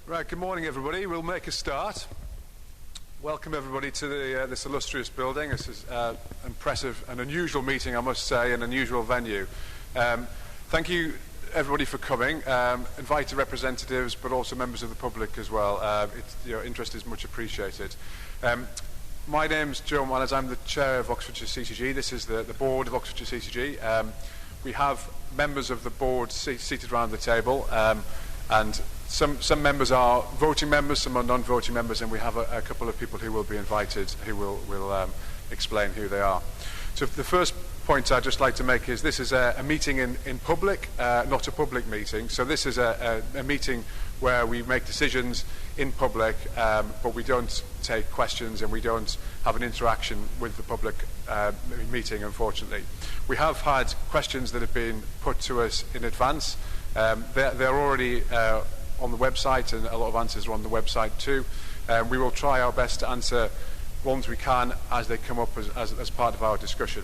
Right, good morning everybody. We'll make a start. Welcome everybody to this illustrious building. This is impressive, an unusual meeting, I must say, an unusual venue. Thank you everybody for coming. Invited representatives, but also members of the public as well. Your interest is much appreciated. My name's Joe Manners. I'm the chair of Oxfordshire CCG. This is the board of Oxfordshire CCG. We have members of the board seated around the table, and some members are voting members, some are non-voting members, and we have a couple of people who will be invited who will explain who they are. So the first point I'd just like to make is this is a meeting in public, not a public meeting. So this is a meeting where we make decisions in public, but we don't take questions and we don't have an interaction with the public meeting, unfortunately. We have had questions that have been put to us in advance. They're already on the website, and a lot of answers are on the website too. We will try our best to answer ones we can as they come up as part of our discussion.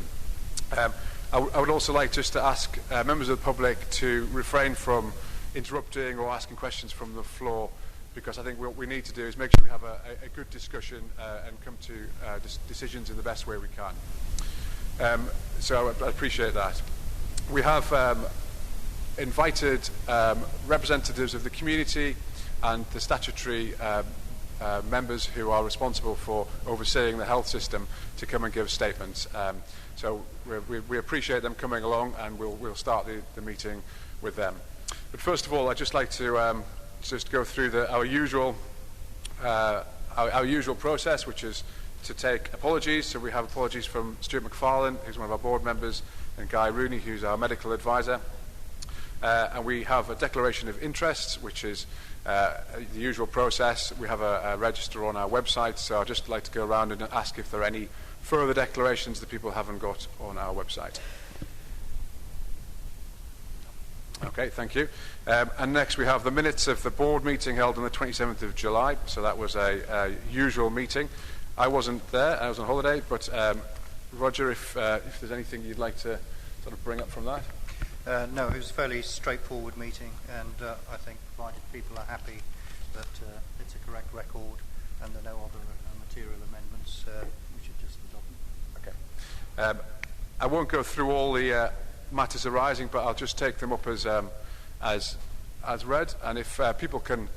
I would also like just to ask members of the public to refrain from interrupting or asking questions from the floor, because I think what we need to do is make sure we have a good discussion and come to decisions in the best way we can. So I appreciate that. We have invited representatives of the community and the statutory members who are responsible for overseeing the health system to come and give statements. So we appreciate them coming along, and we'll start the meeting with them. But first of all, I'd just like to just go through our usual process, which is to take apologies. So we have apologies from Stuart McFarlane, who's one of our board members, and Guy Rooney, who's our medical advisor. And we have a declaration of interests, which is the usual process. We have a register on our website, so I'd just like to go around and ask if there are any further declarations that people haven't got on our website. Okay, thank you. And next we have the minutes of the board meeting held on the 27th of July. So that was a usual meeting. I wasn't there, I was on holiday, but Roger, if there's anything you'd like to sort of bring up from that? No, it was a fairly straightforward meeting, and I think provided people are happy that it's a correct record and there are no other material amendments, we should just adopt them. Okay. I won't go through all the matters arising, but I'll just take them up as read, and if people can,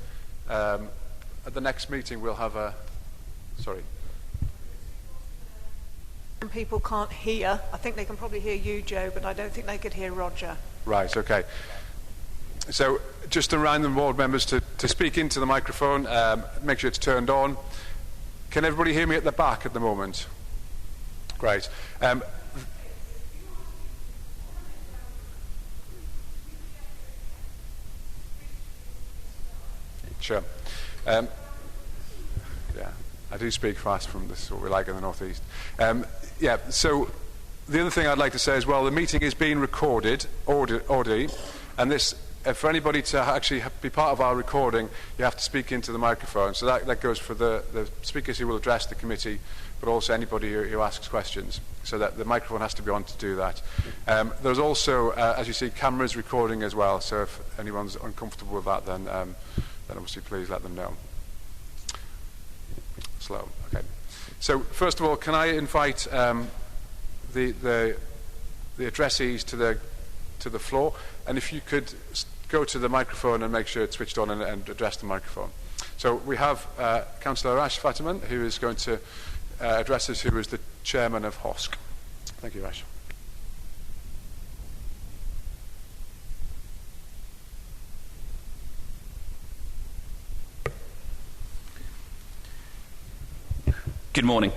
at the next meeting we'll have a... Sorry. People can't hear. I think they can probably hear you, Joe, but I don't think they could hear Roger. Right, okay. So just to remind the board members to speak into the microphone, make sure it's turned on. Can everybody hear me at the back at the moment? Great. Sure. Yeah, I do speak fast from this, what we like in the Northeast. Yeah, so the other thing I'd like to say as well, the meeting is being recorded, audio, and this, for anybody to actually be part of our recording, you have to speak into the microphone. So that goes for the speakers who will address the committee, but also anybody who asks questions. So that the microphone has to be on to do that. There's also, as you see, cameras recording as well. So if anyone's uncomfortable with that, then obviously please let them know. Slow. Okay. So first of all, can I invite the addressees to the floor, and if you could go to the microphone and make sure it's switched on and address the microphone. So we have Councillor Ash Fatiman, who is going to address us, who is the chairman of HOSC. Thank you, Ash. Good morning,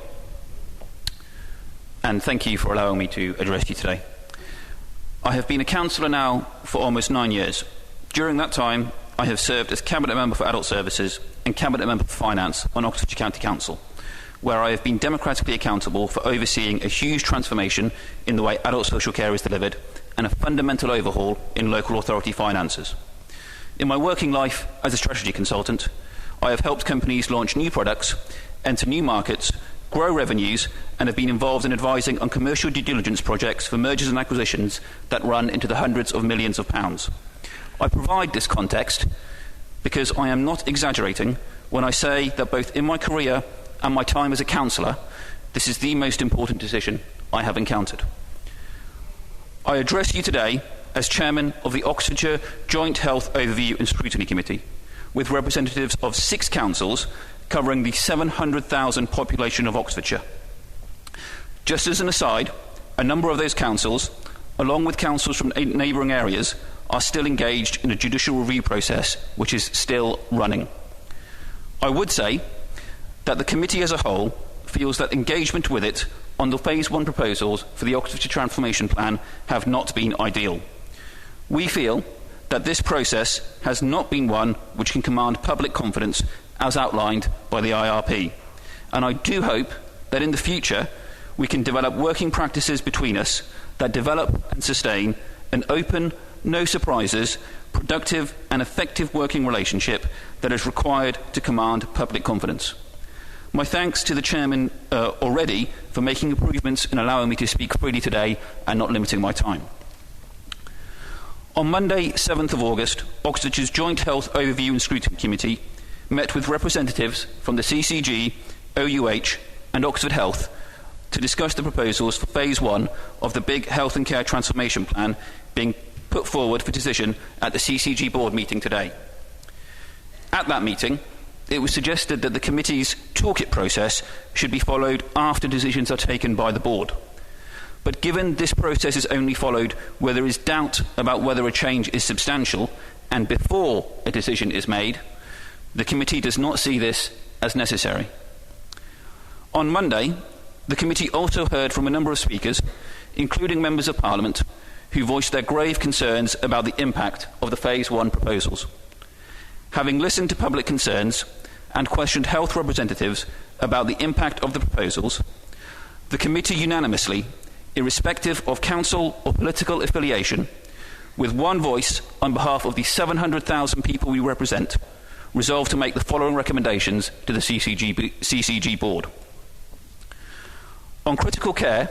and thank you for allowing me to address you today. I have been a councillor now for almost 9 years. During that time, I have served as Cabinet Member for Adult Services and Cabinet Member for Finance on Oxfordshire County Council, where I have been democratically accountable for overseeing a huge transformation in the way adult social care is delivered and a fundamental overhaul in local authority finances. In my working life as a strategy consultant, I have helped companies launch new products, enter new markets, grow revenues, and have been involved in advising on commercial due diligence projects for mergers and acquisitions that run into the hundreds of millions of pounds. I provide this context because I am not exaggerating when I say that both in my career and my time as a councillor, this is the most important decision I have encountered. I address you today as Chairman of the Oxfordshire Joint Health Overview and Scrutiny Committee, with representatives of 6 councils covering the 700,000 population of Oxfordshire. Just as an aside, a number of those councils, along with councils from neighbouring areas, are still engaged in a judicial review process which is still running. I would say that the committee as a whole feels that engagement with it on the Phase 1 proposals for the Oxfordshire Transformation Plan have not been ideal. We feel that this process has not been one which can command public confidence as outlined by the IRP, and I do hope that in the future we can develop working practices between us that develop and sustain an open, no surprises, productive and effective working relationship that is required to command public confidence. My thanks to the Chairman already for making improvements and allowing me to speak freely today and not limiting my time. On Monday, 7th of August, Oxfordshire's Joint Health Overview and Scrutiny Committee met with representatives from the CCG, OUH and Oxford Health to discuss the proposals for Phase 1 of the big Health and Care Transformation Plan being put forward for decision at the CCG Board meeting today. At that meeting, it was suggested that the committee's toolkit process should be followed after decisions are taken by the Board. But given this process is only followed where there is doubt about whether a change is substantial and before a decision is made, the committee does not see this as necessary. On Monday, the committee also heard from a number of speakers, including members of Parliament, who voiced their grave concerns about the impact of the Phase 1 proposals. Having listened to public concerns and questioned health representatives about the impact of the proposals, the committee unanimously, irrespective of council or political affiliation, with one voice on behalf of the 700,000 people we represent, resolved to make the following recommendations to the CCG Board. On critical care,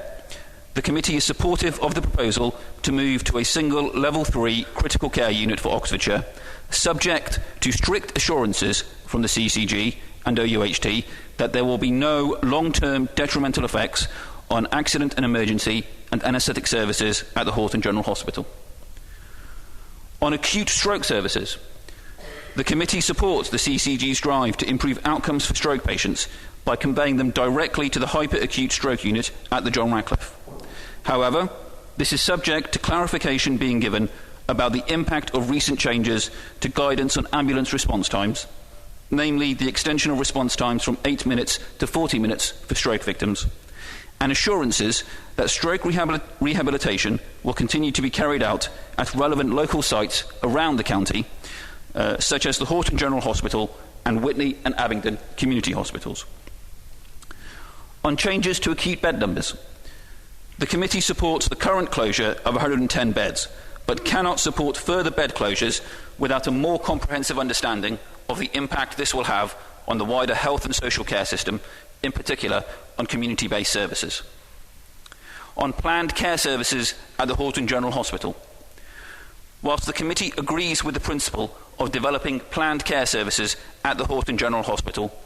the committee is supportive of the proposal to move to a single Level 3 critical care unit for Oxfordshire, subject to strict assurances from the CCG and OUHT that there will be no long-term detrimental effects on accident and emergency and anaesthetic services at the Halton General Hospital. On acute stroke services, the committee supports the CCG's drive to improve outcomes for stroke patients by conveying them directly to the hyper-acute stroke unit at the John Radcliffe. However, this is subject to clarification being given about the impact of recent changes to guidance on ambulance response times, namely the extension of response times from 8 minutes to 40 minutes for stroke victims, and assurances that stroke rehabilitation will continue to be carried out at relevant local sites around the county, such as the Halton General Hospital and Witney and Abingdon community hospitals. On changes to acute bed numbers, the committee supports the current closure of 110 beds, but cannot support further bed closures without a more comprehensive understanding of the impact this will have on the wider health and social care system, in particular on community-based services. On planned care services at the Halton General Hospital, whilst the committee agrees with the principle of developing planned care services at the Halton General Hospital,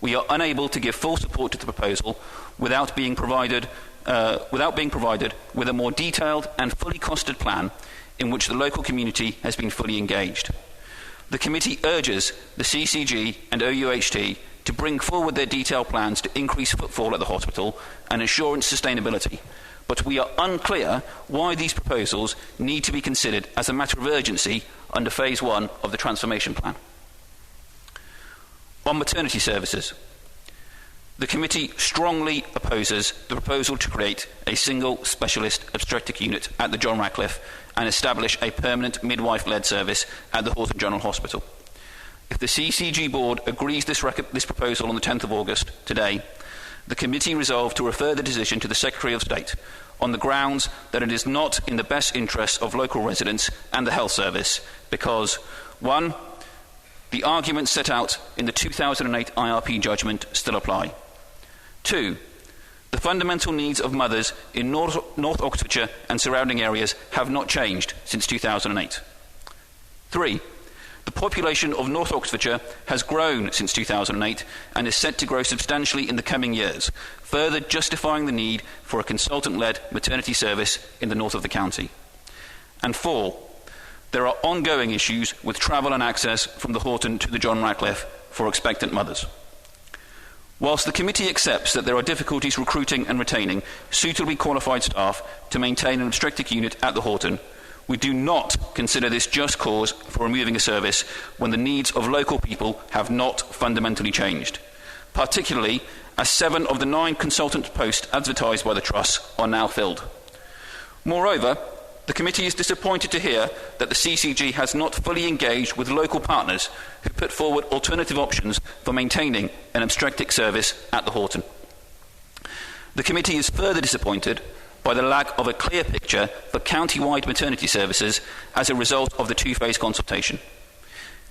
we are unable to give full support to the proposal without being provided with a more detailed and fully costed plan in which the local community has been fully engaged. The committee urges the CCG and OUHT to bring forward their detailed plans to increase footfall at the hospital and ensure its sustainability, but we are unclear why these proposals need to be considered as a matter of urgency under Phase 1 of the Transformation Plan. On maternity services, the committee strongly opposes the proposal to create a single specialist obstetric unit at the John Radcliffe and establish a permanent midwife-led service at the Halton General Hospital. If the CCG Board agrees this proposal on the 10th of August, today, the committee resolved to refer the decision to the Secretary of State on the grounds that it is not in the best interests of local residents and the health service because, 1, the arguments set out in the 2008 IRP judgment still apply. 2, the fundamental needs of mothers in North Oxfordshire and surrounding areas have not changed since 2008. 3, The population of North Oxfordshire has grown since 2008 and is set to grow substantially in the coming years, further justifying the need for a consultant-led maternity service in the north of the county. And 4, there are ongoing issues with travel and access from the Halton to the John Ratcliffe for expectant mothers. Whilst the committee accepts that there are difficulties recruiting and retaining suitably qualified staff to maintain an obstetric unit at the Halton, we do not consider this just cause for removing a service when the needs of local people have not fundamentally changed, particularly as 7 of the 9 consultant posts advertised by the Trust are now filled. Moreover, the committee is disappointed to hear that the CCG has not fully engaged with local partners who put forward alternative options for maintaining an obstetric service at the Halton. The committee is further disappointed by the lack of a clear picture for county-wide maternity services as a result of the 2-phase consultation.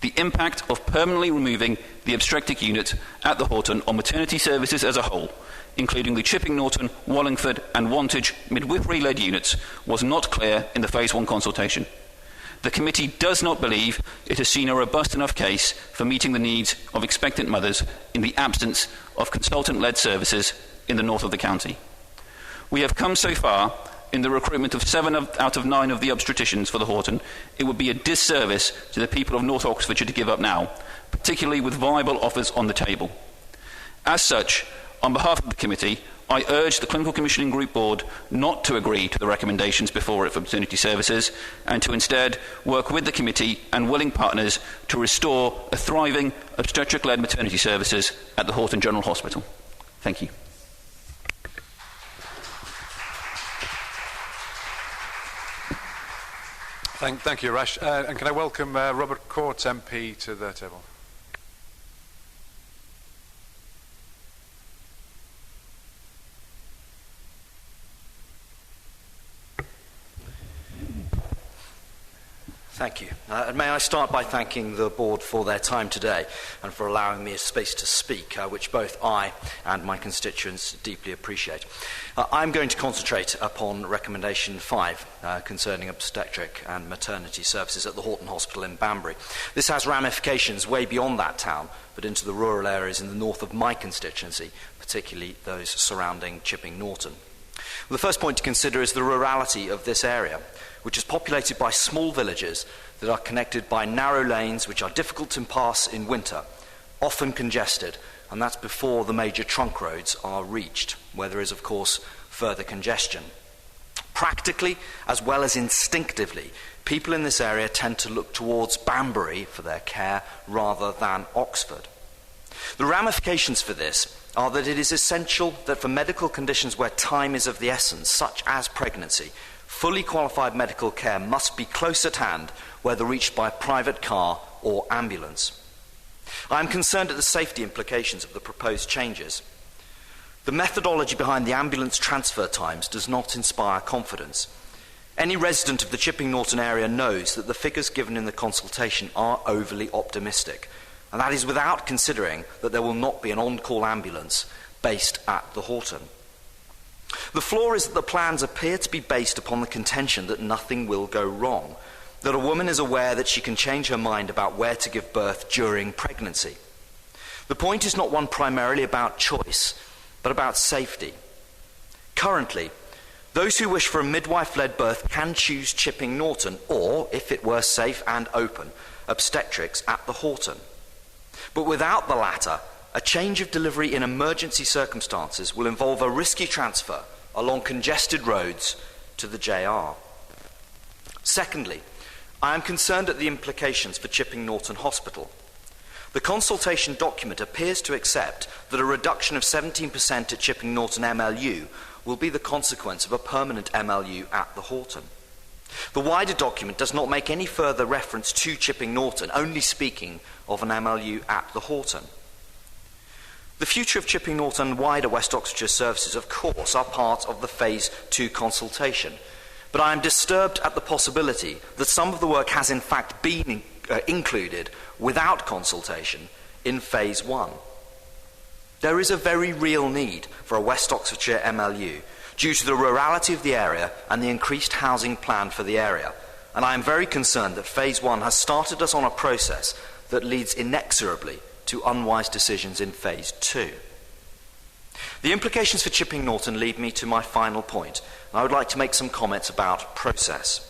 The impact of permanently removing the obstetric unit at the Halton on maternity services as a whole, including the Chipping Norton, Wallingford and Wantage midwifery-led units, was not clear in the Phase 1 consultation. The committee does not believe it has seen a robust enough case for meeting the needs of expectant mothers in the absence of consultant-led services in the north of the county. We have come so far in the recruitment of 7 out of 9 of the obstetricians for the Halton. It would be a disservice to the people of North Oxfordshire to give up now, particularly with viable offers on the table. As such, on behalf of the committee, I urge the Clinical Commissioning Group Board not to agree to the recommendations before it for maternity services and to instead work with the committee and willing partners to restore a thriving obstetric-led maternity services at the Halton General Hospital. Thank you. Thank you, Rash. And can I welcome Robert Courts MP to the table? Thank you. May I start by thanking the board for their time today and for allowing me a space to speak, which both I and my constituents deeply appreciate. I'm going to concentrate upon recommendation 5 concerning obstetric and maternity services at the Halton Hospital in Banbury. This has ramifications way beyond that town, but into the rural areas in the north of my constituency, particularly those surrounding Chipping Norton. The first point to consider is the rurality of this area, which is populated by small villages that are connected by narrow lanes which are difficult to pass in winter, often congested, and that's before the major trunk roads are reached, where there is, of course, further congestion. Practically, as well as instinctively, people in this area tend to look towards Banbury for their care rather than Oxford. The ramifications for this are that it is essential that for medical conditions where time is of the essence, such as pregnancy, fully qualified medical care must be close at hand, whether reached by private car or ambulance. I am concerned at the safety implications of the proposed changes. The methodology behind the ambulance transfer times does not inspire confidence. Any resident of the Chipping Norton area knows that the figures given in the consultation are overly optimistic, and that is without considering that there will not be an on-call ambulance based at the Halton. The flaw is that the plans appear to be based upon the contention that nothing will go wrong, that a woman is aware that she can change her mind about where to give birth during pregnancy. The point is not one primarily about choice, but about safety. Currently, those who wish for a midwife-led birth can choose Chipping Norton or, if it were safe and open, obstetrics at the Halton. But without the latter, a change of delivery in emergency circumstances will involve a risky transfer along congested roads to the JR. Secondly, I am concerned at the implications for Chipping Norton Hospital. The consultation document appears to accept that a reduction of 17% at Chipping Norton MLU will be the consequence of a permanent MLU at the Halton. The wider document does not make any further reference to Chipping Norton, only speaking of an MLU at the Halton. The future of Chipping Norton and wider West Oxfordshire services, of course, are part of the Phase 2 consultation, but I am disturbed at the possibility that some of the work has in fact been included without consultation in Phase 1. There is a very real need for a West Oxfordshire MLU due to the rurality of the area and the increased housing plan for the area, and I am very concerned that Phase 1 has started us on a process that leads inexorably to unwise decisions in Phase 2. The implications for Chipping Norton lead me to my final point, and I would like to make some comments about process.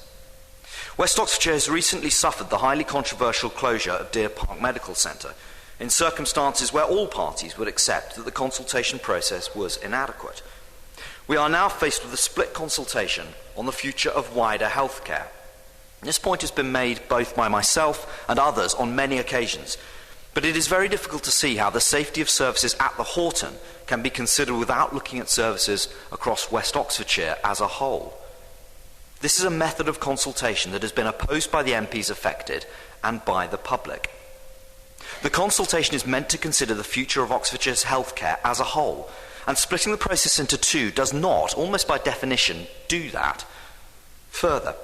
West Oxfordshire has recently suffered the highly controversial closure of Deer Park Medical Centre in circumstances where all parties would accept that the consultation process was inadequate. We are now faced with a split consultation on the future of wider healthcare. This point has been made both by myself and others on many occasions, but it is very difficult to see how the safety of services at the Halton can be considered without looking at services across West Oxfordshire as a whole. This is a method of consultation that has been opposed by the MPs affected and by the public. The consultation is meant to consider the future of Oxfordshire's healthcare as a whole, and splitting the process into two does not, almost by definition, do that. Further,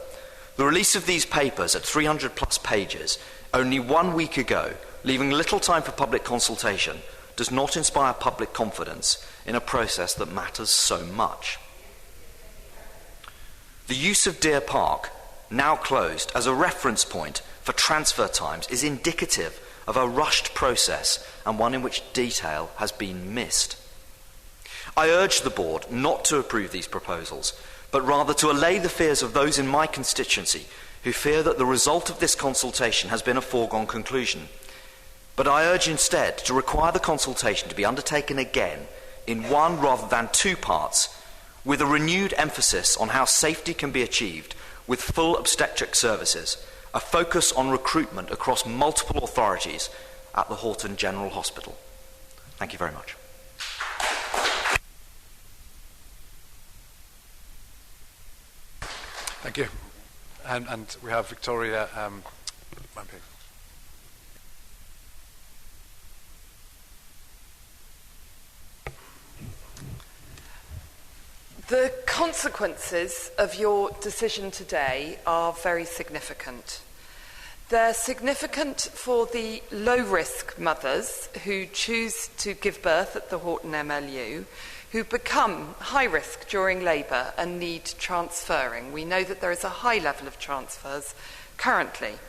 the release of these papers at 300 plus pages only 1 week ago, leaving little time for public consultation, does not inspire public confidence in a process that matters so much. The use of Deer Park, now closed, as a reference point for transfer times is indicative of a rushed process and one in which detail has been missed. I urge the board not to approve these proposals, but rather to allay the fears of those in my constituency who fear that the result of this consultation has been a foregone conclusion. But I urge instead to require the consultation to be undertaken again in one rather than two parts, with a renewed emphasis on how safety can be achieved with full obstetric services, a focus on recruitment across multiple authorities at the Halton General Hospital. Thank you very much. Thank you. And we have Victoria Lamping. The consequences of your decision today are very significant. They're significant for the low-risk mothers who choose to give birth at the Halton MLU, who become high-risk during labour and need transferring. We know that there is a high level of transfers currently.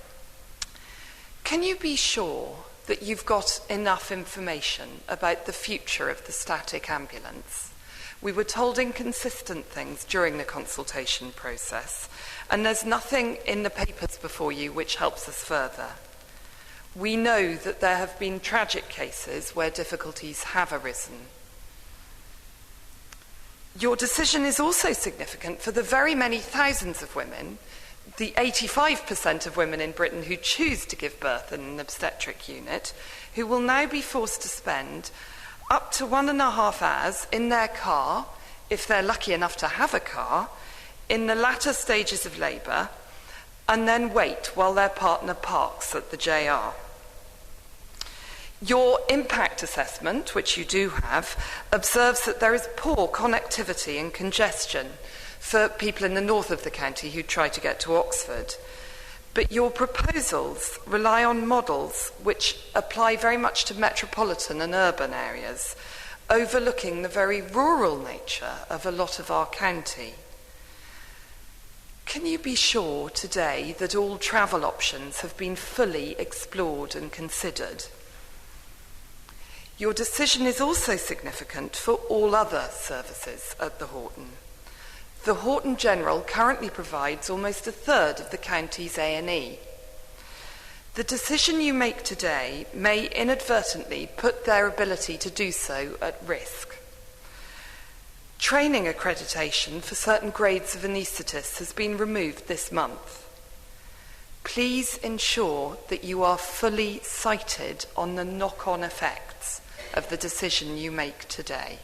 Can you be sure that you've got enough information about the future of the static ambulance? We were told inconsistent things during the consultation process, and there's nothing in the papers before you which helps us further. We know that there have been tragic cases where difficulties have arisen. Your decision is also significant for the very many thousands of women, the 85% of women in Britain who choose to give birth in an obstetric unit, who will now be forced to spend up to 1.5 hours in their car, if they're lucky enough to have a car, in the latter stages of labour, and then wait while their partner parks at the JR. Your impact assessment, which you do have, observes that there is poor connectivity and congestion for people in the north of the county who try to get to Oxford. But your proposals rely on models which apply very much to metropolitan and urban areas, overlooking the very rural nature of a lot of our county. Can you be sure today that all travel options have been fully explored and considered? Your decision is also significant for all other services at the Halton. The Halton General currently provides almost a third of the county's A&E. The decision you make today may inadvertently put their ability to do so at risk. Training accreditation for certain grades of anaesthetists has been removed this month. Please ensure that you are fully sighted on the knock-on effects of the decision you make today.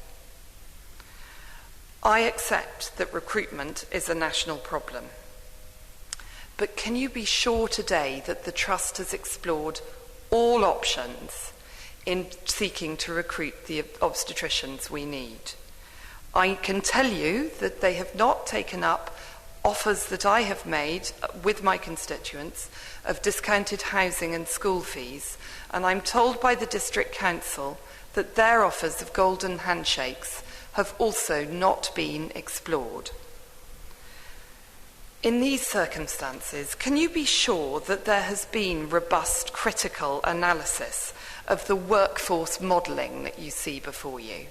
I accept that recruitment is a national problem. But can you be sure today that the Trust has explored all options in seeking to recruit the obstetricians we need? I can tell you that they have not taken up offers that I have made with my constituents of discounted housing and school fees, and I'm told by the District Council that their offers of golden handshakes have also not been explored. In these circumstances, can you be sure that there has been robust critical analysis of the workforce modelling that you see before you?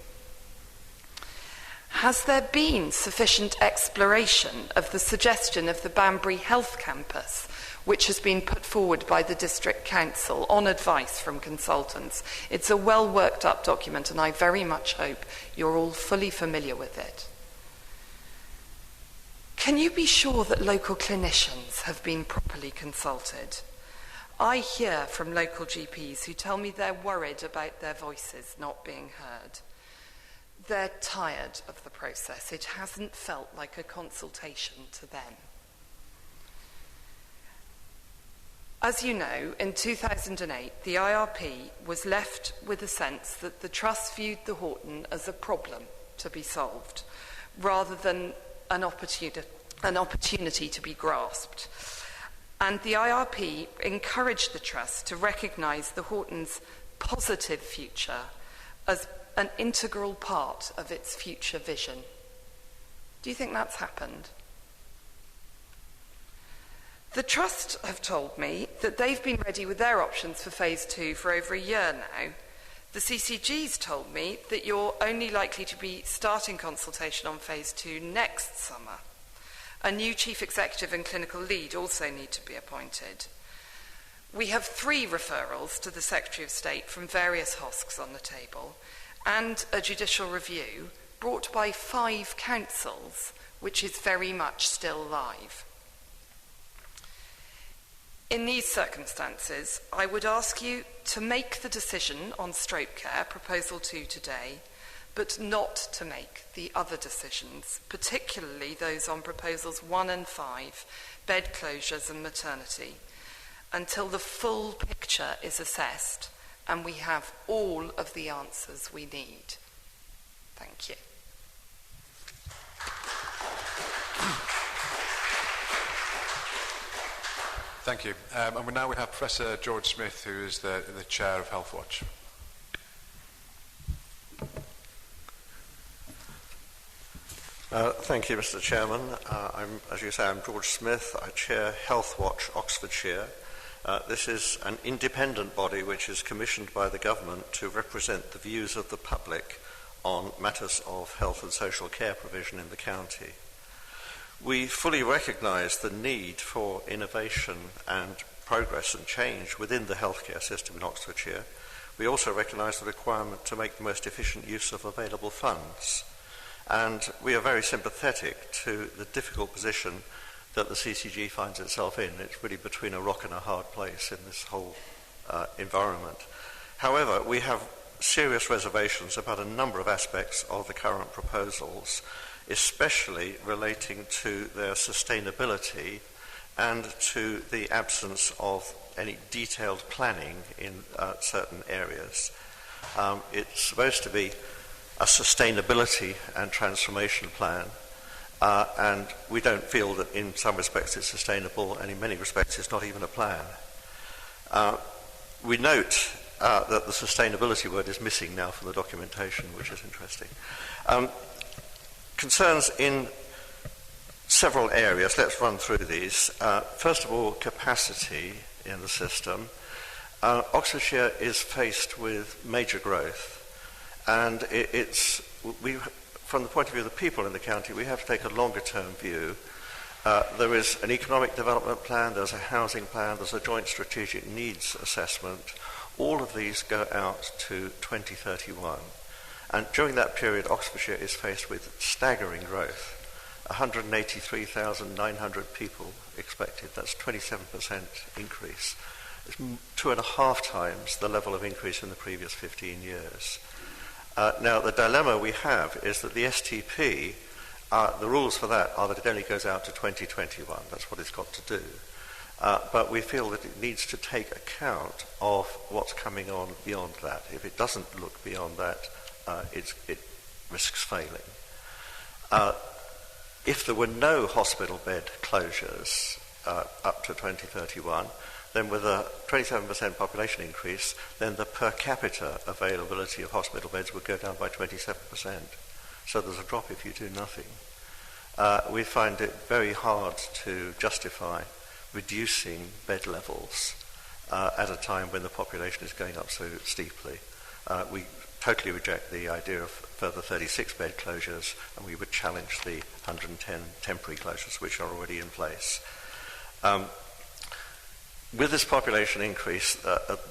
Has there been sufficient exploration of the suggestion of the Banbury Health Campus, which has been put forward by the District Council on advice from consultants? It's a well worked up document, and I very much hope you're all fully familiar with it. Can you be sure that local clinicians have been properly consulted? I hear from local GPs who tell me they're worried about their voices not being heard. They're tired of the process. It hasn't felt like a consultation to them. As you know, in 2008, the IRP was left with a sense that the Trust viewed the Halton as a problem to be solved, rather than an opportunity to be grasped. And the IRP encouraged the Trust to recognise the Halton's positive future as an integral part of its future vision. Do you think that's happened? The Trust have told me that they've been ready with their options for Phase 2 for over a year now. The CCG's told me that you're only likely to be starting consultation on Phase 2 next summer. A new Chief Executive and Clinical Lead also need to be appointed. We have 3 referrals to the Secretary of State from various HOSCs on the table, and a judicial review brought by 5 councils, which is very much still live. In these circumstances, I would ask you to make the decision on stroke care, Proposal 2 today, but not to make the other decisions, particularly those on Proposals 1 and 5, bed closures and maternity, until the full picture is assessed and we have all of the answers we need. Thank you. Thank you. And now we have Professor George Smith, who is the Chair of Health Watch. Thank you, Mr. Chairman. As you say, I'm George Smith. I chair Health Watch Oxfordshire. This is an independent body which is commissioned by the government to represent the views of the public on matters of health and social care provision in the county. We fully recognise the need for innovation and progress and change within the healthcare system in Oxfordshire. We also recognise the requirement to make the most efficient use of available funds. And we are very sympathetic to the difficult position that the CCG finds itself in. It's really between a rock and a hard place in this whole environment. However, we have serious reservations about a number of aspects of the current proposals, especially relating to their sustainability and to the absence of any detailed planning in certain areas. It's supposed to be a sustainability and transformation plan, and we don't feel that in some respects it's sustainable, and in many respects it's not even a plan. We note that the sustainability word is missing now from the documentation, which is interesting. Concerns in several areas. Let's run through these. First of all, capacity in the system. Oxfordshire is faced with major growth, and from the point of view of the people in the county, we have to take a longer-term view. There is an economic development plan, there's a housing plan, there's a joint strategic needs assessment. All of these go out to 2031. And during that period, Oxfordshire is faced with staggering growth. 183,900 people expected. That's 27% increase. It's 2.5 times the level of increase in the previous 15 years. Now, the dilemma we have is that the STP, the rules for that are that it only goes out to 2021. That's what it's got to do. But we feel that it needs to take account of what's coming on beyond that. If it doesn't look beyond that, it risks failing. If there were no hospital bed closures up to 2031, then with a 27% population increase, then the per capita availability of hospital beds would go down by 27%. So there's a drop if you do nothing. we find it very hard to justify reducing bed levels at a time when the population is going up so steeply. We totally reject the idea of further 36 bed closures, and we would challenge the 110 temporary closures which are already in place. With this population increase,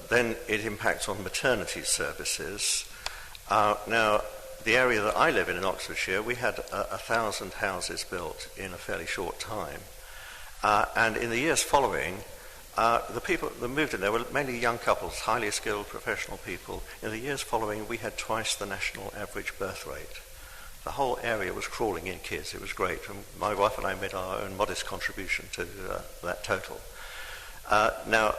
then it impacts on maternity services. Now, the area that I live in Oxfordshire, we had 1,000 houses built in a fairly short time. And in the years following, the people that moved in there were mainly young couples, highly skilled professional people. In the years following, we had twice the national average birth rate. The whole area was crawling in kids. It was great. And my wife and I made our own modest contribution to that total. Now,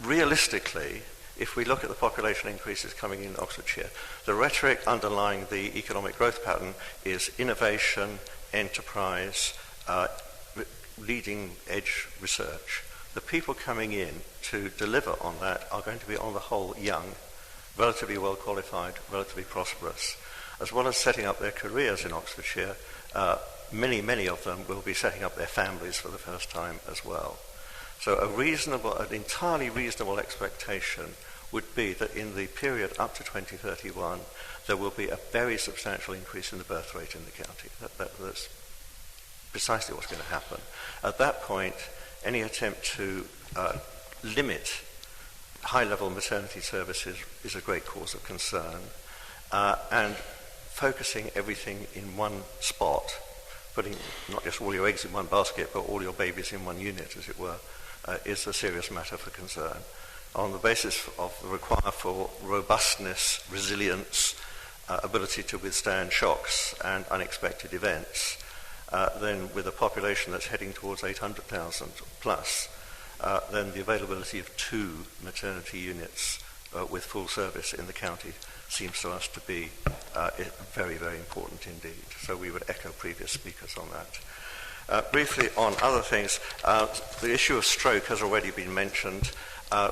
realistically, if we look at the population increases coming in Oxfordshire, the rhetoric underlying the economic growth pattern is innovation, enterprise, leading edge research. The people coming in to deliver on that are going to be, on the whole, young, relatively well qualified, relatively prosperous. As well as setting up their careers in Oxfordshire, many of them will be setting up their families for the first time as well. So an entirely reasonable expectation would be that in the period up to 2031, there will be a very substantial increase in the birth rate in the county. That's precisely what's going to happen. At that point, any attempt to limit high-level maternity services is a great cause of concern. And focusing everything in one spot, putting not just all your eggs in one basket, but all your babies in one unit, as it were, is a serious matter for concern. On the basis of the requirement for robustness, resilience, ability to withstand shocks and unexpected events, then with a population that's heading towards 800,000 plus, then the availability of 2 maternity units with full service in the county seems to us to be very, very important indeed. So we would echo previous speakers on that. Briefly on other things, the issue of stroke has already been mentioned.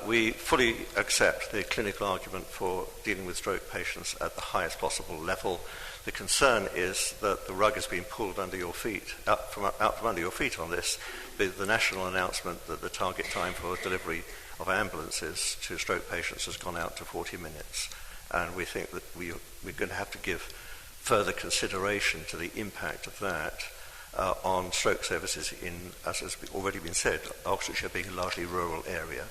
We fully accept the clinical argument for dealing with stroke patients at the highest possible level. The concern is that the rug has been pulled under your feet, out from under your feet on this, with the national announcement that the target time for delivery of ambulances to stroke patients has gone out to 40 minutes. And we think that we're going to have to give further consideration to the impact of that on stroke services in, as has already been said, Oxfordshire being a largely rural area.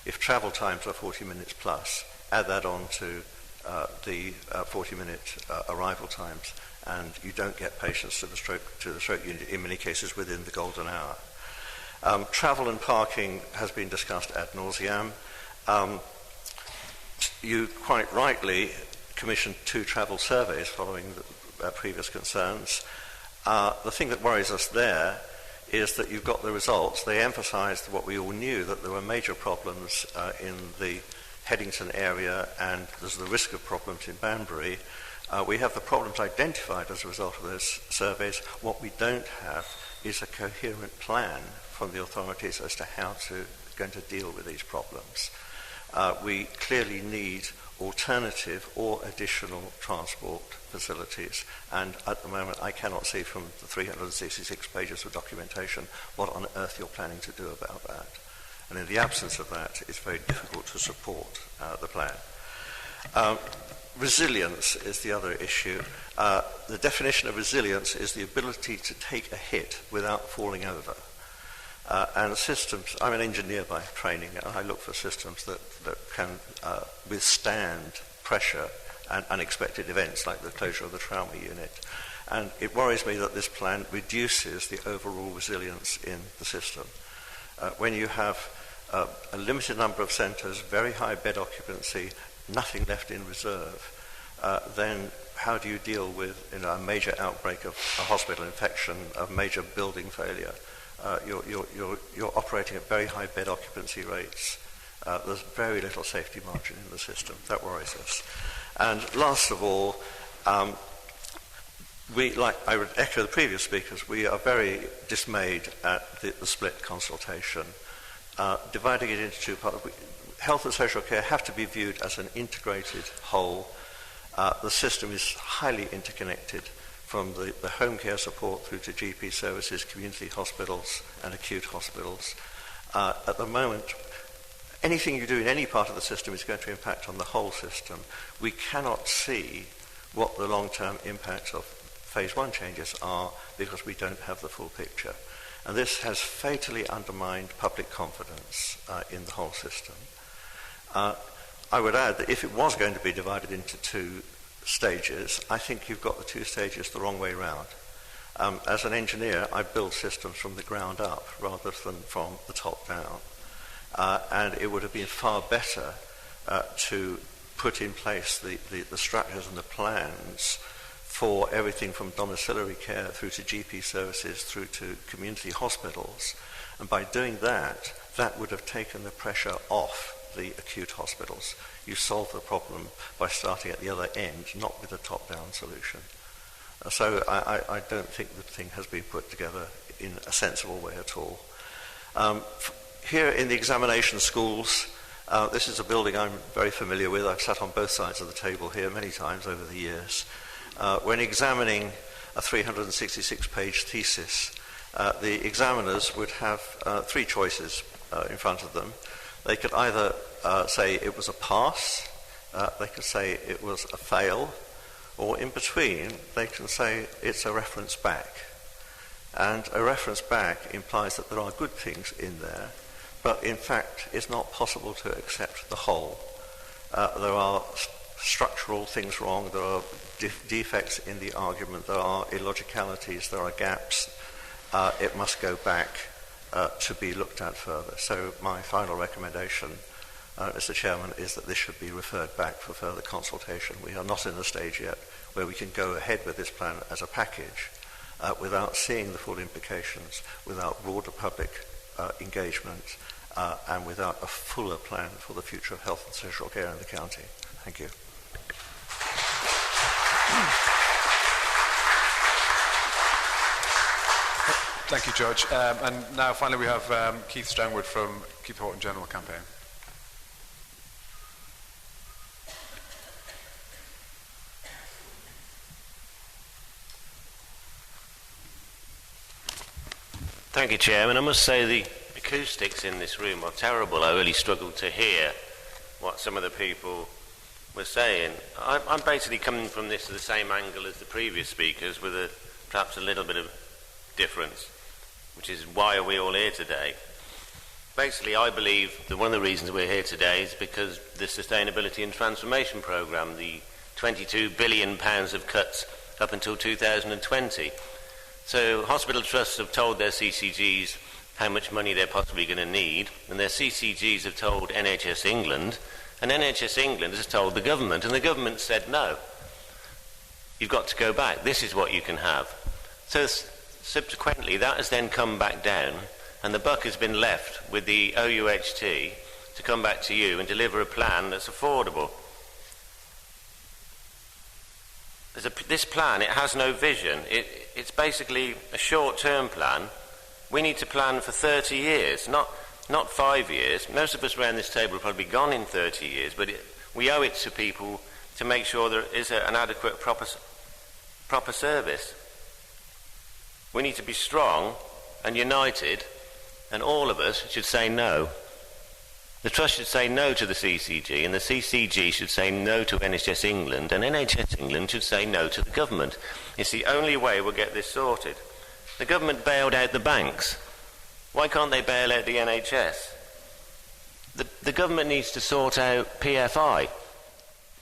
If travel times are 40 minutes plus, add that on to the 40-minute arrival times, and you don't get patients to the stroke unit, in many cases within the golden hour. Travel and parking has been discussed ad nauseam. You quite rightly commissioned 2 travel surveys following the previous concerns. The thing that worries us there is that you've got the results. They emphasised what we all knew, that there were major problems in the Headington area, and there's the risk of problems in Banbury. We have the problems identified as a result of those surveys. What we don't have is a coherent plan from the authorities as to how going to deal with these problems. We clearly need alternative or additional transport facilities, and at the moment I cannot see from the 366 pages of documentation what on earth you're planning to do about that. And in the absence of that, it's very difficult to support the plan. Resilience is the other issue. The definition of resilience is the ability to take a hit without falling over. And systems, I'm an engineer by training, and I look for systems that can withstand pressure and unexpected events like the closure of the trauma unit. And it worries me that this plan reduces the overall resilience in the system. When you have a limited number of centres, very high bed occupancy, nothing left in reserve, then how do you deal with a major outbreak of a hospital infection, a major building failure? You're operating at very high bed occupancy rates. There's very little safety margin in the system. That worries us. And last of all, I would echo the previous speakers, we are very dismayed at the split consultation. Dividing it into 2 parts. Health and social care have to be viewed as an integrated whole. The system is highly interconnected from the home care support through to GP services, community hospitals and acute hospitals. At the moment, anything you do in any part of the system is going to impact on the whole system. We cannot see what the long-term impacts of phase 1 changes are because we don't have the full picture. And this has fatally undermined public confidence in the whole system. I would add that if it was going to be divided into 2 stages, I think you've got the 2 stages the wrong way round. As an engineer, I build systems from the ground up rather than from the top down. And it would have been far better to put in place the structures and the plans for everything from domiciliary care through to GP services through to community hospitals. And by doing that, that would have taken the pressure off the acute hospitals. You solve the problem by starting at the other end, not with a top-down solution. So I don't think the thing has been put together in a sensible way at all. Here in the examination schools, this is a building I'm very familiar with. I've sat on both sides of the table here many times over the years. When examining a 366-page thesis, the examiners would have 3 choices in front of them. They could either say it was a pass, they could say it was a fail, or in between, they can say it's a reference back. And a reference back implies that there are good things in there, but in fact it's not possible to accept the whole. There are structural things wrong, there are defects in the argument, there are illogicalities, there are gaps. It must go back to be looked at further. So my final recommendation, Mr. Chairman, is that this should be referred back for further consultation. We are not in the stage yet where we can go ahead with this plan as a package without seeing the full implications, without broader public engagement, and without a fuller plan for the future of health and social care in the county. Thank you. Thank you, Judge. And now finally we have Keith Strangwood from Keith Halton General Campaign. Thank you, Chairman. I must say the acoustics in this room are terrible. I really struggled to hear what some of the people were saying. I'm basically coming from this to the same angle as the previous speakers with perhaps a little bit of difference, which is why are we all here today? Basically, I believe that one of the reasons we're here today is because the Sustainability and Transformation Programme, the £22 billion of cuts up until 2020. So hospital trusts have told their CCGs how much money they're possibly going to need, and their CCGs have told NHS England, and NHS England has told the government, and the government said no. You've got to go back. This is what you can have. So subsequently, that has then come back down, and the buck has been left with the OUHT to come back to you and deliver a plan that's affordable. This plan, it has no vision. It's basically a short-term plan. We need to plan for 30 years, not 5 years. Most of us around this table will probably be gone in 30 years, but we owe it to people to make sure there is an adequate, proper service. We need to be strong and united, and all of us should say no. The Trust should say no to the CCG, and the CCG should say no to NHS England, and NHS England should say no to the government. It's the only way we'll get this sorted. The government bailed out the banks. Why can't they bail out the NHS? The government needs to sort out PFI.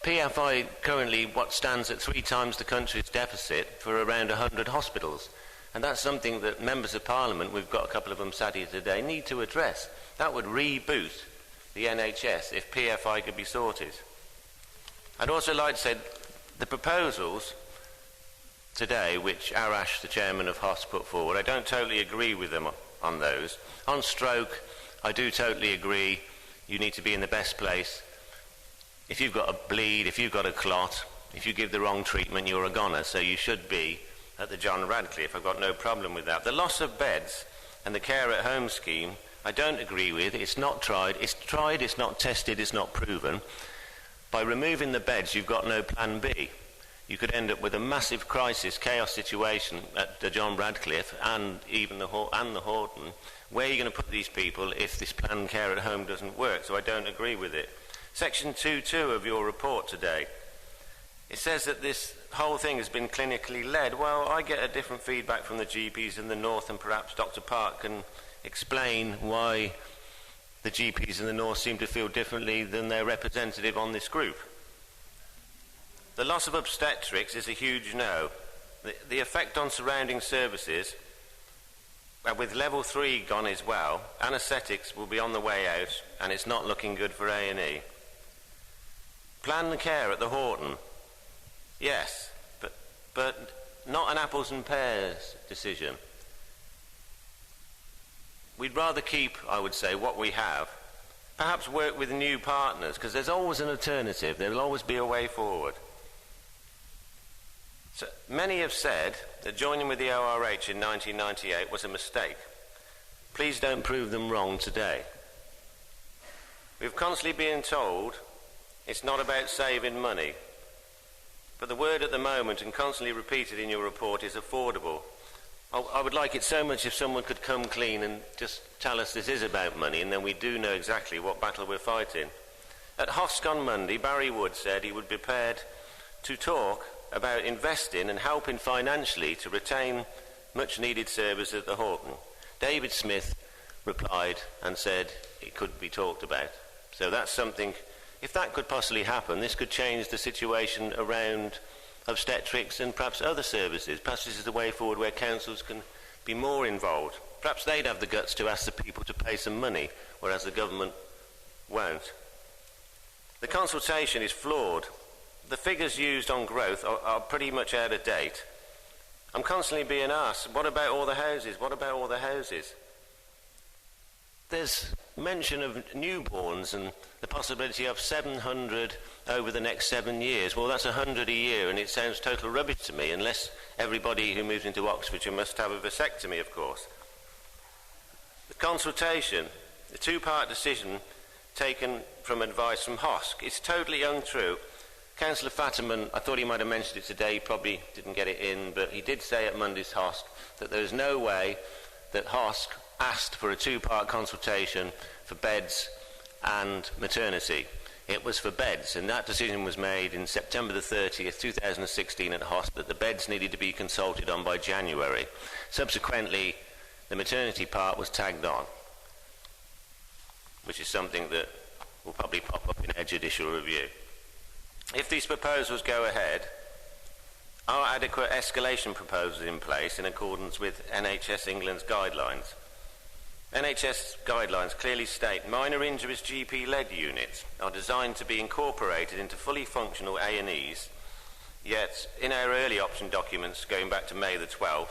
PFI currently stands at 3 times the country's deficit for around 100 hospitals. And that's something that members of Parliament, we've got a couple of them sat here today, need to address. That would reboot the NHS if PFI could be sorted. I'd also like to say the proposals today which Arash, the chairman of HOS, put forward, I don't totally agree with them on those. On stroke, I do totally agree you need to be in the best place. If you've got a bleed, if you've got a clot, if you give the wrong treatment, you're a goner, so you should be at the John Radcliffe. I've got no problem with that. The loss of beds and the care at home scheme, I don't agree with. It's not tried, it's not tested, it's not proven. By removing the beds, you've got no plan B. you could end up with a massive crisis, chaos situation at the John Radcliffe and even the Halton. Where are you going to put these people if this planned care at home doesn't work? So I don't agree with it. Section 2.2 of your report today, it says that this whole thing has been clinically led. Well, I get a different feedback from the GPs in the north, and perhaps Dr. Park can explain why the GPs in the north seem to feel differently than their representative on this group. The loss of obstetrics is a huge no. The effect on surrounding services, with level 3 gone as well, anaesthetics will be on the way out, and it's not looking good for A&E. Planned care at the Halton, yes, but not an apples and pears decision. We'd rather keep, I would say, what we have. Perhaps work with new partners, because there's always an alternative. There will always be a way forward. So many have said that joining with the ORH in 1998 was a mistake. Please don't prove them wrong today. We've constantly been told it's not about saving money. But the word at the moment, and constantly repeated in your report, is affordable. I would like it so much if someone could come clean and just tell us this is about money, and then we do know exactly what battle we're fighting. At HOSC on Monday, Barry Wood said he would be prepared to talk about investing and helping financially to retain much needed service at the Halton. David Smith replied and said it could be talked about. So that's something, if that could possibly happen, this could change the situation around obstetrics and perhaps other services. Perhaps this is the way forward where councils can be more involved. Perhaps they'd have the guts to ask the people to pay some money, whereas the government won't. The consultation is flawed. The figures used on growth are pretty much out of date. I'm constantly being asked, what about all the houses? What about all the houses? There's mention of newborns and the possibility of 700 over the next 7 years. Well, that's 100 a year, and it sounds total rubbish to me, unless everybody who moves into Oxfordshire must have a vasectomy, of course. The consultation, the two-part decision taken from advice from HOSC, it's totally untrue. Councillor Fatterman, I thought he might have mentioned it today, he probably didn't get it in, but he did say at Monday's HOSC that there is no way that HOSC asked for a two-part consultation for beds and maternity. It was for beds, and that decision was made in September the 30th, 2016 at HOSC, that the beds needed to be consulted on by January. Subsequently, the maternity part was tagged on, which is something that will probably pop up in our judicial review. If these proposals go ahead, are adequate escalation proposals in place in accordance with NHS England's guidelines? NHS guidelines clearly state minor injuries GP-led units are designed to be incorporated into fully functional A&Es, yet in our early option documents going back to May the 12th,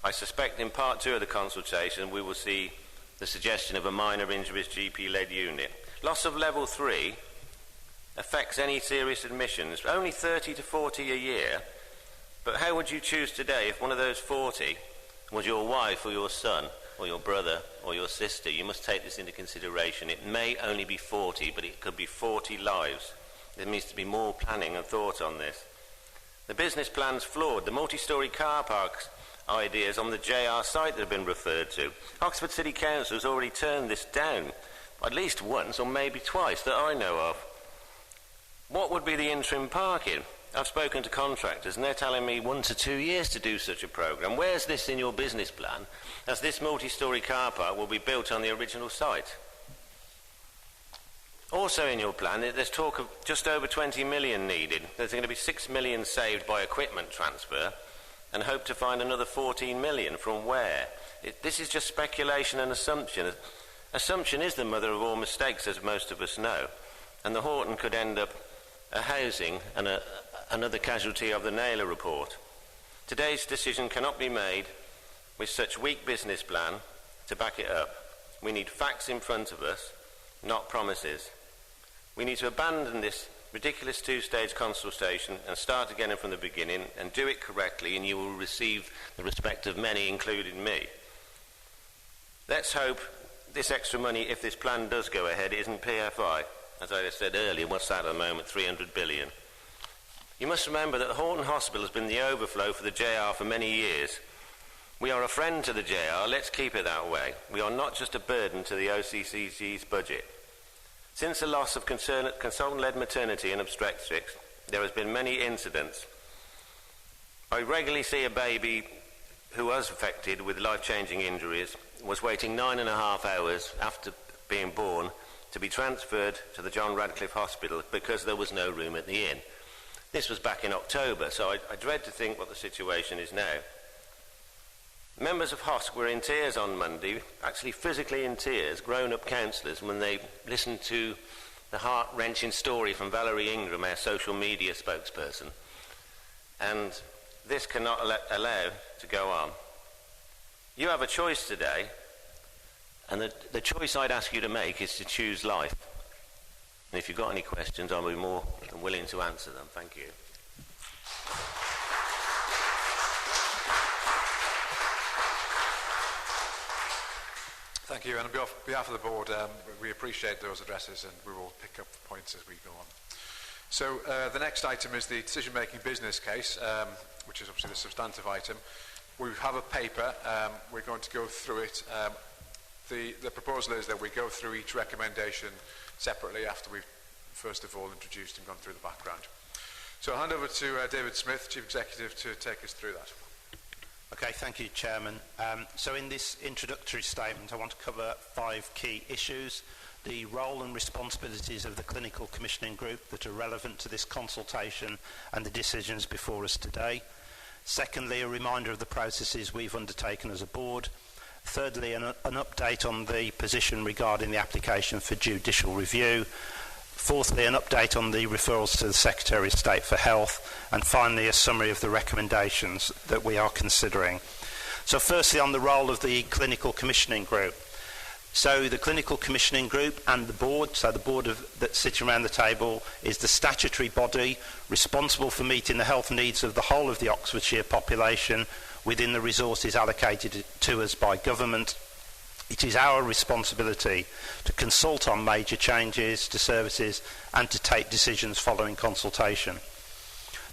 I suspect in part 2 of the consultation we will see the suggestion of a minor injuries GP-led unit. Loss of level 3 affects any serious admissions, only 30 to 40 a year, but how would you choose today if one of those 40 was your wife or your son or your brother or your sister? You must take this into consideration. It may only be 40, but it could be 40 lives. There needs to be more planning and thought on this. The business plan's flawed. The multi-storey car parks ideas on the JR site that have been referred to. Oxford City Council has already turned this down, at least once or maybe twice that I know of. What would be the interim parking? I've spoken to contractors and they're telling me 1 to 2 years to do such a programme. Where's this in your business plan, as this multi-storey car park will be built on the original site? Also in your plan, there's talk of just over 20 million needed. There's going to be 6 million saved by equipment transfer, and hope to find another 14 million from where? This is just speculation and assumption. Assumption is the mother of all mistakes, as most of us know, and the Halton could end up a housing and another casualty of the Naylor report. Today's decision cannot be made with such weak business plan to back it up. We need facts in front of us, not promises. We need to abandon this ridiculous two-stage consultation and start again from the beginning and do it correctly, and you will receive the respect of many, including me. Let's hope this extra money, if this plan does go ahead, isn't PFI. As I said earlier, what's that at the moment? 300 billion. You must remember that the Halton Hospital has been the overflow for the JR for many years. We are a friend to the JR, let's keep it that way. We are not just a burden to the OCCG's budget. Since the loss of consultant-led maternity and obstetrics, there has been many incidents. I regularly see a baby who was affected with life-changing injuries, was waiting 9.5 hours after being born to be transferred to the John Radcliffe Hospital because there was no room at the inn. This was back in October, so I dread to think what the situation is now. Members of HOSC were in tears on Monday, actually physically in tears, grown-up counsellors, when they listened to the heart-wrenching story from Valerie Ingram, our social media spokesperson. And this cannot allow to go on. You have a choice today, and the choice I'd ask you to make is to choose life. And if you've got any questions, I'll be more than willing to answer them. Thank you. Thank you, and on behalf of the board, we appreciate those addresses, and we will pick up points as we go on. So the next item is the decision-making business case, which is obviously the substantive item. We have a paper. We're going to go through it. The proposal is that we go through each recommendation separately after we've first of all introduced and gone through the background. So I'll hand over to David Smith, Chief Executive, to take us through that. Okay, thank you, Chairman. So in this introductory statement, I want to cover 5 key issues: the role and responsibilities of the Clinical Commissioning Group that are relevant to this consultation and the decisions before us today. Secondly, a reminder of the processes we've undertaken as a board. Thirdly, an update on the position regarding the application for judicial review. Fourthly, an update on the referrals to the Secretary of State for Health. And finally, a summary of the recommendations that we are considering. So firstly, on the role of the Clinical Commissioning Group. So the Clinical Commissioning Group and the board, so the board that sits around the table, is the statutory body responsible for meeting the health needs of the whole of the Oxfordshire population within the resources allocated to us by government. It is our responsibility to consult on major changes to services and to take decisions following consultation.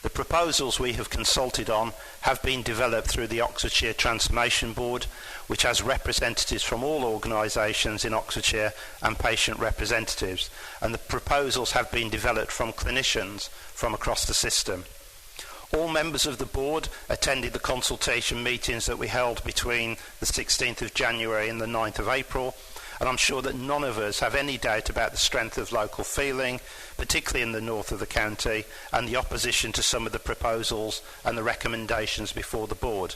The proposals we have consulted on have been developed through the Oxfordshire Transformation Board, which has representatives from all organisations in Oxfordshire and patient representatives, and the proposals have been developed from clinicians from across the system. All members of the board attended the consultation meetings that we held between the 16th of January and the 9th of April, and I'm sure that none of us have any doubt about the strength of local feeling, particularly in the north of the county, and the opposition to some of the proposals and the recommendations before the board.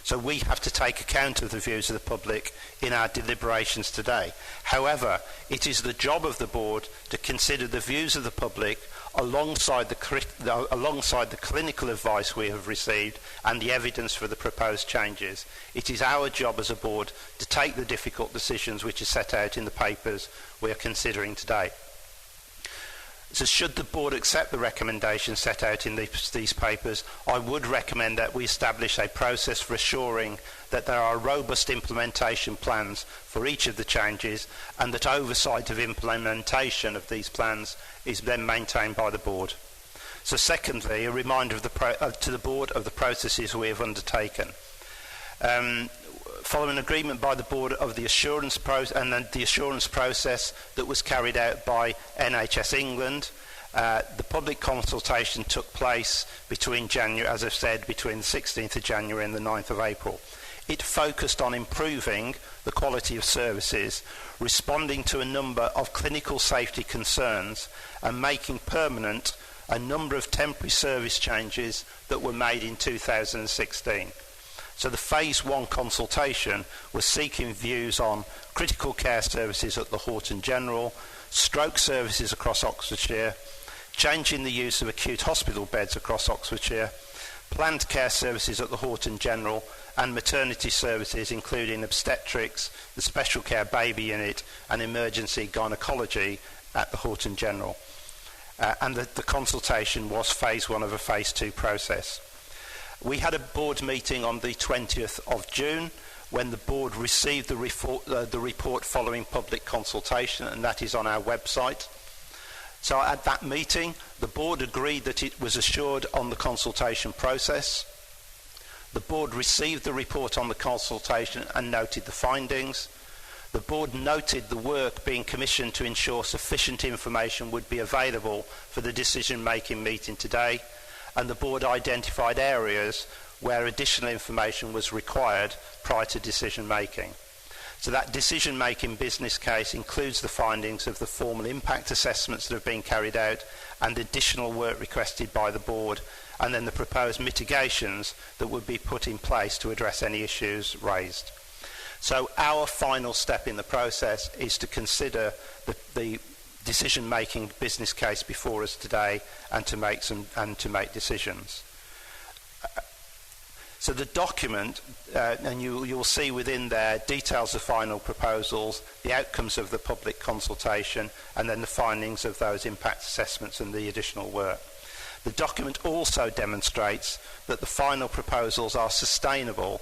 So we have to take account of the views of the public in our deliberations today. However, it is the job of the board to consider the views of the public alongside the clinical advice we have received and the evidence for the proposed changes. It is our job as a board to take the difficult decisions which are set out in the papers we are considering today. So should the board accept the recommendations set out in these papers, I would recommend that we establish a process for assuring that there are robust implementation plans for each of the changes, and that oversight of implementation of these plans is then maintained by the board. So secondly, a reminder of to the board of the processes we have undertaken. Following agreement by the board of the assurance process and then the assurance process that was carried out by NHS England, the public consultation took place between January, as I've said, between the 16th of January and the 9th of April. It focused on improving the quality of services, responding to a number of clinical safety concerns, and making permanent a number of temporary service changes that were made in 2016. So the Phase 1 consultation was seeking views on critical care services at the Halton General, stroke services across Oxfordshire, changing the use of acute hospital beds across Oxfordshire, planned care services at the Halton General, and maternity services including obstetrics, the special care baby unit, and emergency gynaecology at the Halton General. And the consultation was Phase 1 of a Phase 2 process. We had a board meeting on the 20th of June when the board received the report following public consultation, and that is on our website. So at that meeting, the board agreed that it was assured on the consultation process. The board received the report on the consultation and noted the findings. The board noted the work being commissioned to ensure sufficient information would be available for the decision-making meeting today, and the board identified areas where additional information was required prior to decision-making. So that decision-making business case includes the findings of the formal impact assessments that have been carried out and additional work requested by the board, and then the proposed mitigations that would be put in place to address any issues raised. So our final step in the process is to consider the decision-making business case before us today and to make decisions. So the document, and you'll see within there details of final proposals, the outcomes of the public consultation, and then the findings of those impact assessments and the additional work. The document also demonstrates that the final proposals are sustainable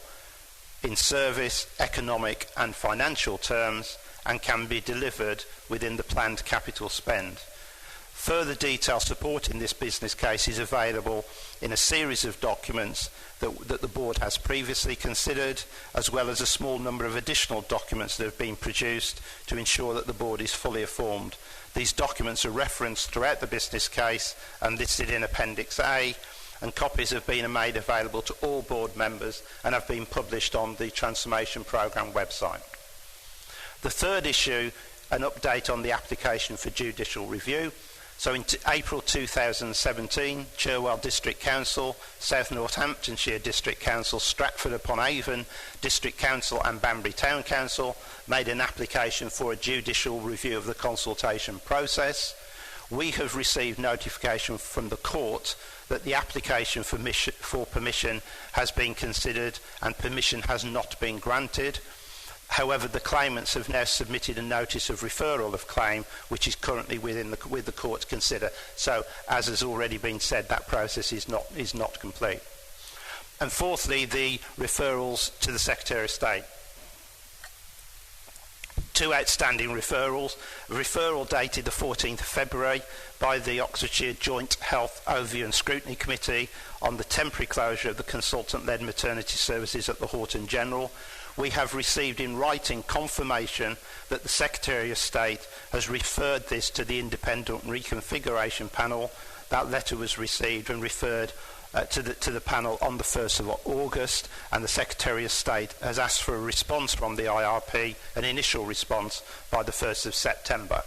in service, economic and financial terms and can be delivered within the planned capital spend. Further detail supporting this business case is available in a series of documents that the board has previously considered, as well as a small number of additional documents that have been produced to ensure that the board is fully informed. These documents are referenced throughout the business case and listed in Appendix A, and copies have been made available to all board members and have been published on the Transformation Programme website. The third issue, an update on the application for judicial review. So in April 2017, Cherwell District Council, South Northamptonshire District Council, Stratford-upon-Avon District Council and Banbury Town Council made an application for a judicial review of the consultation process. We have received notification from the court that the application for permission has been considered and permission has not been granted. However, the claimants have now submitted a notice of referral of claim, which is currently with the court to consider. So, as has already been said, that process is not complete. And fourthly, the referrals to the Secretary of State. Two outstanding referrals. A referral dated the 14th of February by the Oxfordshire Joint Health Overview and Scrutiny Committee on the temporary closure of the consultant-led maternity services at the Halton General. We have received in writing confirmation that the Secretary of State has referred this to the Independent Reconfiguration Panel. That letter was received and referred to the panel on the 1st of August, and the Secretary of State has asked for a response from the IRP, an initial response, by the 1st of September.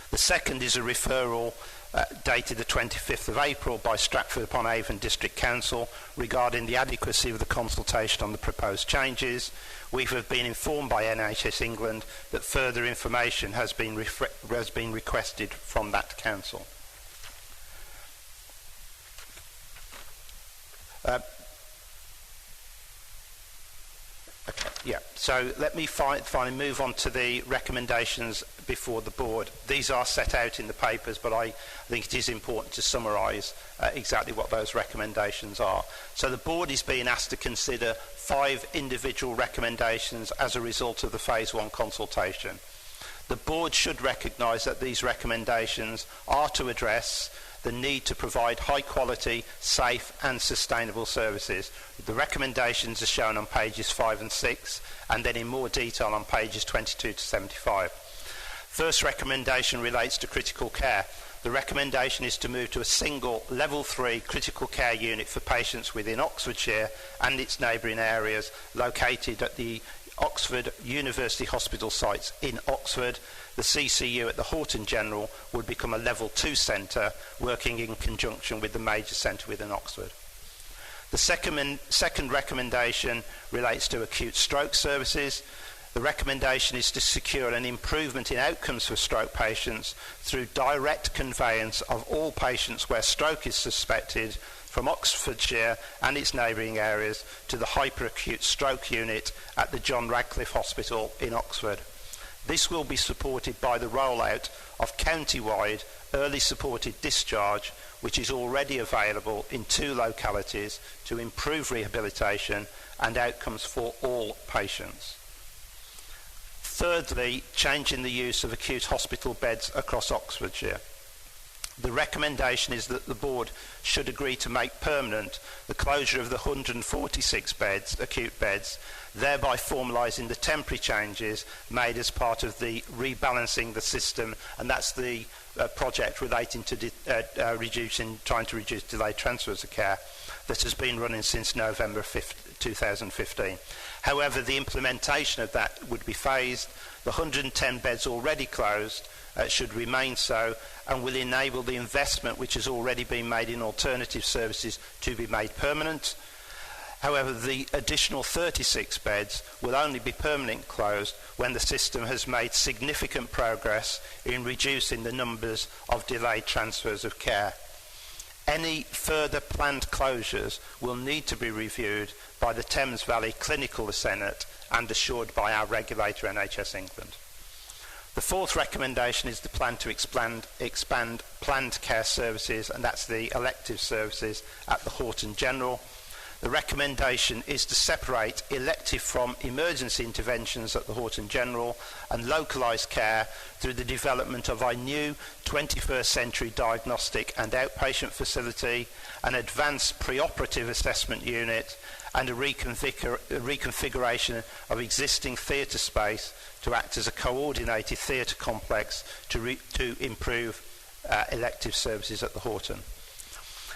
The second is a referral dated the 25th of April by Stratford-upon-Avon District Council regarding the adequacy of the consultation on the proposed changes. We have been informed by NHS England that further information has been requested from that council. So let me finally move on to the recommendations before the board. These are set out in the papers, but I think it is important to summarise exactly what those recommendations are. So the board is being asked to consider 5 individual recommendations as a result of the Phase 1 consultation. The board should recognise that these recommendations are to address the need to provide high quality, safe and sustainable services. The recommendations are shown on pages 5 and 6 and then in more detail on pages 22 to 75. First recommendation relates to critical care. The recommendation is to move to a single level 3 critical care unit for patients within Oxfordshire and its neighbouring areas located at the Oxford University Hospital sites in Oxford. The CCU at the Halton General would become a level 2 centre working in conjunction with the major centre within Oxford. The second recommendation relates to acute stroke services. The recommendation is to secure an improvement in outcomes for stroke patients through direct conveyance of all patients where stroke is suspected from Oxfordshire and its neighbouring areas to the hyperacute stroke unit at the John Radcliffe Hospital in Oxford. This will be supported by the rollout of county-wide early supported discharge, which is already available in 2 localities to improve rehabilitation and outcomes for all patients. Thirdly, changing the use of acute hospital beds across Oxfordshire. The recommendation is that the board should agree to make permanent the closure of the 146 beds, acute beds, thereby formalising the temporary changes made as part of the rebalancing the system, and that's the project relating to trying to reduce delayed transfers of care that has been running since November 2015. However, the implementation of that would be phased. The 110 beds already closed should remain so, and will enable the investment which has already been made in alternative services to be made permanent. However, the additional 36 beds will only be permanently closed when the system has made significant progress in reducing the numbers of delayed transfers of care. Any further planned closures will need to be reviewed by the Thames Valley Clinical Senate and assured by our regulator, NHS England. The fourth recommendation is the plan to expand planned care services, and that's the elective services at the Halton General. The recommendation is to separate elective from emergency interventions at the Halton General and localised care through the development of a new 21st century diagnostic and outpatient facility, an advanced preoperative assessment unit, and a reconfiguration of existing theatre space to act as a coordinated theatre complex to improve elective services at the Halton.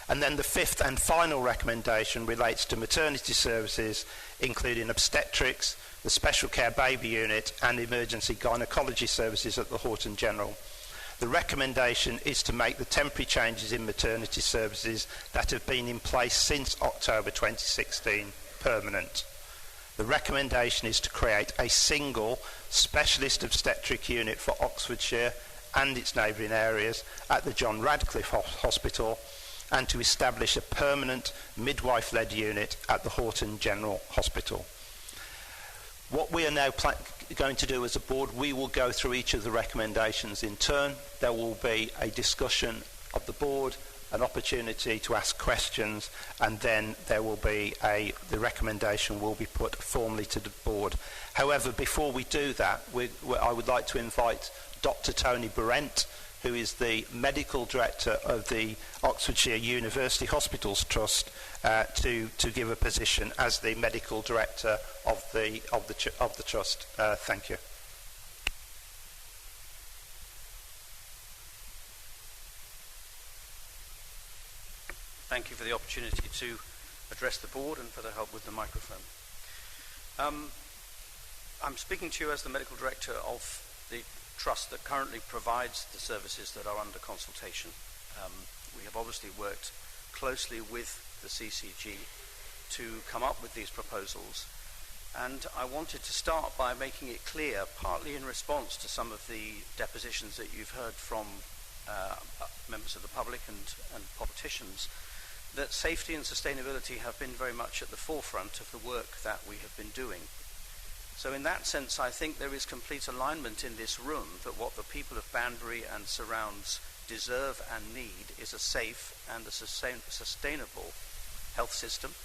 And then the fifth and final recommendation relates to maternity services, including obstetrics, the special care baby unit, and emergency gynecology services at the Halton General. The recommendation is to make the temporary changes in maternity services that have been in place since October 2016 permanent. The recommendation is to create a single specialist obstetric unit for Oxfordshire and its neighbouring areas at the John Radcliffe Hospital, and to establish a permanent midwife-led unit at the Halton General Hospital. What we are now going to do as a board, we will go through each of the recommendations in turn. There will be a discussion of the board, an opportunity to ask questions, and then there will be the recommendation will be put formally to the board. However, before we do that, I would like to invite Dr. Tony Brent, who is the Medical Director of the Oxfordshire University Hospitals Trust, to give a position as the Medical Director of the Trust. Thank you. Thank you for the opportunity to address the board and for the help with the microphone. I'm speaking to you as the Medical Director of the Trust that currently provides the services that are under consultation. We have obviously worked closely with the CCG to come up with these proposals, and I wanted to start by making it clear, partly in response to some of the depositions that you've heard from members of the public and politicians, that safety and sustainability have been very much at the forefront of the work that we have been doing. So in that sense, I think there is complete alignment in this room that what the people of Banbury and surrounds deserve and need is a safe and a sustainable health system,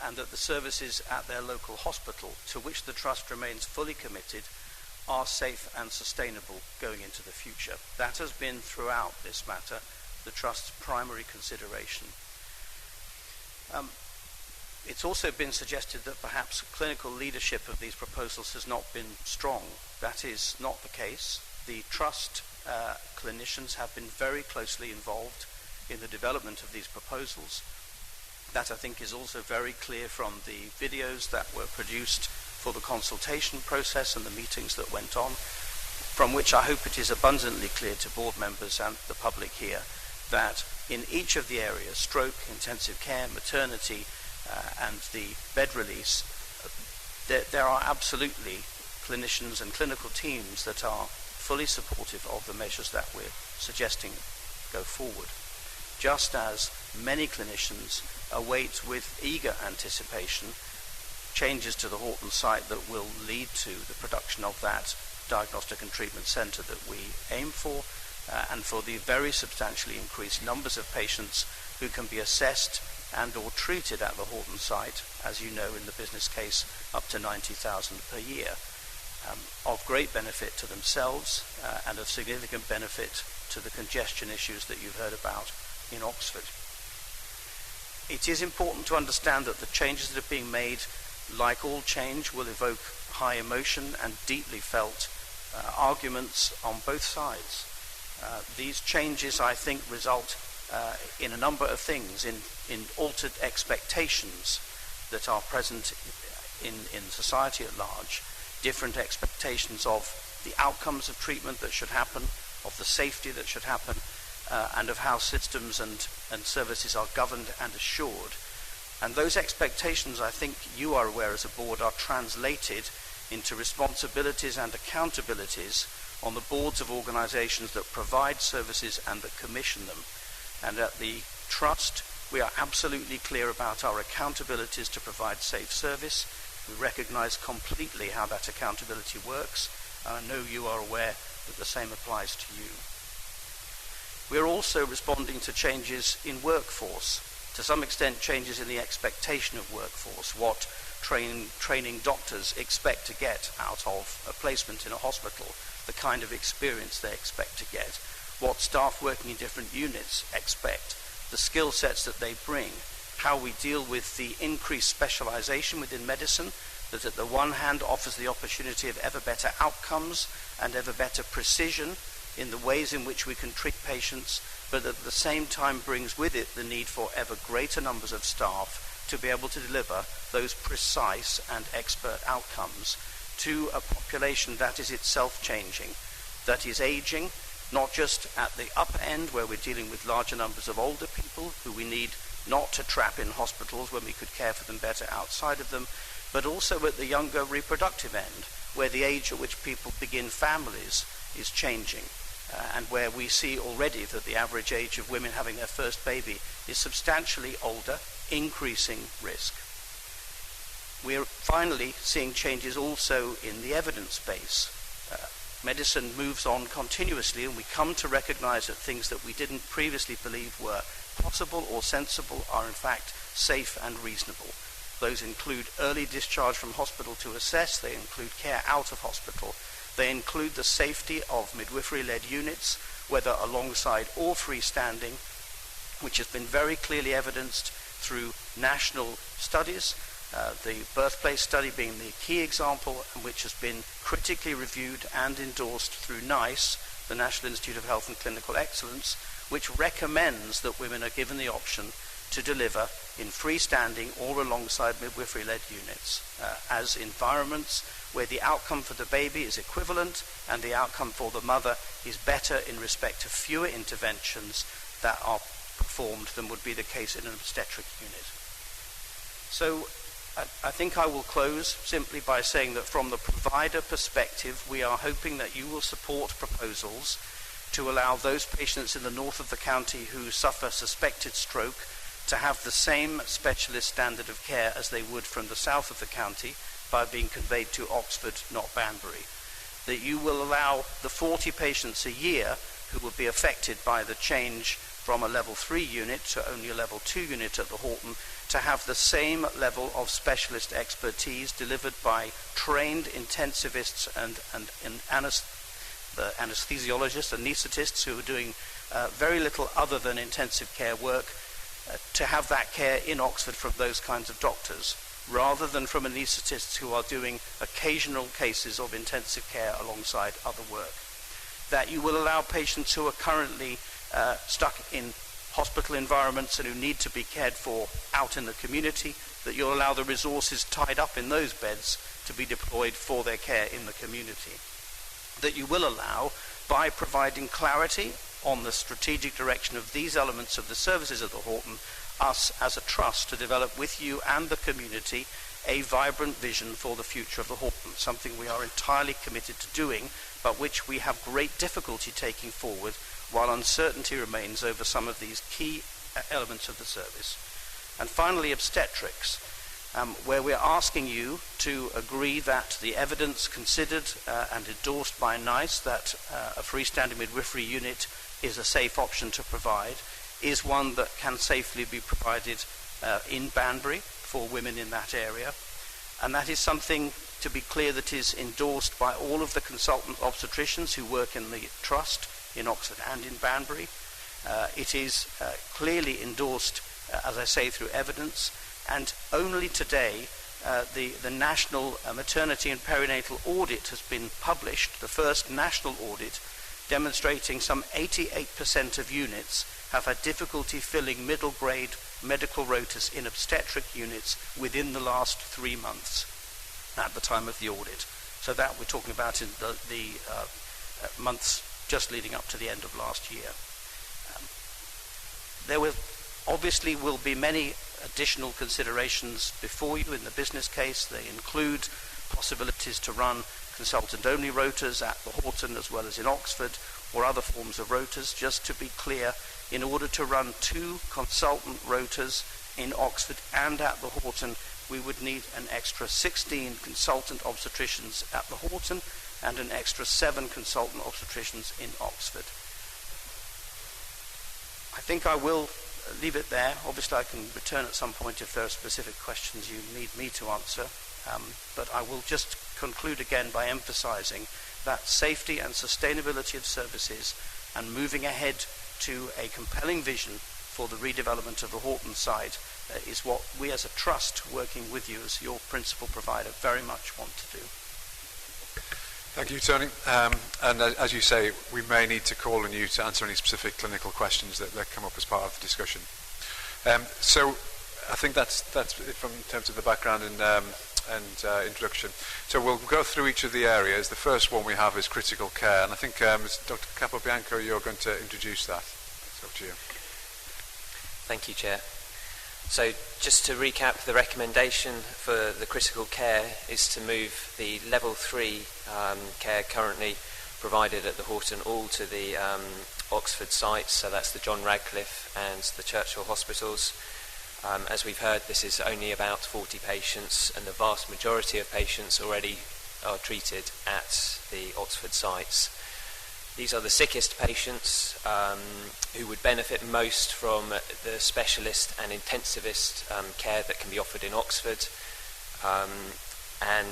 and that the services at their local hospital, to which the Trust remains fully committed, are safe and sustainable going into the future. That has been throughout this matter the Trust's primary consideration. It's also been suggested that perhaps clinical leadership of these proposals has not been strong. That is not the case. The Trust clinicians have been very closely involved in the development of these proposals. That, I think, is also very clear from the videos that were produced for the consultation process and the meetings that went on, from which I hope it is abundantly clear to board members and the public here that in each of the areas, stroke, intensive care, maternity, and the bed release, there are absolutely clinicians and clinical teams that are fully supportive of the measures that we're suggesting go forward. Just as many clinicians await with eager anticipation changes to the Halton site that will lead to the production of that diagnostic and treatment centre that we aim for, and for the very substantially increased numbers of patients who can be assessed and or treated at the Halton site, as you know in the business case, up to 90,000 per year. of great benefit to themselves and of significant benefit to the congestion issues that you've heard about in Oxford. It is important to understand that the changes that are being made, like all change, will evoke high emotion and deeply felt arguments on both sides. These changes, I think, result in a number of things, in altered expectations that are present in society at large, different expectations of the outcomes of treatment that should happen, of the safety that should happen, and of how systems and services are governed and assured. And those expectations, I think you are aware as a board, are translated into responsibilities and accountabilities on the boards of organisations that provide services and that commission them. And at the Trust, we are absolutely clear about our accountabilities to provide safe service. We recognise completely how that accountability works, and I know you are aware that the same applies to you. We are also responding to changes in workforce, to some extent changes in the expectation of workforce, what training doctors expect to get out of a placement in a hospital, the kind of experience they expect to get, what staff working in different units expect, the skill sets that they bring, how we deal with the increased specialization within medicine that at the one hand offers the opportunity of ever better outcomes and ever better precision in the ways in which we can treat patients, but at the same time brings with it the need for ever greater numbers of staff to be able to deliver those precise and expert outcomes to a population that is itself changing, that is aging, not just at the upper end where we're dealing with larger numbers of older people who we need not to trap in hospitals when we could care for them better outside of them, but also at the younger reproductive end where the age at which people begin families is changing, and where we see already that the average age of women having their first baby is substantially older, increasing risk. We're finally seeing changes also in the evidence base. Medicine moves on continuously, and we come to recognize that things that we didn't previously believe were possible or sensible are in fact safe and reasonable. Those include early discharge from hospital to assess, they include care out of hospital, they include the safety of midwifery-led units, whether alongside or freestanding, which has been very clearly evidenced through national studies, the birthplace study being the key example, and which has been critically reviewed and endorsed through NICE, the National Institute of Health and Clinical Excellence, which recommends that women are given the option to deliver in freestanding or alongside midwifery-led units as environments where the outcome for the baby is equivalent and the outcome for the mother is better in respect to fewer interventions that are performed than would be the case in an obstetric unit. So I think I will close simply by saying that from the provider perspective, we are hoping that you will support proposals to allow those patients in the north of the county who suffer suspected stroke to have the same specialist standard of care as they would from the south of the county by being conveyed to Oxford, not Banbury. That you will allow the 40 patients a year who will be affected by the change from a level 3 unit to only a level 2 unit at the Halton to have the same level of specialist expertise delivered by trained intensivists and the anesthesiologists, anaesthetists who are doing very little other than intensive care work, to have that care in Oxford from those kinds of doctors, rather than from anaesthetists who are doing occasional cases of intensive care alongside other work. That you will allow patients who are currently stuck in hospital environments and who need to be cared for out in the community, that you'll allow the resources tied up in those beds to be deployed for their care in the community. That you will allow, by providing clarity on the strategic direction of these elements of the services of the Halton, us as a trust to develop with you and the community a vibrant vision for the future of the Halton, something we are entirely committed to doing, but which we have great difficulty taking forward while uncertainty remains over some of these key elements of the service. And finally, obstetrics, where we're asking you to agree that the evidence considered and endorsed by NICE that a freestanding midwifery unit is a safe option to provide, is one that can safely be provided in Banbury for women in that area. And that is something to be clear, that is endorsed by all of the consultant obstetricians who work in the trust in Oxford and in Banbury. It is clearly endorsed, as I say, through evidence, and only today the National Maternity and Perinatal Audit has been published, the first national audit, demonstrating some 88% of units have had difficulty filling middle grade medical rotas in obstetric units within the last 3 months at the time of the audit. So that we're talking about in the months just leading up to the end of last year. There will obviously be many additional considerations before you in the business case. They include possibilities to run consultant-only rotas at the Halton as well as in Oxford, or other forms of rotas. Just to be clear, in order to run 2 consultant rotas in Oxford and at the Halton, we would need an extra 16 consultant obstetricians at the Halton and an extra 7 consultant obstetricians in Oxford. I think I will leave it there. Obviously I can return at some point if there are specific questions you need me to answer, but I will just conclude again by emphasising that safety and sustainability of services and moving ahead to a compelling vision for the redevelopment of the Halton site is what we as a trust, working with you as your principal provider, very much want to do. Thank you, Tony. And as you say, we may need to call on you to answer any specific clinical questions that come up as part of the discussion. So I think that's it from in terms of the background and introduction. So we'll go through each of the areas. The first one we have is critical care, and I think Dr. Capobianco, you're going to introduce that. It's up to you. Thank you, Chair. So just to recap, the recommendation for the critical care is to move the level 3 care currently provided at the Halton all to the Oxford sites, so that's the John Radcliffe and the Churchill hospitals. As we've heard, this is only about 40 patients, and the vast majority of patients already are treated at the Oxford sites. These are the sickest patients who would benefit most from the specialist and intensivist care that can be offered in Oxford. And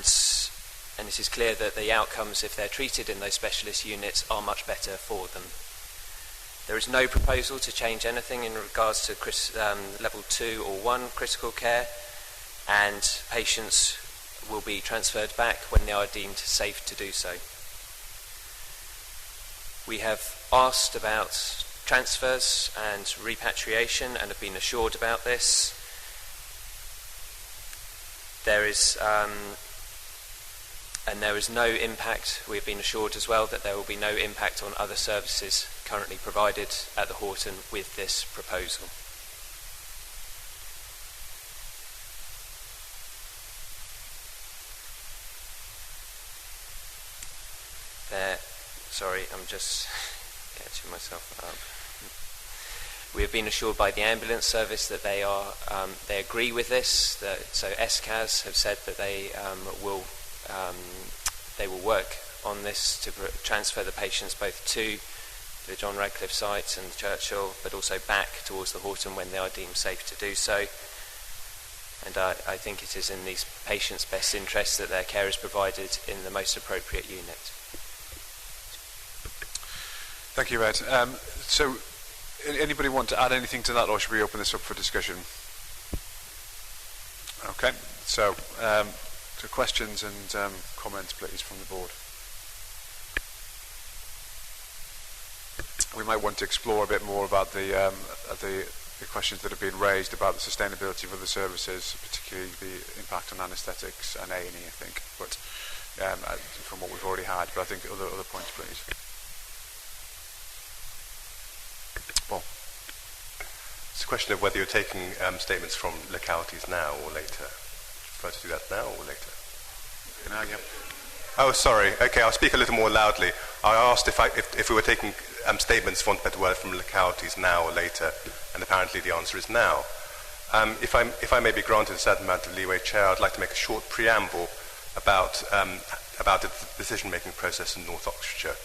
it is clear that the outcomes, if they're treated in those specialist units, are much better for them. There is no proposal to change anything in regards to level 2 or 1 critical care, and patients will be transferred back when they are deemed safe to do so. We have asked about transfers and repatriation and have been assured about this. There is no impact. We have been assured as well that there will be no impact on other services currently provided at the Halton with this proposal. Sorry, I'm just catching myself up. We have been assured by the ambulance service that they agree with this. So SCAS have said that they will work on this to transfer the patients both to the John Radcliffe sites and the Churchill, but also back towards the Halton when they are deemed safe to do so. And I think it is in these patients' best interest that their care is provided in the most appropriate unit. Thank you, Ed. So, anybody want to add anything to that, or should we open this up for discussion? Okay, so questions and comments, please, from the board. We might want to explore a bit more about the questions that have been raised about the sustainability of other services, particularly the impact on anaesthetics and A&E, I think, but from what we've already had. But I think other points, please. Well, it's a question of whether you're taking statements from localities now or later. Prefer to do that now or later? Now, yeah. Oh, sorry. Okay, I'll speak a little more loudly. I asked if we were taking statements, for want of a better word, from localities now or later, and apparently the answer is now. If I may be granted a certain amount of leeway, Chair, I'd like to make a short preamble about the decision-making process in North Oxfordshire.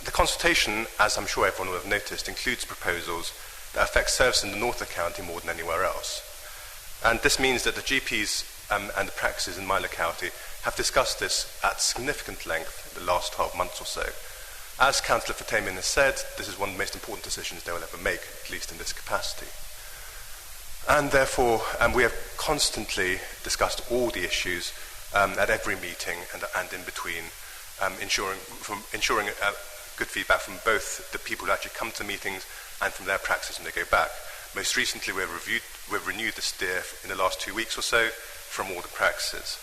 The consultation, as I'm sure everyone will have noticed, includes proposals that affect service in the north of the county more than anywhere else. And this means that the GPs and the practices in my locality have discussed this at significant length in the last 12 months or so. As Councillor Fatamian has said, this is one of the most important decisions they will ever make, at least in this capacity. And therefore, we have constantly discussed all the issues at every meeting and in between, ensuring good feedback from both the people who actually come to the meetings and from their practice when they go back. Most recently, we've renewed the steer in the last 2 weeks or so from all the practices.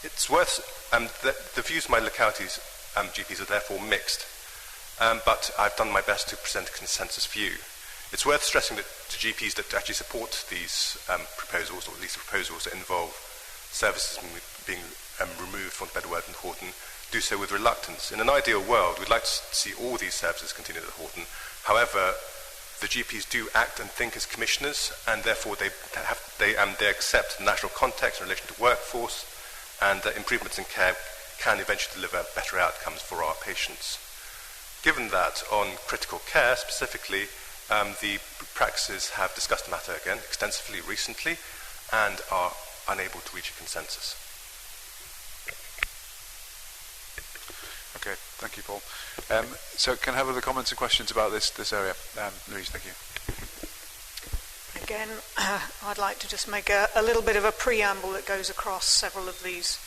It's worth the views of my locality's GPs are therefore mixed, but I've done my best to present a consensus view. It's worth stressing that to GPs that actually support these proposals, or at least proposals that involve services being removed from Bedworth and Halton, do so with reluctance. In an ideal world, we'd like to see all these services continue at Halton. However, the GPs do act and think as commissioners, and therefore they accept the national context in relation to workforce, and improvements in care can eventually deliver better outcomes for our patients. Given that, on critical care specifically, the practices have discussed the matter again extensively recently and are unable to reach a consensus. Okay, thank you, Paul. So can I have other comments and questions about this area? Louise, thank you. Again, I'd like to just make a little bit of a preamble that goes across several of these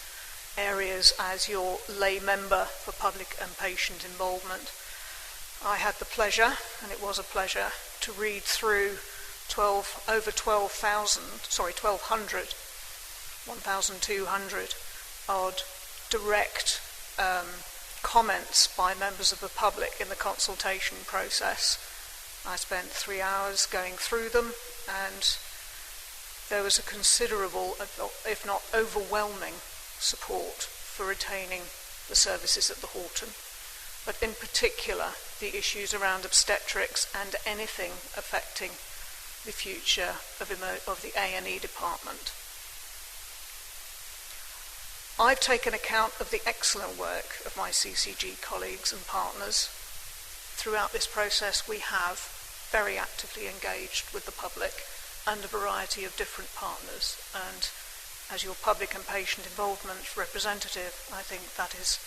areas as your lay member for public and patient involvement. I had the pleasure, and it was a pleasure, to read through 1,200 odd direct comments by members of the public in the consultation process. I spent 3 hours going through them, and there was a considerable, if not overwhelming, support for retaining the services at the Halton, but in particular the issues around obstetrics and anything affecting the future of the A&E department. I've taken account of the excellent work of my CCG colleagues and partners. Throughout this process, we have very actively engaged with the public and a variety of different partners, and as your public and patient involvement representative, I think that is,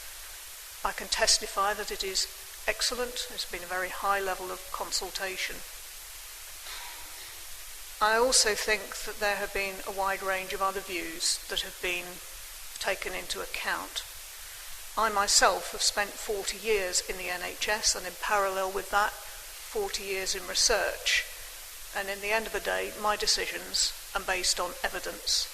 I can testify that it is excellent. It's been a very high level of consultation. I also think that there have been a wide range of other views that have been taken into account. I myself have spent 40 years in the NHS, and in parallel with that, 40 years in research. And in the end of the day, my decisions are based on evidence.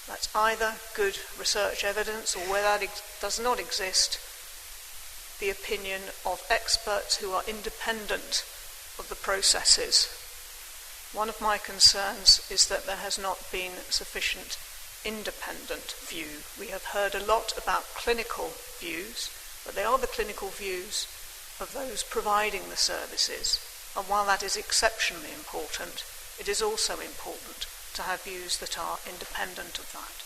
That's either good research evidence, or where that does not exist, the opinion of experts who are independent of the processes. One of my concerns is that there has not been sufficient independent view. We have heard a lot about clinical views, but they are the clinical views of those providing the services. And while that is exceptionally important, it is also important to have views that are independent of that.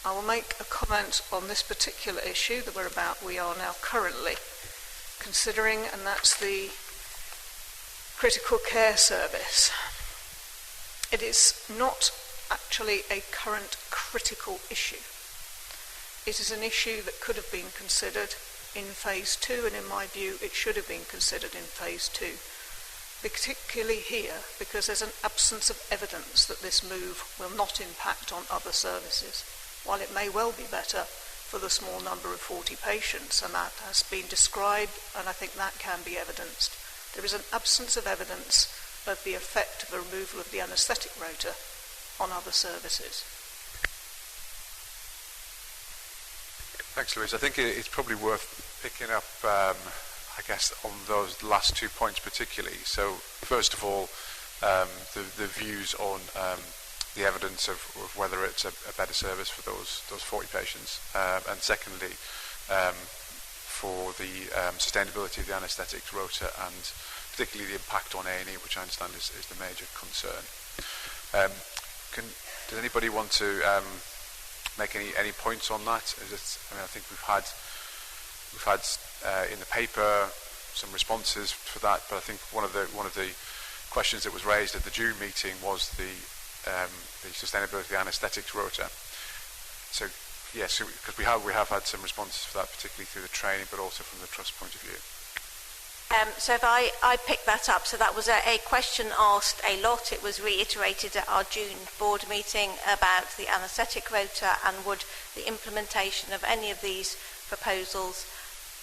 I will make a comment on this particular issue that we are now currently considering, and that's the critical care service. It is not actually a current critical issue. It is an issue that could have been considered in phase 2, and in my view it should have been considered in phase 2, particularly here because there's an absence of evidence that this move will not impact on other services, while it may well be better for the small number of 40 patients, and that has been described, and I think that can be evidenced. There is an absence of evidence of the effect of the removal of the anaesthetic rota on other services. Thanks, Louise. I think it's probably worth picking up, I guess, on those last 2 points particularly. So, first of all, the views on the evidence of whether it's a better service for those 40 patients, and secondly, for the sustainability of the anaesthetics rota, and particularly the impact on A&E, which I understand is the major concern. Does anybody want to make any points on that? I think we've had in the paper some responses for that, but I think one of the questions that was raised at the June meeting was the the sustainability anaesthetics rota. So yes, because we have had some responses for that, particularly through the training, but also from the trust point of view. So if I picked that up, so that was a question asked a lot. It was reiterated at our June board meeting about the anaesthetic rota, and would the implementation of any of these proposals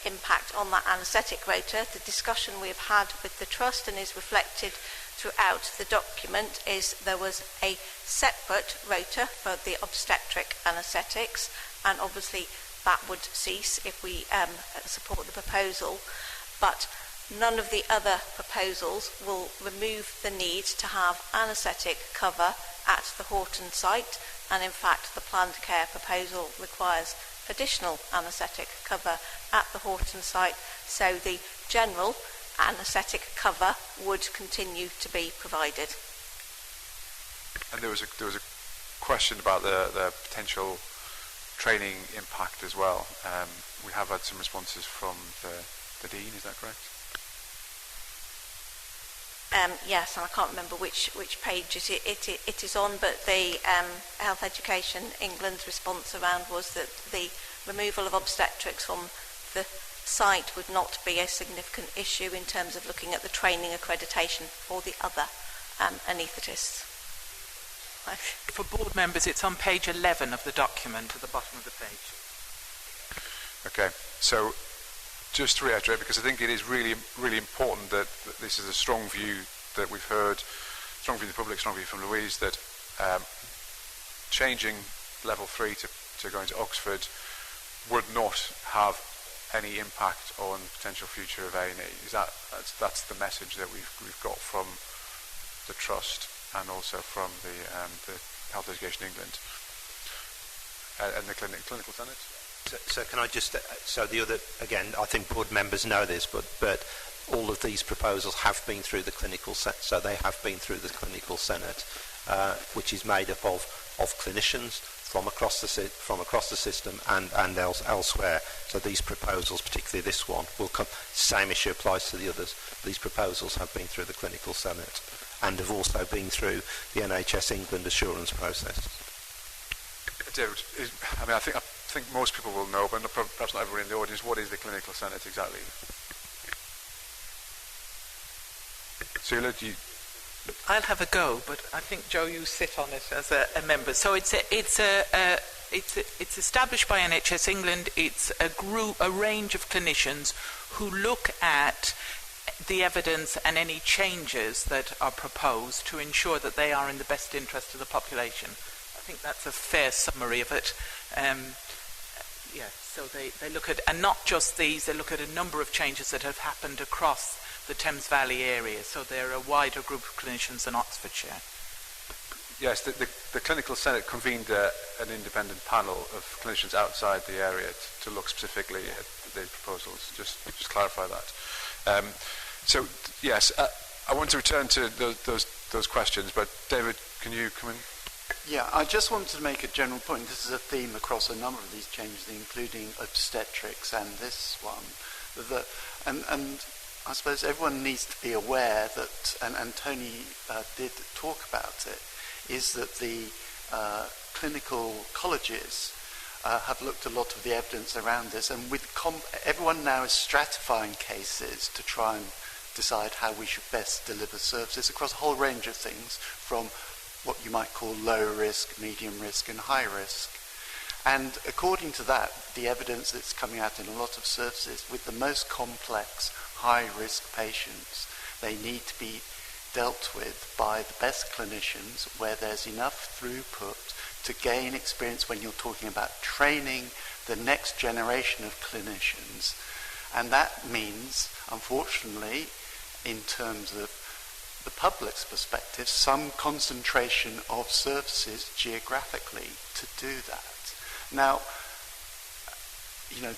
impact on that anaesthetic rota. The discussion we've had with the trust, and is reflected throughout the document, is there was a separate rota for the obstetric anaesthetics, and obviously that would cease if we support the proposal. But none of the other proposals will remove the need to have anaesthetic cover at the Halton site, and in fact the planned care proposal requires additional anaesthetic cover at the Halton site, so the general anaesthetic cover would continue to be provided. And there was a question about the potential training impact as well. We have had some responses from the Dean, is that correct? Yes, and I can't remember which page it is on, but the Health Education England's response around was that the removal of obstetrics from the site would not be a significant issue in terms of looking at the training accreditation for the other anaesthetists. For board members, it's on page 11 of the document at the bottom of the page. Okay, so just to reiterate, because I think it is really, really important that this is a strong view that we've heard, strong view of the public, strong view from Louise, that changing level 3 to going to Oxford would not have any impact on potential future of A&E. That's the message that we've got from the trust and also from the Health Education England and the clinical senate. So can I just, so the other, again, I think board members know this, but all of these proposals have been through the clinical senate, so they have been through the clinical senate, which is made up of clinicians from across the system and elsewhere. So these proposals, particularly this one, will come. Same issue applies to the others. These proposals have been through the clinical senate and have also been through the NHS England assurance process. David, I think most people will know, but perhaps not everyone in the audience, what is the clinical senate exactly? Sula, do you? I'll have a go, but I think, Joe, you sit on it as a member. So it's established by NHS England. It's a range of clinicians who look at the evidence and any changes that are proposed to ensure that they are in the best interest of the population. I think that's a fair summary of it. So they look at, and not just these, they look at a number of changes that have happened across the Thames Valley area, so they're a wider group of clinicians than Oxfordshire. Yes, the Clinical Senate convened an independent panel of clinicians outside the area to look specifically at the proposals. Just clarify that. So yes, I want to return to those questions, but David, can you come in? Yeah, I just wanted to make a general point. This is a theme across a number of these changes, including obstetrics and this one. And I suppose everyone needs to be aware that, and Tony did talk about it, is that the clinical colleges have looked a lot of the evidence around this, and with everyone now is stratifying cases to try and decide how we should best deliver services across a whole range of things, from what you might call low risk, medium risk and high risk. And according to that, the evidence that's coming out in a lot of services, with the most complex high risk patients, they need to be dealt with by the best clinicians where there's enough throughput to gain experience when you're talking about training the next generation of clinicians. And that means, unfortunately, in terms of the public's perspective, some concentration of services geographically to do that. Now,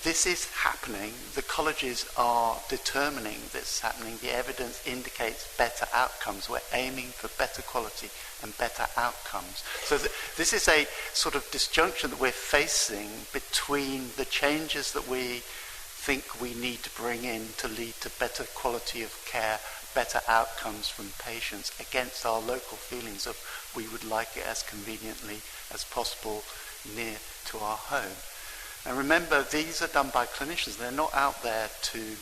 this is happening. The colleges are determining this is happening. The evidence indicates better outcomes. We're aiming for better quality and better outcomes. So this is a sort of disjunction that we're facing between the changes that we think we need to bring in to lead to better quality of care, better outcomes from patients against our local feelings of we would like it as conveniently as possible near to our home. And remember, these are done by clinicians. They're not out there to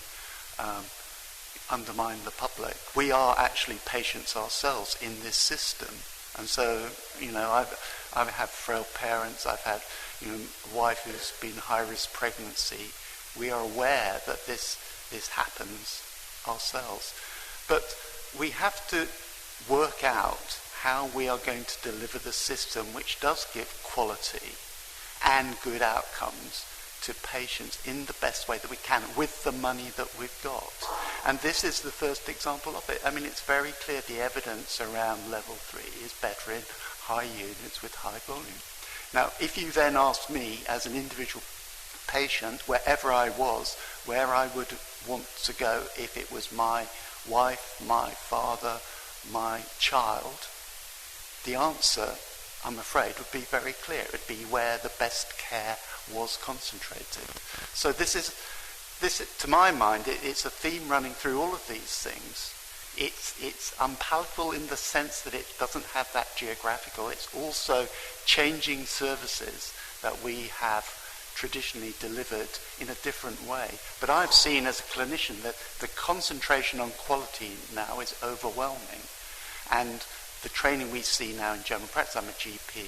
undermine the public. We are actually patients ourselves in this system. And so, I've had frail parents, I've had a wife who's been high-risk pregnancy. We are aware that this happens ourselves. But we have to work out how we are going to deliver the system which does give quality and good outcomes to patients in the best way that we can with the money that we've got. And this is the first example of it. I mean, it's very clear the evidence around level 3 is better in high units with high volume. Now, if you then ask me as an individual patient, wherever I was, where I would want to go if it was my wife, my father, my child, the answer, I'm afraid, would be very clear. It would be where the best care was concentrated. So this, to my mind, it's a theme running through all of these things. It's unpalatable in the sense that it doesn't have that geographical. It's also changing services that we have traditionally delivered in a different way. But I've seen as a clinician that the concentration on quality now is overwhelming. And the training we see now in general practice, I'm a GP,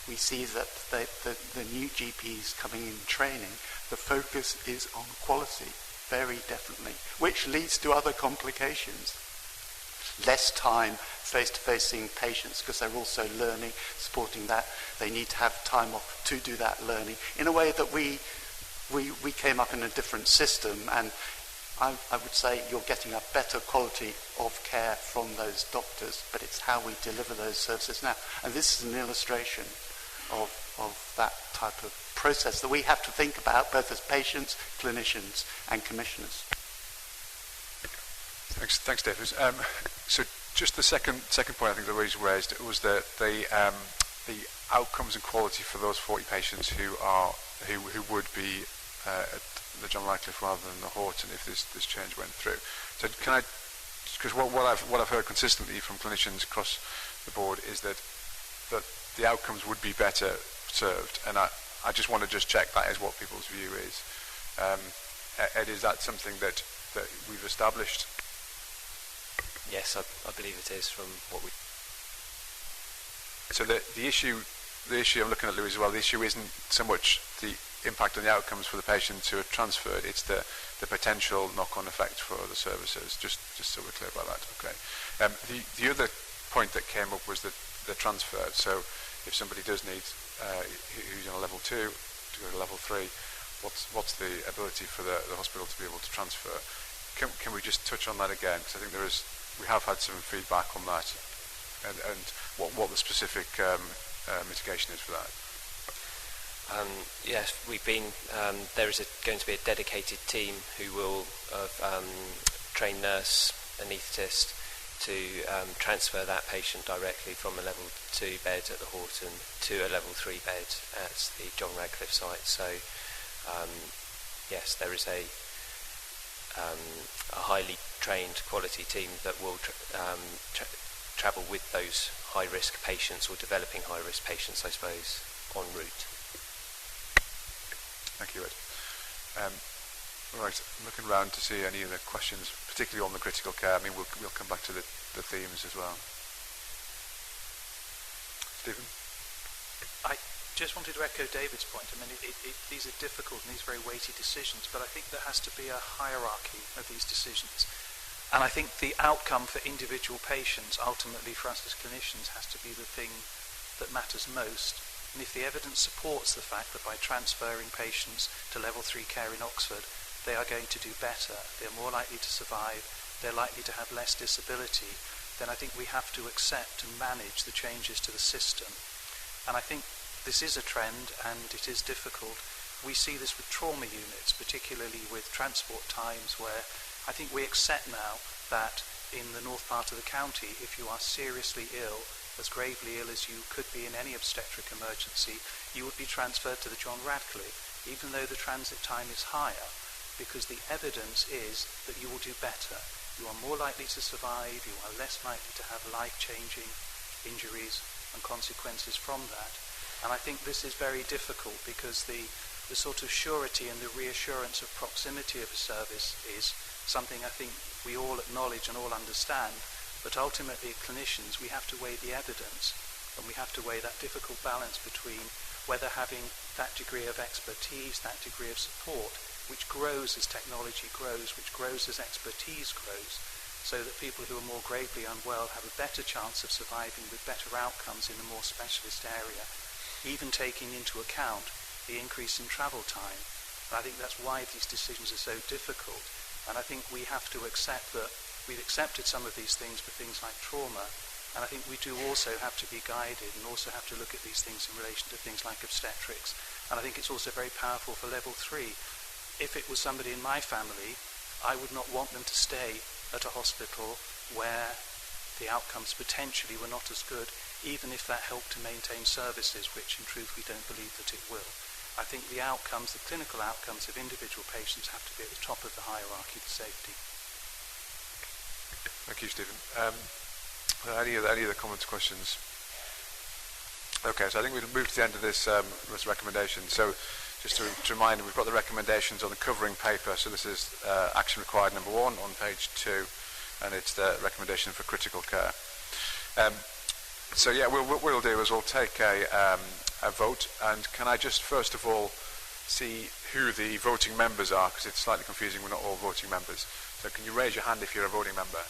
we see that the new GPs coming in training, the focus is on quality, very definitely, which leads to other complications. Less time face-to-face seeing patients because they're also learning, supporting that. They need to have time off to do that learning in a way that we came up in a different system, and I would say you're getting a better quality of care from those doctors, but it's how we deliver those services now. And this is an illustration of that type of process that we have to think about both as patients, clinicians, and commissioners. Thanks, David. So just the second point I think that was raised was the outcomes and quality for those 40 patients who would be at the John Radcliffe rather than the Halton if this change went through. So can I, because what I've heard consistently from clinicians across the board is that the outcomes would be better served, and I just want to just check that is what people's view is. Ed, is that something that we've established? Yes, I believe it is from what we... So the issue I'm looking at, Louis, as well, the issue isn't so much the impact on the outcomes for the patients who are transferred, it's the potential knock-on effect for the services, just so we're clear about that. Okay. The other point that came up was the transfer. So if somebody does need, who's on a level 2 to go to level 3, what's the ability for the hospital to be able to transfer? Can we just touch on that again? Because I think we have had some feedback on that, and what the specific mitigation is for that. Yes, we've been. There is going to be a dedicated team who will train nurse, anaesthetist to transfer that patient directly from a level 2 bed at the Halton to a level 3 bed at the John Radcliffe site. So yes, there is a highly trained quality team that will travel with those high-risk patients, or developing high-risk patients, I suppose, en route. Thank you, Ed. Right, I'm looking around to see any other questions, particularly on the critical care. I mean, we'll come back to the themes as well. Stephen? I just wanted to echo David's point. I mean, these are difficult and these are very weighty decisions, but I think there has to be a hierarchy of these decisions. And I think the outcome for individual patients, ultimately for us as clinicians, has to be the thing that matters most. And if the evidence supports the fact that by transferring patients to level 3 care in Oxford, they are going to do better, they're more likely to survive, they're likely to have less disability, then I think we have to accept and manage the changes to the system. And I think this is a trend, and it is difficult. We see this with trauma units, particularly with transport times, where I think we accept now that in the north part of the county, if you are seriously ill, as gravely ill as you could be in any obstetric emergency, you would be transferred to the John Radcliffe, even though the transit time is higher. because the evidence is that you will do better. You are more likely to survive, you are less likely to have life-changing injuries and consequences from that. And I think this is very difficult because the sort of surety and the reassurance of proximity of a service is something I think we all acknowledge and all understand, but ultimately clinicians, we have to weigh the evidence, and we have to weigh that difficult balance between whether having that degree of expertise, that degree of support, which grows as technology grows, which grows as expertise grows, so that people who are more gravely unwell have a better chance of surviving with better outcomes in a more specialist area, even taking into account the increase in travel time. And I think that's why these decisions are so difficult. And I think we have to accept that we've accepted some of these things for things like trauma, and I think we do also have to be guided and also have to look at these things in relation to things like obstetrics. And I think it's also very powerful for level 3. If it was somebody in my family, I would not want them to stay at a hospital where the outcomes potentially were not as good, even if that helped to maintain services, which in truth we don't believe that it will. I think the outcomes, the clinical outcomes of individual patients have to be at the top of the hierarchy for safety. Thank you, Stephen. Any other comments, questions? Okay, so I think we'll move to the end of this recommendation. So just to remind you, we've got the recommendations on the covering paper. So this is action required number 1 on page 2, and it's the recommendation for critical care. So yeah, what we'll do is we'll take a vote, and can I just first of all see who the voting members are, because it's slightly confusing, we're not all voting members. So can you raise your hand if you're a voting member?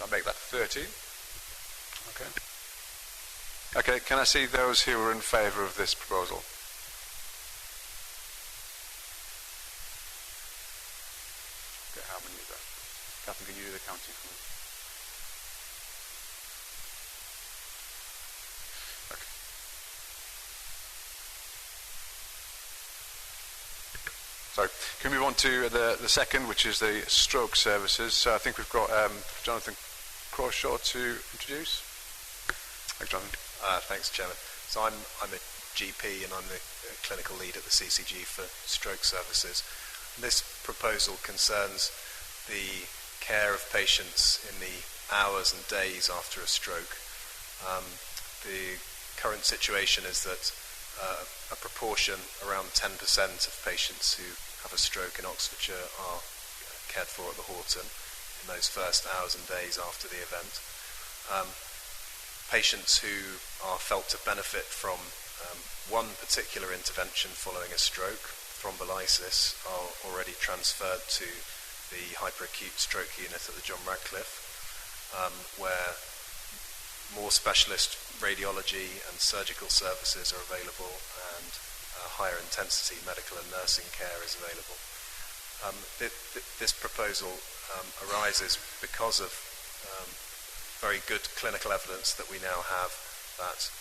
I'll make that 13. Okay. Okay, can I see those who are in favour of this proposal? Okay, how many is that? Catherine, can you do the counting for me? Okay. So, can we move on to the second, which is the stroke services? So I think we've got Jonathan Crawshaw to introduce. Thanks, Jonathan. Thanks, Chairman. So I'm a GP and I'm the clinical lead at the CCG for stroke services. This proposal concerns the care of patients in the hours and days after a stroke. The current situation is that a proportion, around 10% of patients who have a stroke in Oxfordshire are cared for at the Halton in those first hours and days after the event. Patients who are felt to benefit from one particular intervention following a stroke, thrombolysis, are already transferred to the hyperacute stroke unit at the John Radcliffe, where more specialist radiology and surgical services are available, and higher intensity medical and nursing care is available. This proposal arises because of very good clinical evidence that we now have that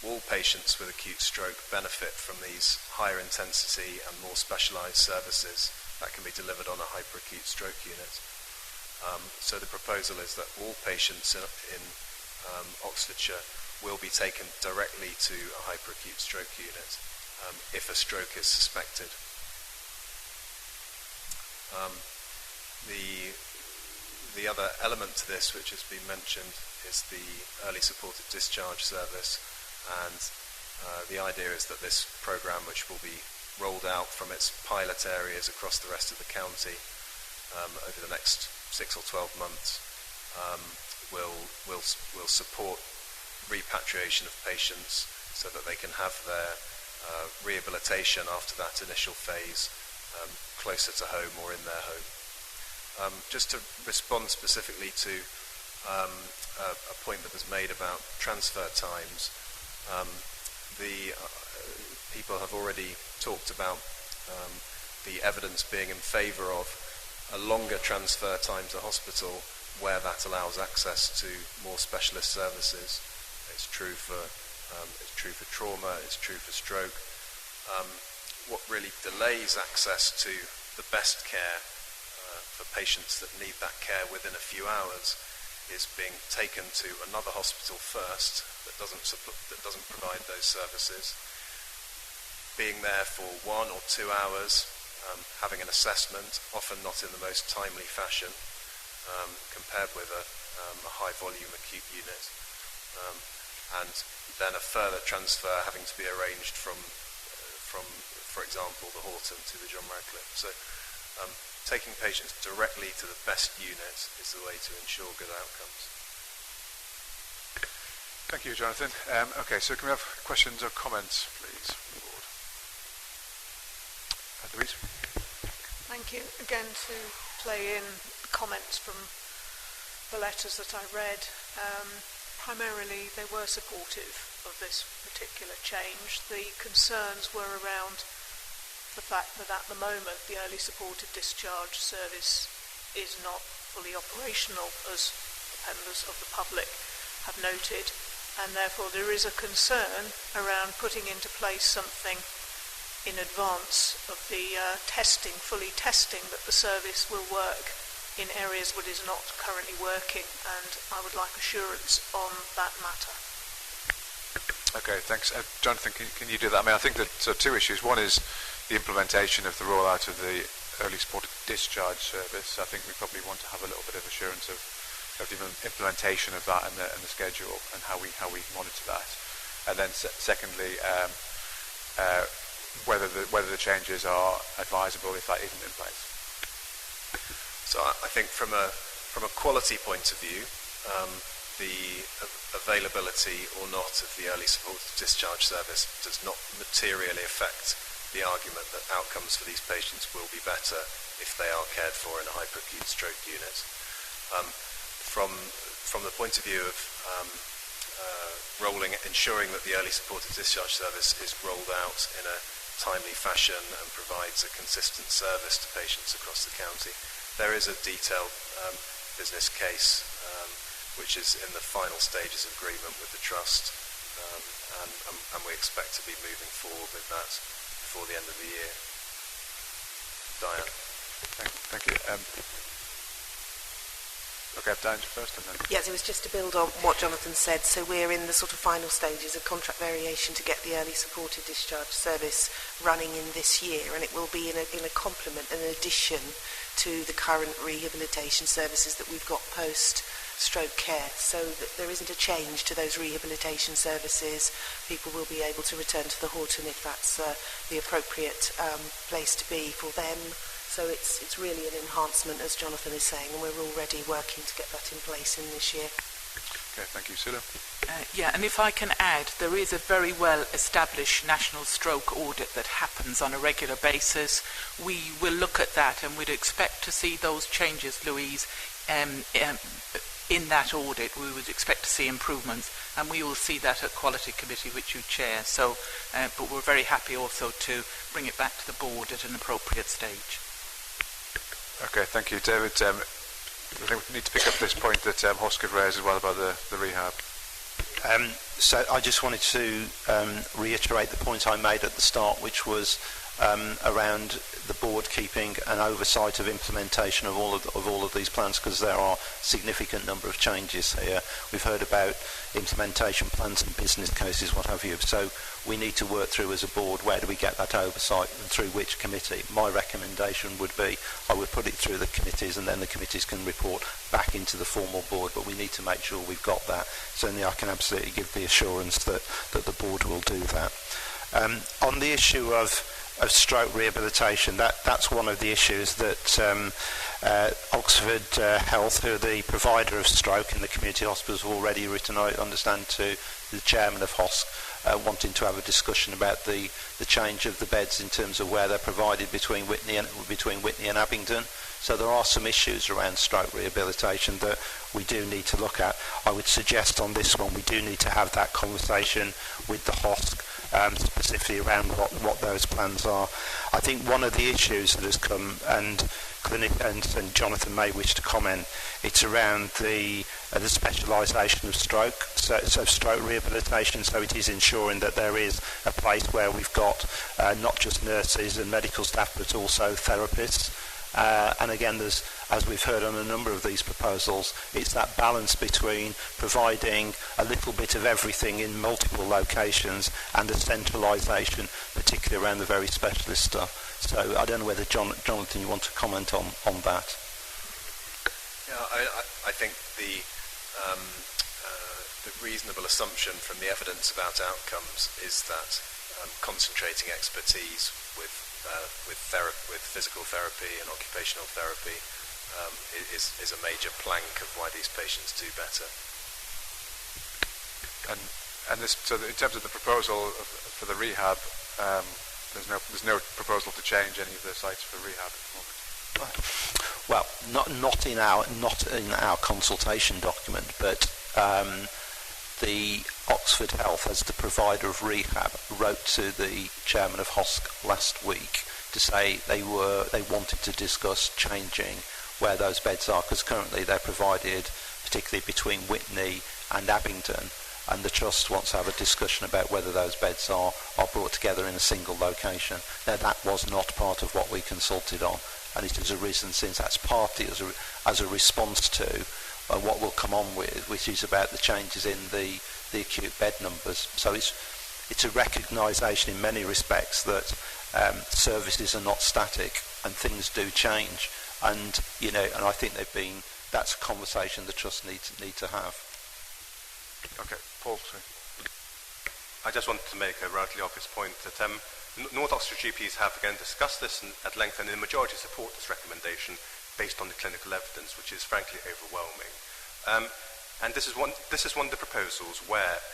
all patients with acute stroke benefit from these higher intensity and more specialised services that can be delivered on a hyperacute stroke unit. So the proposal is that all patients in Oxfordshire will be taken directly to a hyperacute stroke unit if a stroke is suspected. The other element to this, which has been mentioned, is the early supported discharge service, and the idea is that this programme, which will be rolled out from its pilot areas across the rest of the county over the next 6 or 12 months, will support repatriation of patients so that they can have their rehabilitation after that initial phase closer to home or in their home. Just to respond specifically to a point that was made about transfer times, the people have already talked about the evidence being in favour of a longer transfer time to hospital where that allows access to more specialist services. It's true for trauma, it's true for stroke. What really delays access to the best care for patients that need that care within a few hours is being taken to another hospital first that doesn't provide those services. Being there for 1 or 2 hours, having an assessment, often not in the most timely fashion, compared with a high-volume acute unit, and then a further transfer having to be arranged from, for example, the Halton to the John Radcliffe. So taking patients directly to the best unit is the way to ensure good outcomes. Thank you, Jonathan. Okay, so can we have questions or comments, please, from the board? Louise? Thank you. Again, to play in comments from the letters that I read, primarily they were supportive of this particular change. The concerns were around the fact that at the moment the early supported discharge service is not fully operational, as members of the public have noted, and therefore there is a concern around putting into place something in advance of the fully testing that the service will work in areas where it is not currently working, and I would like assurance on that matter. Okay, thanks. Jonathan, can you do that? I mean, I think that two issues. One is the implementation of the rollout of the early supported discharge service. I think we probably want to have a little bit of assurance of the implementation of that and the schedule and how we monitor that. And then secondly, whether the changes are advisable if that isn't in place. So I think from a quality point of view, the availability or not of the early supported discharge service does not materially affect the argument that outcomes for these patients will be better if they are cared for in a hyperacute stroke unit. From the point of view of ensuring that the early supported discharge service is rolled out in a timely fashion and provides a consistent service to patients across the county, there is a detailed business case which is in the final stages of agreement with the Trust, and we expect to be moving forward with that before the end of the year. Diane. Thank you. Okay, Diane first and then... Yes, it was just to build on what Jonathan said. So we're in the sort of final stages of contract variation to get the early supported discharge service running in this year, and it will be in a complement, an addition to the current rehabilitation services that we've got post-stroke care, so that there isn't a change to those rehabilitation services. People will be able to return to the Halton if that's the appropriate place to be for them. So it's really an enhancement, as Jonathan is saying, and we're already working to get that in place in this year. Okay, thank you. Sula? Yeah, and if I can add, there is a very well-established national stroke audit that happens on a regular basis. We will look at that, and we'd expect to see those changes, Louise, in that audit. We would expect to see improvements, and we will see that at Quality Committee, which you chair. So, but we're very happy also to bring it back to the board at an appropriate stage. Okay, thank you, David. I think we need to pick up this point that Hoskov raised as well about the rehab. So I just wanted to reiterate the point I made at the start, which was around the board keeping an oversight of implementation of all of these plans, because there are a significant number of changes here. We've heard about implementation plans and business cases, what have you. So we need to work through as a board, where do we get that oversight and through which committee? My recommendation would be I would put it through the committees, and then the committees can report back into the formal board, but we need to make sure we've got that. Certainly I can absolutely give the assurance that the board will do that. On the issue of stroke rehabilitation, that's one of the issues that Oxford Health, who are the provider of stroke in the community hospitals, have already written, I understand, to the chairman of HOSC, wanting to have a discussion about the change of the beds in terms of where they're provided between Whitney and Abingdon. So there are some issues around stroke rehabilitation that we do need to look at. I would suggest on this one we do need to have that conversation with the HOSC, specifically around what those plans are. I think one of the issues that has come, and Jonathan may wish to comment, it's around the specialisation of stroke, so stroke rehabilitation. So it is ensuring that there is a place where we've got not just nurses and medical staff, but also therapists. And again, there's, as we've heard on a number of these proposals, it's that balance between providing a little bit of everything in multiple locations and a centralisation, particularly around the very specialist stuff. So I don't know whether, Jonathan, you want to comment on that? Yeah, I think the reasonable assumption from the evidence about outcomes is that concentrating expertise with physical therapy and occupational therapy is a major plank of why these patients do better. And this, so in terms of the proposal for the rehab, there's no proposal to change any of the sites for rehab at the moment. Well, not in our consultation document, but the Oxford Health, as the provider of rehab, wrote to the chairman of HOSC last week to say they wanted to discuss changing where those beds are, because currently they're provided particularly between Witney and Abingdon, and the trust wants to have a discussion about whether those beds are brought together in a single location. Now, that was not part of what we consulted on, and it has arisen since. That's partly as a response to what we'll come on with, which is about the changes in the acute bed numbers. So it's a recognisation in many respects that services are not static and things do change, and I think that's a conversation the trust need to have. Okay, Paul. Sorry. I just wanted to make a relatively obvious point that North Oxford GPs have again discussed this at length, and in the majority support this recommendation based on the clinical evidence, which is frankly overwhelming. And this is one of the proposals where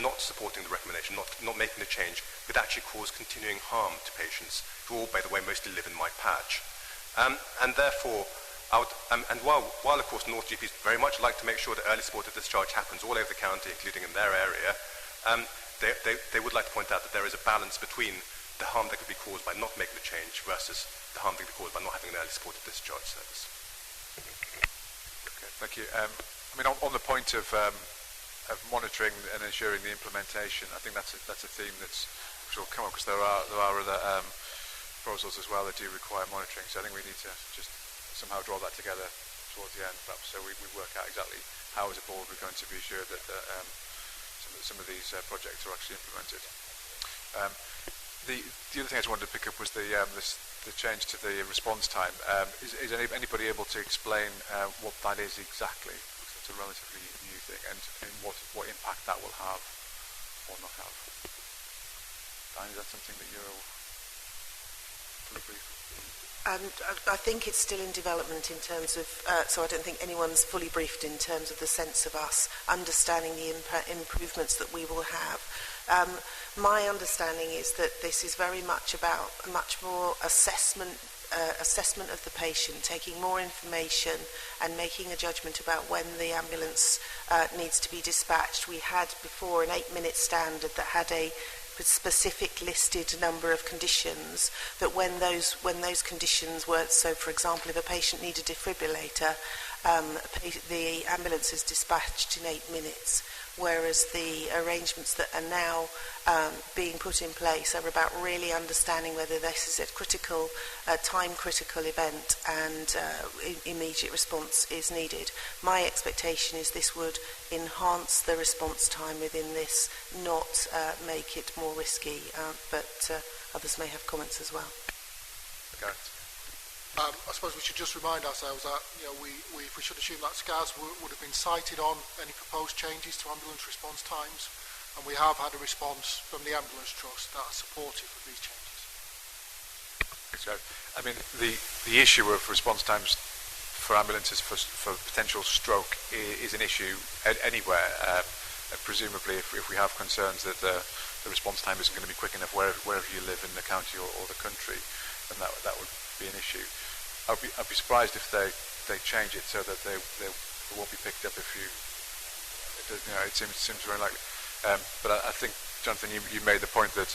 not supporting the recommendation, not making the change, would actually cause continuing harm to patients who all, by the way, mostly live in my patch. And therefore, while of course North GPs very much like to make sure that early supported discharge happens all over the county, including in their area, they would like to point out that there is a balance between the harm that could be caused by not making the change versus the harm that could be caused by not having an early supported discharge service. Okay, thank you. On the point of monitoring and ensuring the implementation, I think that's a theme which will come up, because there are other proposals as well that do require monitoring. So I think we need to just somehow draw that together towards the end, perhaps, so we work out exactly how as a board we're going to be sure that some of these projects are actually implemented. The other thing I just wanted to pick up was the change to the response time. Is anybody able to explain what that is exactly? Because it's a relatively new thing, and what impact that will have or not have. Dan, is that something that you're fully brief? I think it's still in development in terms of, so I don't think anyone's fully briefed in terms of the sense of us understanding the improvements that we will have. My understanding is that this is very much about much more assessment of the patient, taking more information and making a judgment about when the ambulance needs to be dispatched. We had before an 8-minute standard that had a specific listed number of conditions, that when those conditions were, so for example, if a patient needed a defibrillator, the ambulance is dispatched in 8 minutes, whereas the arrangements that are now being put in place are about really understanding whether this is a time-critical event and immediate response is needed. My expectation is this would enhance the response time within this, not make it more risky, but others may have comments as well. Okay. I suppose we should just remind ourselves that we should assume that SCAS would have been cited on any proposed changes to ambulance response times, and we have had a response from the Ambulance Trust that are supportive of these changes. So, the issue of response times for ambulances for potential stroke is an issue anywhere. Presumably, if we have concerns that the response time isn't going to be quick enough wherever you live in the county or the country, then that would be an issue. I'd be surprised if they change it so that they won't be picked up if you. It seems very likely. But I think, Jonathan, you made the point that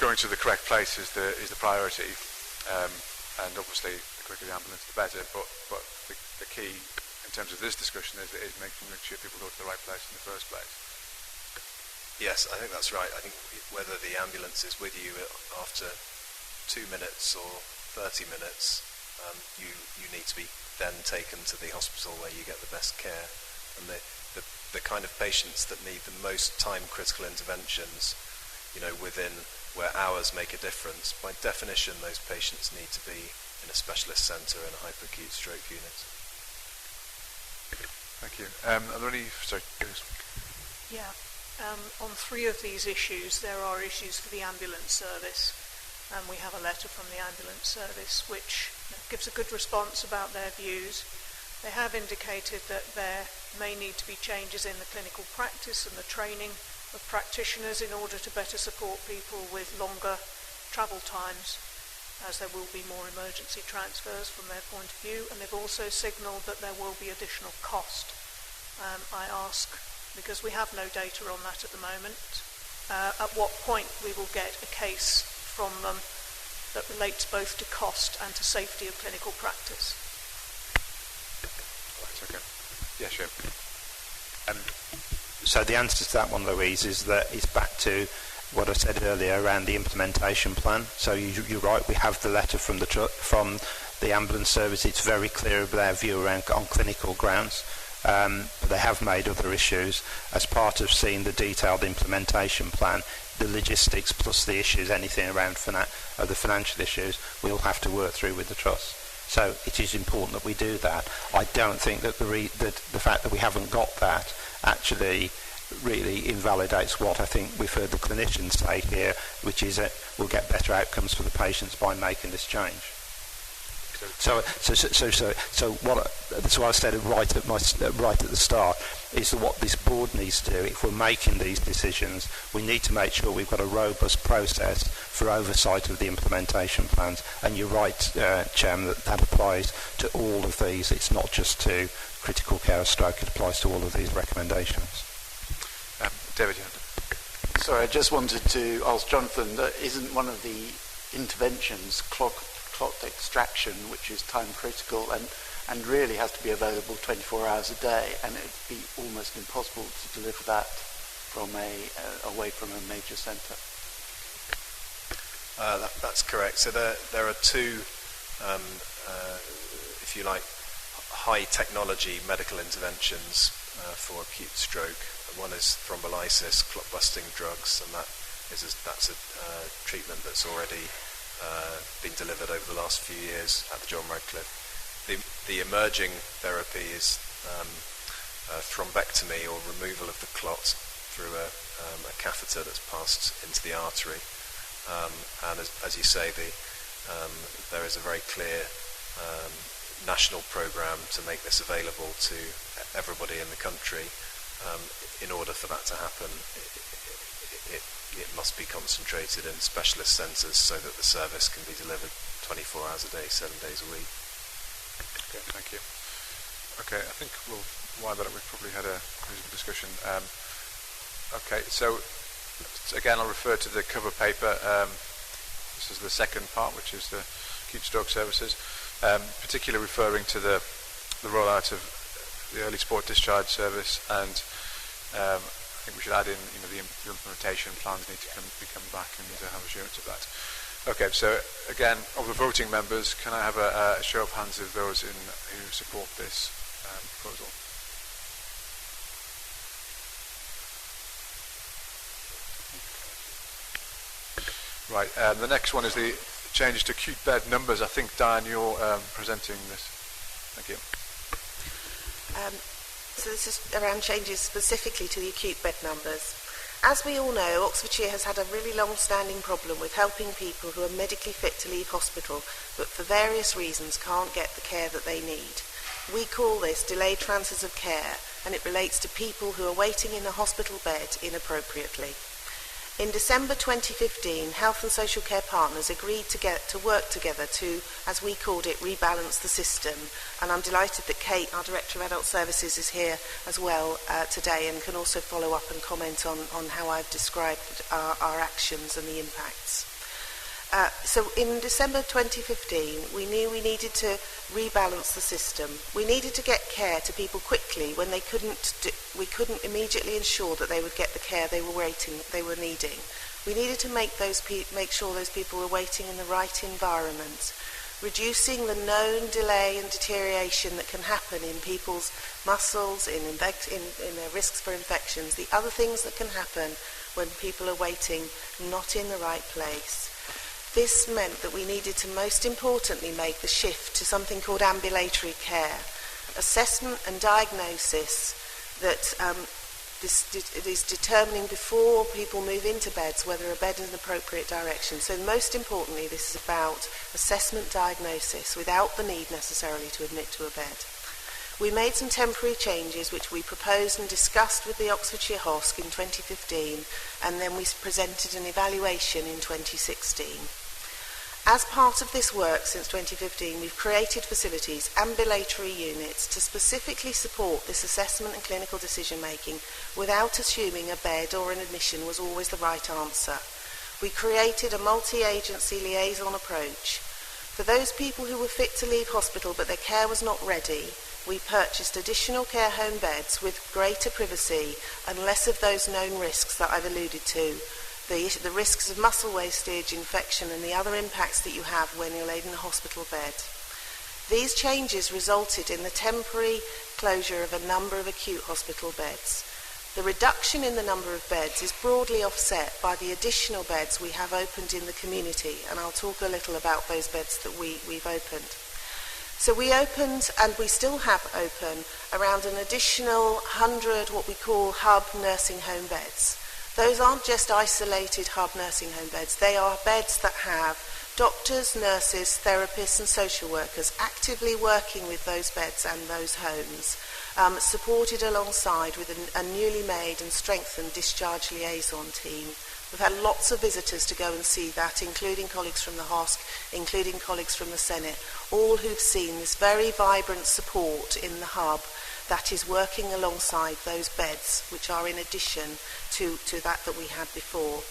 going to the correct place is the priority, and obviously the quicker the ambulance, the better. But the key in terms of this discussion is making sure people go to the right place in the first place. Yes, I think that's right. I think whether the ambulance is with you after 2 minutes or 30 minutes you need to be then taken to the hospital where you get the best care. And the kind of patients that need the most time-critical interventions, within where hours make a difference, by definition, those patients need to be in a specialist centre in a hyperacute stroke unit. Thank you. Are there any... Sorry, Yeah. On 3 of these issues, there are issues for the ambulance service, and we have a letter from the ambulance service which gives a good response about their views. They have indicated that there may need to be changes in the clinical practice and the training of practitioners in order to better support people with longer travel times, as there will be more emergency transfers from their point of view, and they've also signalled that there will be additional cost. I ask, because we have no data on that at the moment, at what point we will get a case from them that relates both to cost and to safety of clinical practice. Right, okay. Yeah, sure. So the answer to that one, Louise, is that it's back to what I said earlier around the implementation plan. So you're right, we have the letter from the ambulance service. It's very clear of their view around on clinical grounds. But they have made other issues as part of seeing the detailed implementation plan. The logistics plus the issues, anything around the financial issues, we'll have to work through with the trust. So it is important that we do that. I don't think that the fact that we haven't got that actually really invalidates what I think we've heard the clinicians say here, which is that we'll get better outcomes for the patients by making this change. So that's what I said right at the start, is that what this board needs to do, if we're making these decisions, we need to make sure we've got a robust process for oversight of the implementation plans. And you're right, Chairman, that applies to all of these. It's not just to critical care or stroke, it applies to all of these recommendations. David, sorry, I just wanted to ask Jonathan, that isn't one of the interventions clot extraction, which is time critical and really has to be available 24 hours a day, and it'd be almost impossible to deliver that from away from a major centre. That's correct. So there are 2, if you like, high technology medical interventions for acute stroke. One is thrombolysis, clot busting drugs, and that's a treatment that's already been delivered over the last few years at the John Radcliffe. The emerging therapy is thrombectomy, or removal of the clot through a catheter that's passed into the artery. And as you say, there is a very clear national programme to make this available to everybody in the country. In order for that to happen, it must be concentrated in specialist centres so that the service can be delivered 24 hours a day, 7 days a week. Okay, thank you. Okay, I think we'll wind that up. We've probably had a reasonable discussion. Okay, so again, I'll refer to the cover paper. This is the second part, which is the acute stroke services, particularly referring to the rollout of the early support discharge service, and I think we should add in, the implementation plans need to come back and have assurance of that. Okay, so again, of the voting members, can I have a show of hands of those who support this proposal? Right, the next one is the changes to acute bed numbers. I think, Diane, you're presenting this. Thank you. So this is around changes specifically to the acute bed numbers. As we all know, Oxfordshire has had a really long-standing problem with helping people who are medically fit to leave hospital, but for various reasons can't get the care that they need. We call this delayed transfers of care, and it relates to people who are waiting in a hospital bed inappropriately. In December 2015, Health and Social Care Partners agreed to work together to, as we called it, rebalance the system. And I'm delighted that Kate, our Director of Adult Services, is here as well today and can also follow up and comment on how I've described our actions and the impacts. So in December 2015, we knew we needed to rebalance the system. We needed to get care to people quickly when we couldn't immediately ensure that they would get the care they were needing. We needed to make sure those people were waiting in the right environment. reducing the known delay and deterioration that can happen in people's muscles, in their risks for infections, the other things that can happen when people are waiting not in the right place. This meant that we needed to most importantly make the shift to something called ambulatory care, assessment and diagnosis that it is determining before people move into beds whether a bed is an appropriate direction. So most importantly, this is about assessment diagnosis without the need necessarily to admit to a bed. We made some temporary changes which we proposed and discussed with the Oxfordshire HOSC in 2015, and then we presented an evaluation in 2016. As part of this work since 2015, we've created facilities, ambulatory units, to specifically support this assessment and clinical decision-making without assuming a bed or an admission was always the right answer. We created a multi-agency liaison approach. For those people who were fit to leave hospital but their care was not ready, we purchased additional care home beds with greater privacy and less of those known risks that I've alluded to. The risks of muscle wastage, infection, and the other impacts that you have when you're laid in a hospital bed. These changes resulted in the temporary closure of a number of acute hospital beds. The reduction in the number of beds is broadly offset by the additional beds we have opened in the community, and I'll talk a little about those beds that we've opened. So we opened, and we still have open, around an additional 100 what we call hub nursing home beds. Those aren't just isolated hub nursing home beds. They are beds that have doctors, nurses, therapists and social workers actively working with those beds and those homes, supported alongside with a newly made and strengthened discharge liaison team. We've had lots of visitors to go and see that, including colleagues from the HOSC, including colleagues from the Senate, all who've seen this very vibrant support in the hub that is working alongside those beds, which are in addition to that we had before.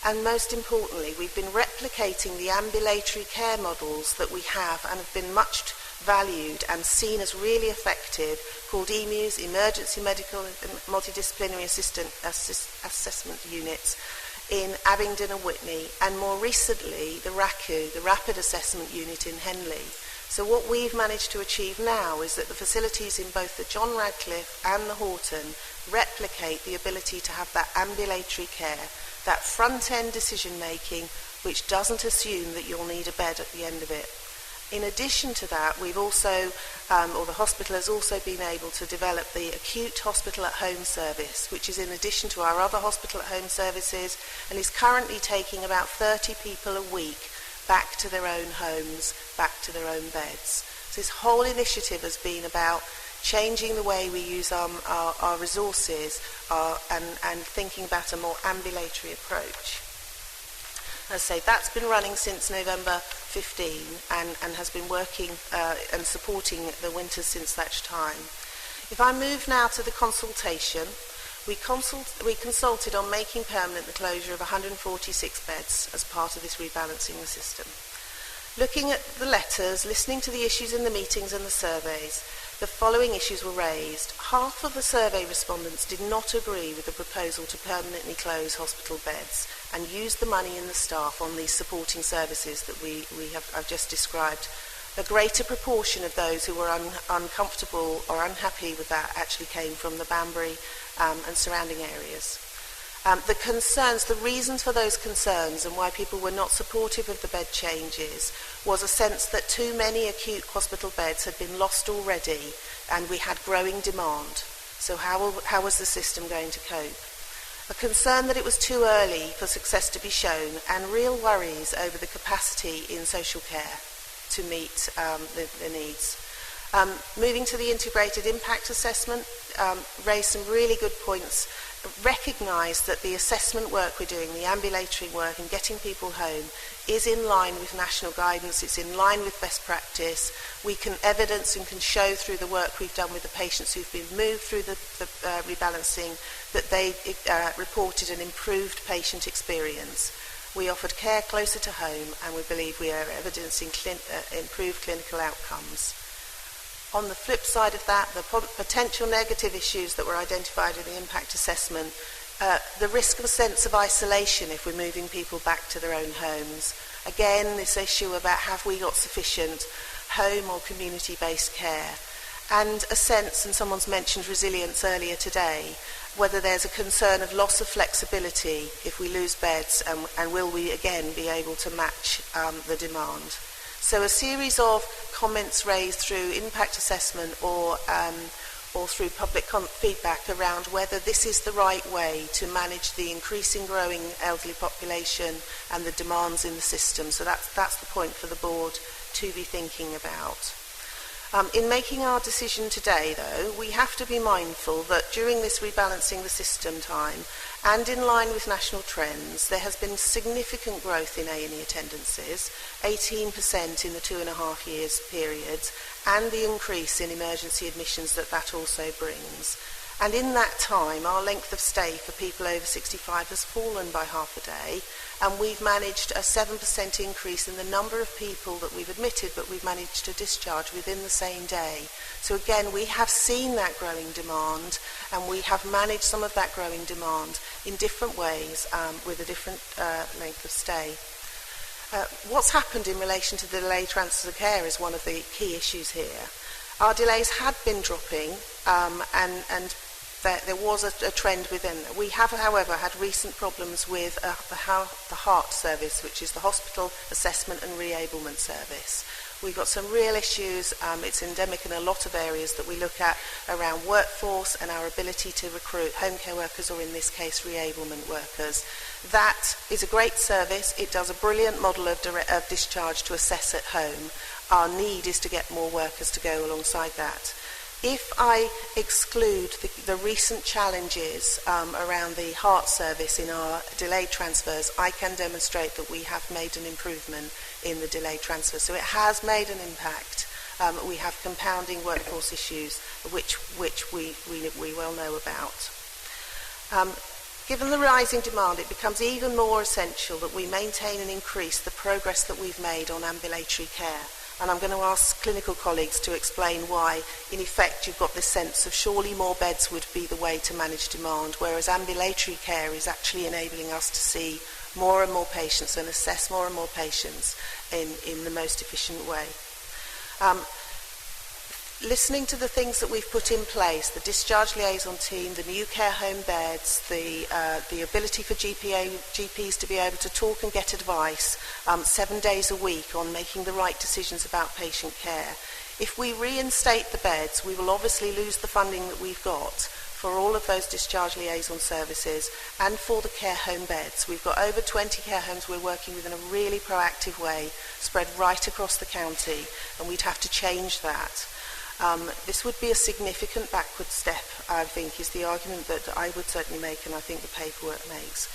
And most importantly, we've been replicating the ambulatory care models that we have and have been much valued and seen as really effective, called EMUs, Emergency Medical and Multidisciplinary Assessment Units, in Abingdon and Witney, and more recently the RACU, the Rapid Assessment Unit in Henley. So what we've managed to achieve now is that the facilities in both the John Radcliffe and the Halton replicate the ability to have that ambulatory care, that front-end decision-making, which doesn't assume that you'll need a bed at the end of it. In addition to that, we've also, or the hospital has also been able to develop the Acute Hospital at Home service, which is in addition to our other hospital at home services, and is currently taking about 30 people a week back to their own homes, back to their own beds. So this whole initiative has been about changing the way we use our resources and thinking about a more ambulatory approach. As I say, that's been running since November 15 and has been working and supporting the winters since that time. If I move now to the consultation, we consulted on making permanent the closure of 146 beds as part of this rebalancing the system. Looking at the letters, listening to the issues in the meetings and the surveys, the following issues were raised. Half of the survey respondents did not agree with the proposal to permanently close hospital beds and use the money and the staff on these supporting services that I've just described. A greater proportion of those who were uncomfortable or unhappy with that actually came from the Banbury and surrounding areas. The concerns, the reasons for those concerns and why people were not supportive of the bed changes was a sense that too many acute hospital beds had been lost already and we had growing demand. So how was the system going to cope? A concern that it was too early for success to be shown, and real worries over the capacity in social care to meet the needs. Moving to the integrated impact assessment, raised some really good points, recognised that the assessment work we're doing, the ambulatory work and getting people home is in line with national guidance, it's in line with best practice. We can evidence and can show through the work we've done with the patients who've been moved through the rebalancing that they reported an improved patient experience. We offered care closer to home and we believe we are evidencing improved clinical outcomes. On the flip side of that, the potential negative issues that were identified in the impact assessment The risk of a sense of isolation if we're moving people back to their own homes. Again, this issue about have we got sufficient home or community-based care, and a sense, and someone's mentioned resilience earlier today, whether there's a concern of loss of flexibility if we lose beds, and will we again be able to match the demand. So a series of comments raised through impact assessment or through public feedback around whether this is the right way to manage the increasing growing elderly population and the demands in the system. So that's the point for the board to be thinking about. In making our decision today, though, we have to be mindful that during this rebalancing the system time, and in line with national trends, there has been significant growth in A&E attendances, 18% in the 2.5 years periods, and the increase in emergency admissions that also brings. And in that time, our length of stay for people over 65 has fallen by half a day, and we've managed a 7% increase in the number of people that we've admitted, but we've managed to discharge within the same day. So again, we have seen that growing demand, and we have managed some of that growing demand in different ways with a different length of stay. What's happened in relation to the delayed transfers of care is one of the key issues here. Our delays had been dropping, and there was a trend within. We have, however, had recent problems with the HART service, which is the Hospital Assessment and Reablement Service. We've got some real issues. It's endemic in a lot of areas that we look at around workforce and our ability to recruit home care workers, or in this case, reablement workers. That is a great service. It does a brilliant model of discharge to assess at home. Our need is to get more workers to go alongside that. If I exclude the recent challenges around the HART service in our delayed transfers, I can demonstrate that we have made an improvement in the delayed transfers. So it has made an impact. We have compounding workforce issues, which we well know about. Given the rising demand, it becomes even more essential that we maintain and increase the progress that we've made on ambulatory care. And I'm going to ask clinical colleagues to explain why, in effect, you've got this sense of surely more beds would be the way to manage demand, whereas ambulatory care is actually enabling us to see more and more patients and assess more and more patients in the most efficient way. Listening to the things that we've put in place, the discharge liaison team, the new care home beds, the ability for GPs to be able to talk and get advice 7 days a week on making the right decisions about patient care. If we reinstate the beds, we will obviously lose the funding that we've got for all of those discharge liaison services and for the care home beds. We've got over 20 care homes we're working with in a really proactive way, spread right across the county, and we'd have to change that. This would be a significant backward step, I think, is the argument that I would certainly make, and I think the paperwork makes.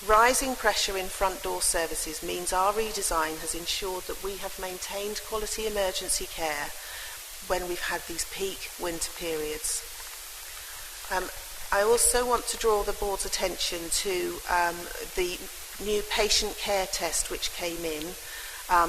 Rising pressure in front door services means our redesign has ensured that we have maintained quality emergency care when we've had these peak winter periods. I also want to draw the board's attention to the new patient care test which came in.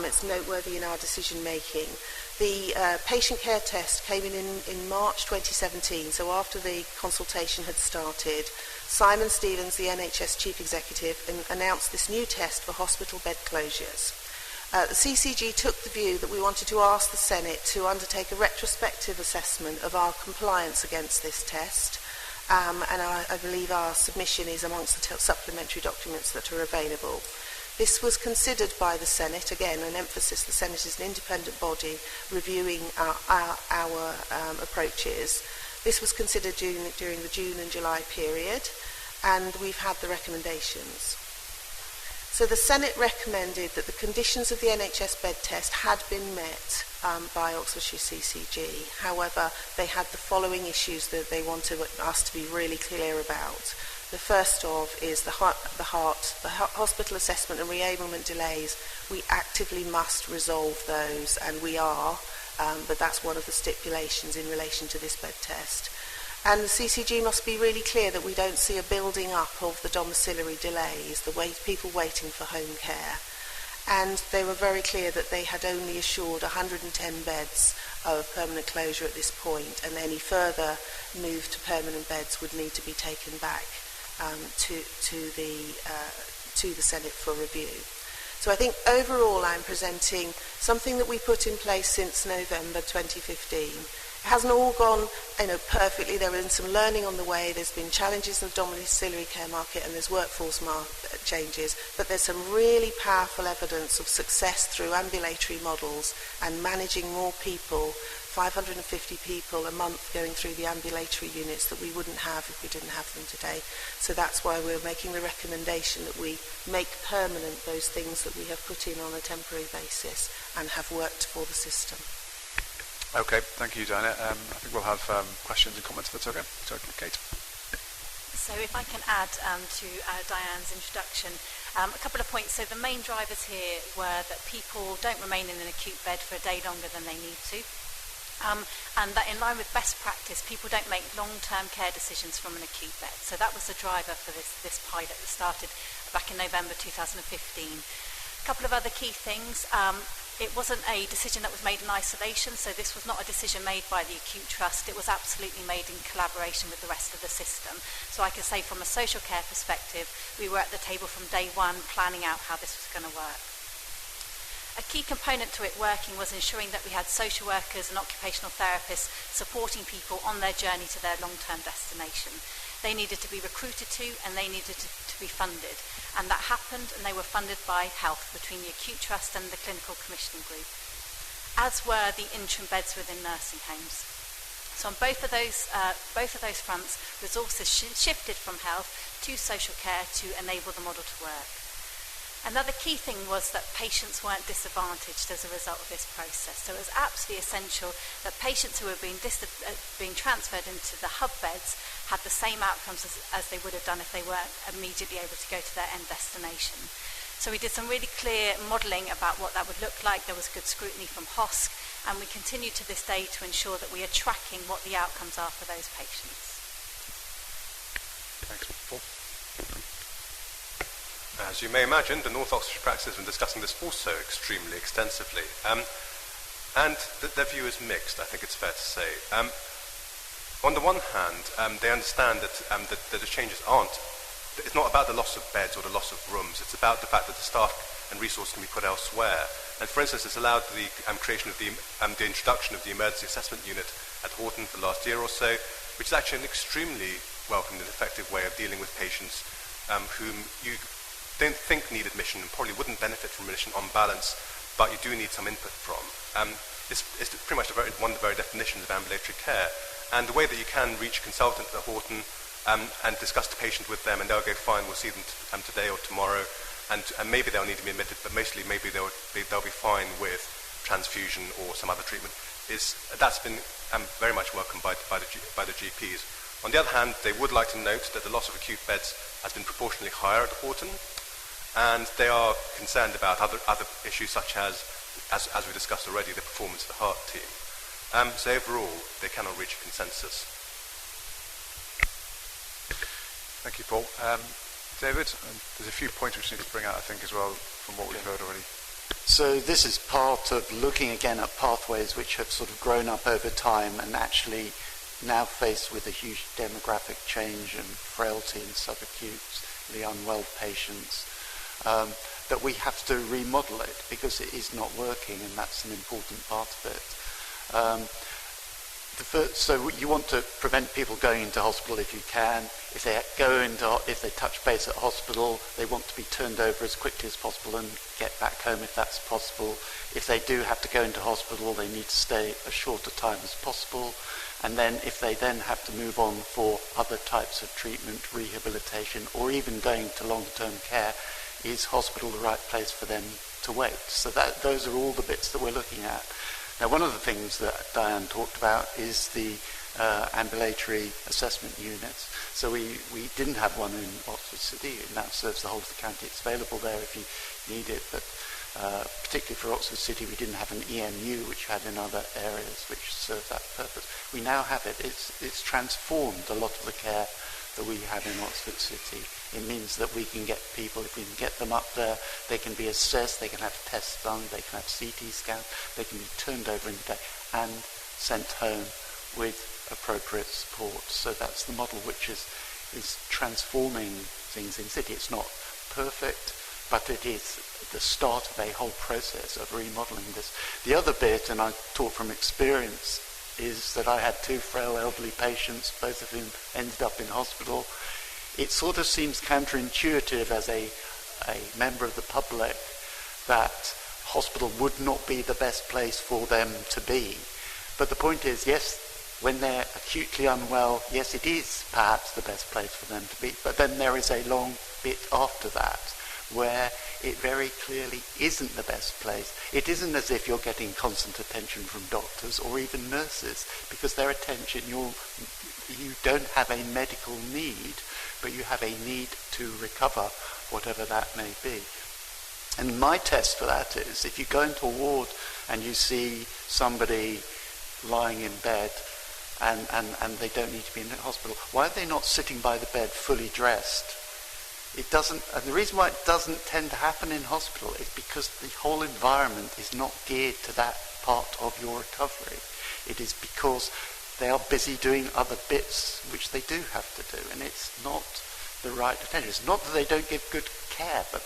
It's noteworthy in our decision making. The patient care test came in March 2017, so after the consultation had started. Simon Stevens, the NHS Chief Executive, announced this new test for hospital bed closures. The CCG took the view that we wanted to ask the Senate to undertake a retrospective assessment of our compliance against this test, and I believe our submission is amongst the supplementary documents that are available. This was considered by the Senate, again an emphasis, the Senate is an independent body reviewing our approaches. This was considered during the June and July period, and we've had the recommendations. So the Senate recommended that the conditions of the NHS bed test had been met by Oxfordshire CCG. However, they had the following issues that they wanted us to be really clear about. The first of is the hospital assessment and reablement delays. We actively must resolve those, and we are, but that's one of the stipulations in relation to this bed test. And the CCG must be really clear that we don't see a building up of the domiciliary delays, people waiting for home care. And they were very clear that they had only assured 110 beds of permanent closure at this point, and any further move to permanent beds would need to be taken back to the Senate for review. So I think overall I'm presenting something that we put in place since November 2015. It hasn't all gone perfectly. There has been some learning on the way. There's been challenges in the domiciliary care market and there's workforce changes. But there's some really powerful evidence of success through ambulatory models and managing more people, 550 people a month going through the ambulatory units that we wouldn't have if we didn't have them today. So that's why we're making the recommendation that we make permanent those things that we have put in on a temporary basis and have worked for the system. Okay, thank you, Diana. I think we'll have questions and comments if that's okay. So, Kate. So if I can add to Diane's introduction, a couple of points. So the main drivers here were that people don't remain in an acute bed for a day longer than they need to. And that in line with best practice, people don't make long-term care decisions from an acute bed. So that was the driver for this pilot that started back in November 2015. A couple of other key things. It wasn't a decision that was made in isolation, so this was not a decision made by the Acute Trust. It was absolutely made in collaboration with the rest of the system. So I can say from a social care perspective, we were at the table from day one planning out how this was going to work. A key component to it working was ensuring that we had social workers and occupational therapists supporting people on their journey to their long-term destination. They needed to be recruited to and they needed to be funded. And that happened, and they were funded by Health between the Acute Trust and the Clinical Commissioning Group, as were the interim beds within nursing homes. So on both of those fronts, resources shifted from health to social care to enable the model to work. Another key thing was that patients weren't disadvantaged as a result of this process. So it was absolutely essential that patients who were being transferred into the hub beds had the same outcomes as they would have done if they weren't immediately able to go to their end destination. So we did some really clear modelling about what that would look like. There was good scrutiny from HOSC, and we continue to this day to ensure that we are tracking what the outcomes are for those patients. Thanks, Paul. As you may imagine, the North Oxfordshire practice has been discussing this also extremely extensively. And their view is mixed, I think it's fair to say. On the one hand, they understand that the changes it's not about the loss of beds or the loss of rooms, it's about the fact that the staff and resource can be put elsewhere. And for instance, it's allowed the creation of the introduction of the emergency assessment unit at Halton for the last year or so, which is actually an extremely welcome and effective way of dealing with patients whom you don't think need admission and probably wouldn't benefit from admission on balance, but you do need some input from. It's pretty much one of the very definitions of ambulatory care. And the way that you can reach a consultant at Halton and discuss the patient with them, and they'll go, fine, we'll see them today or tomorrow, and maybe they'll need to be admitted, but mostly maybe they'll be fine with transfusion or some other treatment. That's been very much welcomed by the GPs. On the other hand, they would like to note that the loss of acute beds has been proportionally higher at Halton, and they are concerned about other issues such as we discussed already, the performance of the heart team. So overall, they cannot reach a consensus. Thank you, Paul. David, there's a few points which we need to bring out, I think, as well, from what we've heard already. So this is part of looking again at pathways which have sort of grown up over time and actually now faced with a huge demographic change and frailty in subacutes, the unwell patients, that we have to remodel it because it is not working, and that's an important part of it. So you want to prevent people going into hospital if you can. If they touch base at hospital, they want to be turned over as quickly as possible and get back home if that's possible. If they do have to go into hospital, they need to stay as short a time as possible. And then if they then have to move on for other types of treatment, rehabilitation, or even going to long-term care, is hospital the right place for them to wait? So those are all the bits that we're looking at. Now, one of the things that Diane talked about is the ambulatory assessment units. So we didn't have one in Oxford City. It now serves the whole of the county. It's available there if you need it, but particularly for Oxford City, we didn't have an EMU, which had in other areas which served that purpose. We now have it. It's transformed a lot of the care that we have in Oxford City. It means that we can get people, if we can get them up there, they can be assessed, they can have tests done, they can have CT scans, they can be turned over in the day and sent home with appropriate support. So that's the model which is is transforming things in the city. It's not perfect, but it is the start of a whole process of remodelling this. The other bit, and I talk from experience, is that I had 2 frail elderly patients, both of whom ended up in hospital. It sort of seems counterintuitive as a member of the public that hospital would not be the best place for them to be. But the point is, yes, when they're acutely unwell, yes, it is perhaps the best place for them to be. But then there is a long bit after that where it very clearly isn't the best place. It isn't as if you're getting constant attention from doctors or even nurses, because their attention, you don't have a medical need, but you have a need to recover, whatever that may be. And my test for that is, if you go into a ward and you see somebody lying in bed and they don't need to be in the hospital, why are they not sitting by the bed fully dressed? It doesn't, and the reason why it doesn't tend to happen in hospital is because the whole environment is not geared to that part of your recovery. It is because they are busy doing other bits which they do have to do, and it's not the right attention. It's not that they don't give good care, but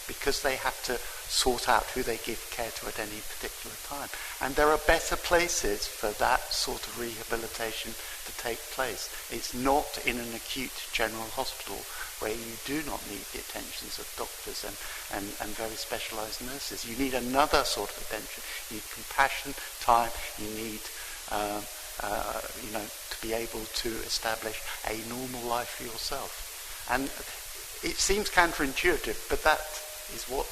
because they have to sort out who they give care to at any particular time. And there are better places for that sort of rehabilitation to take place. It's not in an acute general hospital where you do not need the attentions of doctors and very specialised nurses. You need another sort of attention. You need compassion, time. You need, to be able to establish a normal life for yourself. And it seems counterintuitive, but that is what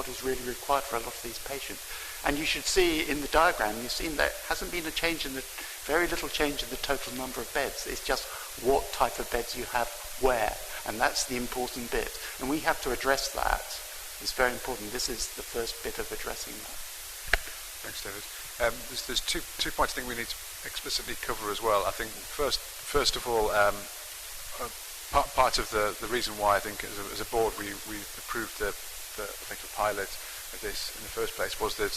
is really required for a lot of these patients. And you should see in the diagram, you've seen there hasn't been very little change in the total number of beds. It's just what type of beds you have where. And that's the important bit. And we have to address that. It's very important. This is the first bit of addressing that. Thanks, David. There's two points I think we need to explicitly cover as well. I think first of all, part of the reason why I think as a board we approved the pilot of this in the first place was that,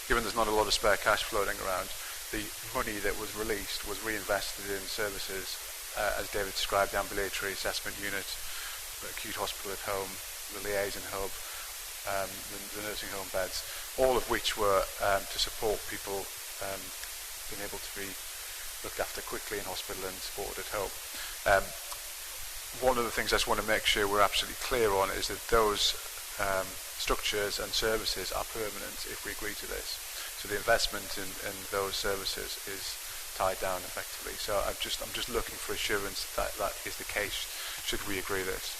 given there's not a lot of spare cash floating around, the money that was released was reinvested in services, as David described, the ambulatory assessment unit, the acute hospital at home, the liaison hub, the nursing home beds, all of which were to support people being able to be looked after quickly in hospital and supported at home. One of the things I just want to make sure we're absolutely clear on is that those structures and services are permanent if we agree to this. So the investment in those services is tied down effectively. So I'm just looking for assurance that is the case should we agree this.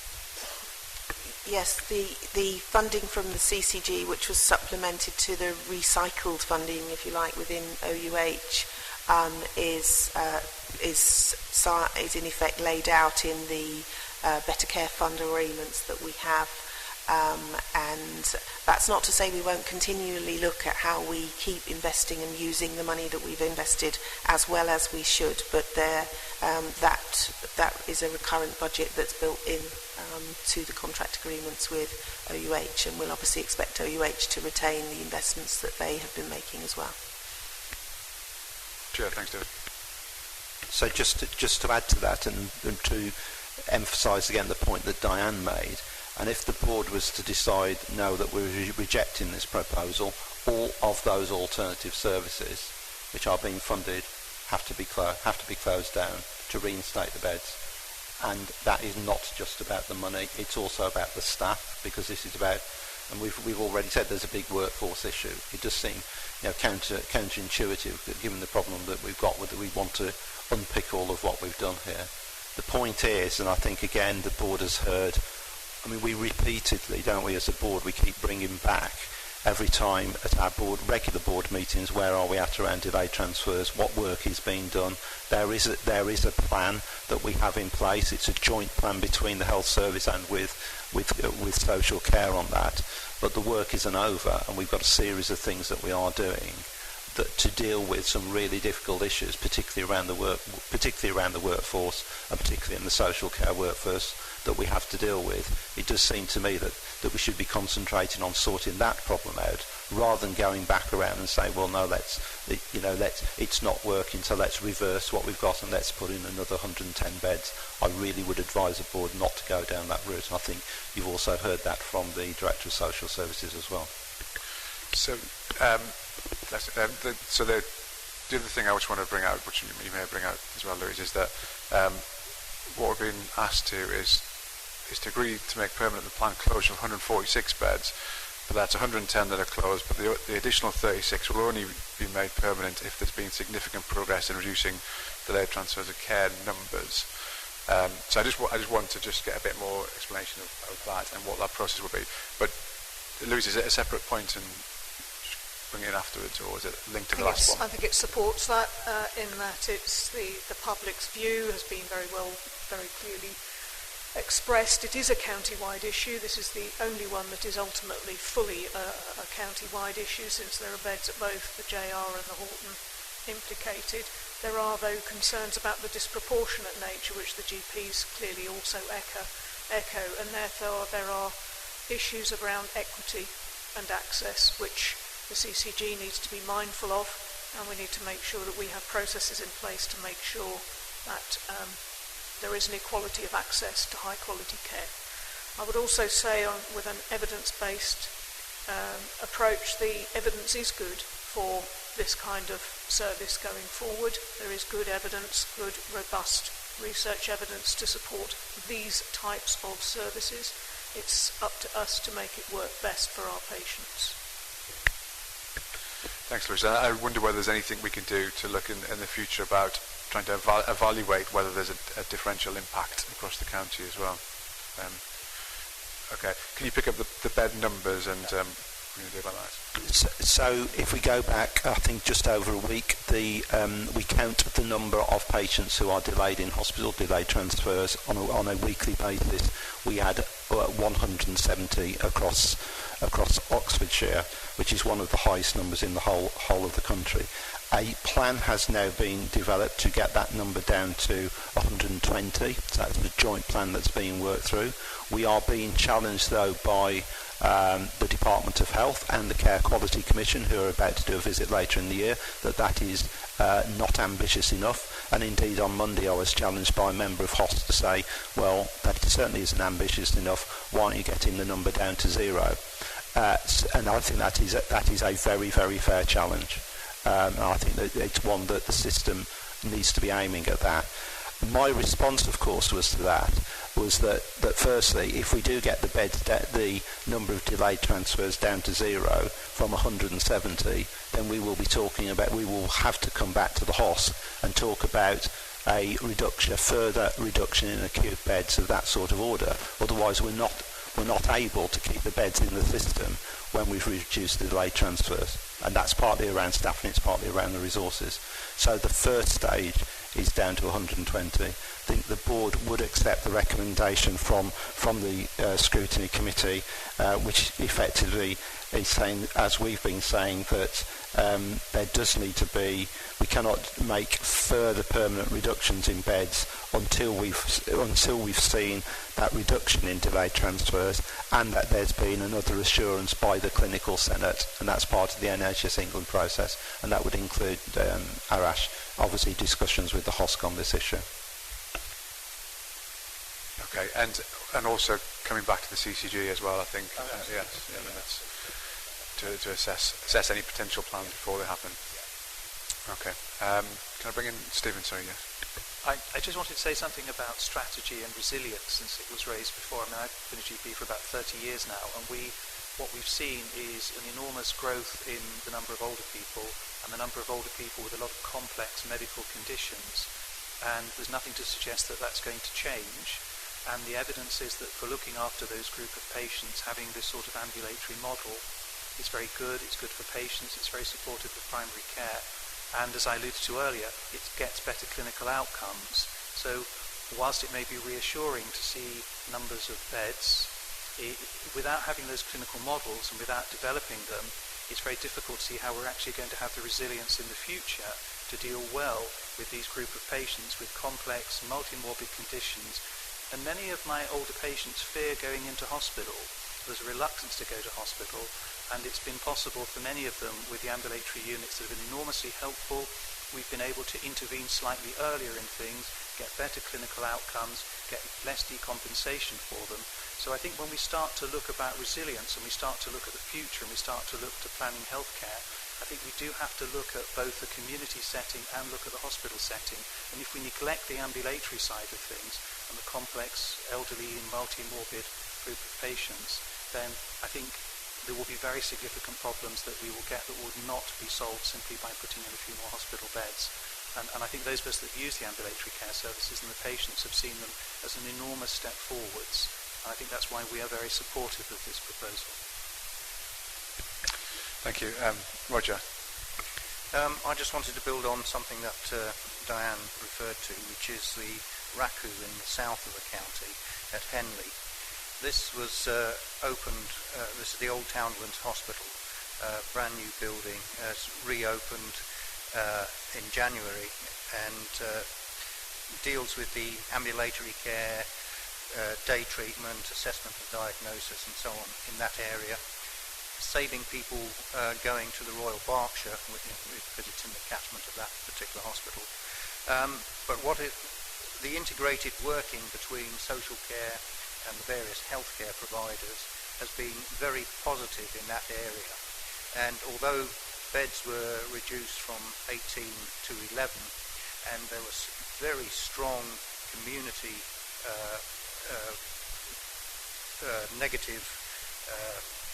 Yes, the funding from the CCG, which was supplemented to the recycled funding, if you like, within OUH, is in effect laid out in the Better Care Fund agreements that we have. And that's not to say we won't continually look at how we keep investing and using the money that we've invested as well as we should, but that is a recurrent budget that's built in to the contract agreements with OUH, and we'll obviously expect OUH to retain the investments that they have been making as well. Chair, thanks, David. So just to add to that and to emphasise again the point that Diane made, and if the board was to decide no, that we're rejecting this proposal, all of those alternative services which are being funded have to be closed down to reinstate the beds. And that is not just about the money, it's also about the staff, because this is about, and we've already said there's a big workforce issue. It does seem counterintuitive, given the problem that we've got, whether we want to unpick all of what we've done here. The point is, and I think again the board has heard, I mean, we repeatedly, don't we, as a board, we keep bringing back every time at our regular board meetings, where are we at around delay transfers, what work is being done. There is a plan that we have in place. It's a joint plan between the health service and with social care on that. But the work isn't over, and we've got a series of things that we are doing to deal with some really difficult issues, particularly around the workforce, and particularly in the social care workforce that we have to deal with. It does seem to me that we should be concentrating on sorting that problem out rather than going back around and say, well, no, it's not working, so let's reverse what we've got and let's put in another 110 beds. I really would advise the board not to go down that route, and I think you've also heard that from the Director of Social Services as well. So, the other thing I just want to bring out, which you may bring out as well, Louise, is that what we've been asked to is to agree to make permanent the planned closure of 146 beds, but that's 110 that are closed, but the additional 36 will only be made permanent if there's been significant progress in reducing delayed transfers of care numbers. So I just want to just get a bit more explanation of that and what that process will be. But Louise, is it a separate point and bring it in afterwards, or is it linked to the last one? I think it supports that in that it's the public's view has been very clearly expressed. It is a county-wide issue. This is the only one that is ultimately fully a county-wide issue, since there are beds at both the JR and the Halton implicated. There are, though, concerns about the disproportionate nature, which the GPs clearly also echo, and therefore there are issues around equity and access, which the CCG needs to be mindful of, and we need to make sure that we have processes in place to make sure that there is an equality of access to high-quality care. I would also say, with an evidence-based approach, the evidence is good for this kind of service going forward. There is good evidence, good, robust research evidence to support these types of services. It's up to us to make it work best for our patients. Thanks, Louise. I wonder whether there's anything we can do to look in the future about trying to evaluate whether there's a differential impact across the county as well. Okay, can you pick up the bed numbers and what are you going to do about that? So if we go back, I think just over a week, we count the number of patients who are delayed in hospital, delayed transfers on a weekly basis. We had 170 across Oxfordshire, which is one of the highest numbers in the whole of the country. A plan has now been developed to get that number down to 120. So that's the joint plan that's being worked through. We are being challenged, though, by the Department of Health and the Care Quality Commission, who are about to do a visit later in the year, that is not ambitious enough. And indeed, on Monday, I was challenged by a member of HOS to say, well, that certainly isn't ambitious enough. Why aren't you getting the number down to 0? And I think that is a very, very fair challenge. And I think that it's one that the system needs to be aiming at that. My response, of course, was that firstly, if we do get the number of delayed transfers down to 0 from 170, then we will have to come back to the HOS and talk about a further reduction in acute beds of that sort of order. Otherwise, we're not able to keep the beds in the system when we've reduced the delayed transfers. And that's partly around staffing, it's partly around the resources. So the first stage is down to 120. I think the board would accept the recommendation from the scrutiny committee, which effectively is saying, as we've been saying, that there does need to be, we cannot make further permanent reductions in beds until we've seen that reduction in delayed transfers, and that there's been another assurance by the clinical senate, and that's part of the NHS England process, and that would include Arash, obviously discussions with the HOSC on this issue. Okay, and also coming back to the CCG as well, I think. Yes, that's to assess any potential plans before they happen. Okay. Can I bring in Stephen? Sorry, yes. I just wanted to say something about strategy and resilience, since it was raised before. I mean, I've been a GP for about 30 years now, and what we've seen is an enormous growth in the number of older people, and the number of older people with a lot of complex medical conditions, and there's nothing to suggest that that's going to change. And the evidence is that for looking after those group of patients, having this sort of ambulatory model is very good. It's good for patients. It's very supportive of primary care. And as I alluded to earlier, it gets better clinical outcomes. So whilst it may be reassuring to see numbers of beds, without having those clinical models and without developing them, it's very difficult to see how we're actually going to have the resilience in the future to deal well with these group of patients with complex, multimorbid conditions. And many of my older patients fear going into hospital there's a reluctance to go to hospital, and it's been possible for many of them with the ambulatory units that have been enormously helpful. We've been able to intervene slightly earlier in things, get better clinical outcomes, get less decompensation for them. So I think when we start to look about resilience and we start to look at the future and we start to look to planning healthcare, I think we do have to look at both the community setting and look at the hospital setting. And if we neglect the ambulatory side of things and the complex elderly and multi-morbid group of patients, then I think there will be very significant problems that we will get that would not be solved simply by putting in a few more hospital beds. And I think those of us that use the ambulatory care services and the patients have seen them as an enormous step forwards. And I think that's why we are very supportive of this proposal. Thank you. Roger. I just wanted to build on something that Diane referred to, which is the RACU in the south of the county at Henley. This was opened, this is the old Townlands Hospital, brand new building, reopened in January, and deals with the ambulatory care, day treatment, assessment of diagnosis and so on in that area, saving people going to the Royal Berkshire, because it's in the catchment of that particular hospital. But the integrated working between social care and the various healthcare providers has been very positive in that area. And although beds were reduced from 18 to 11, and there was very strong community negative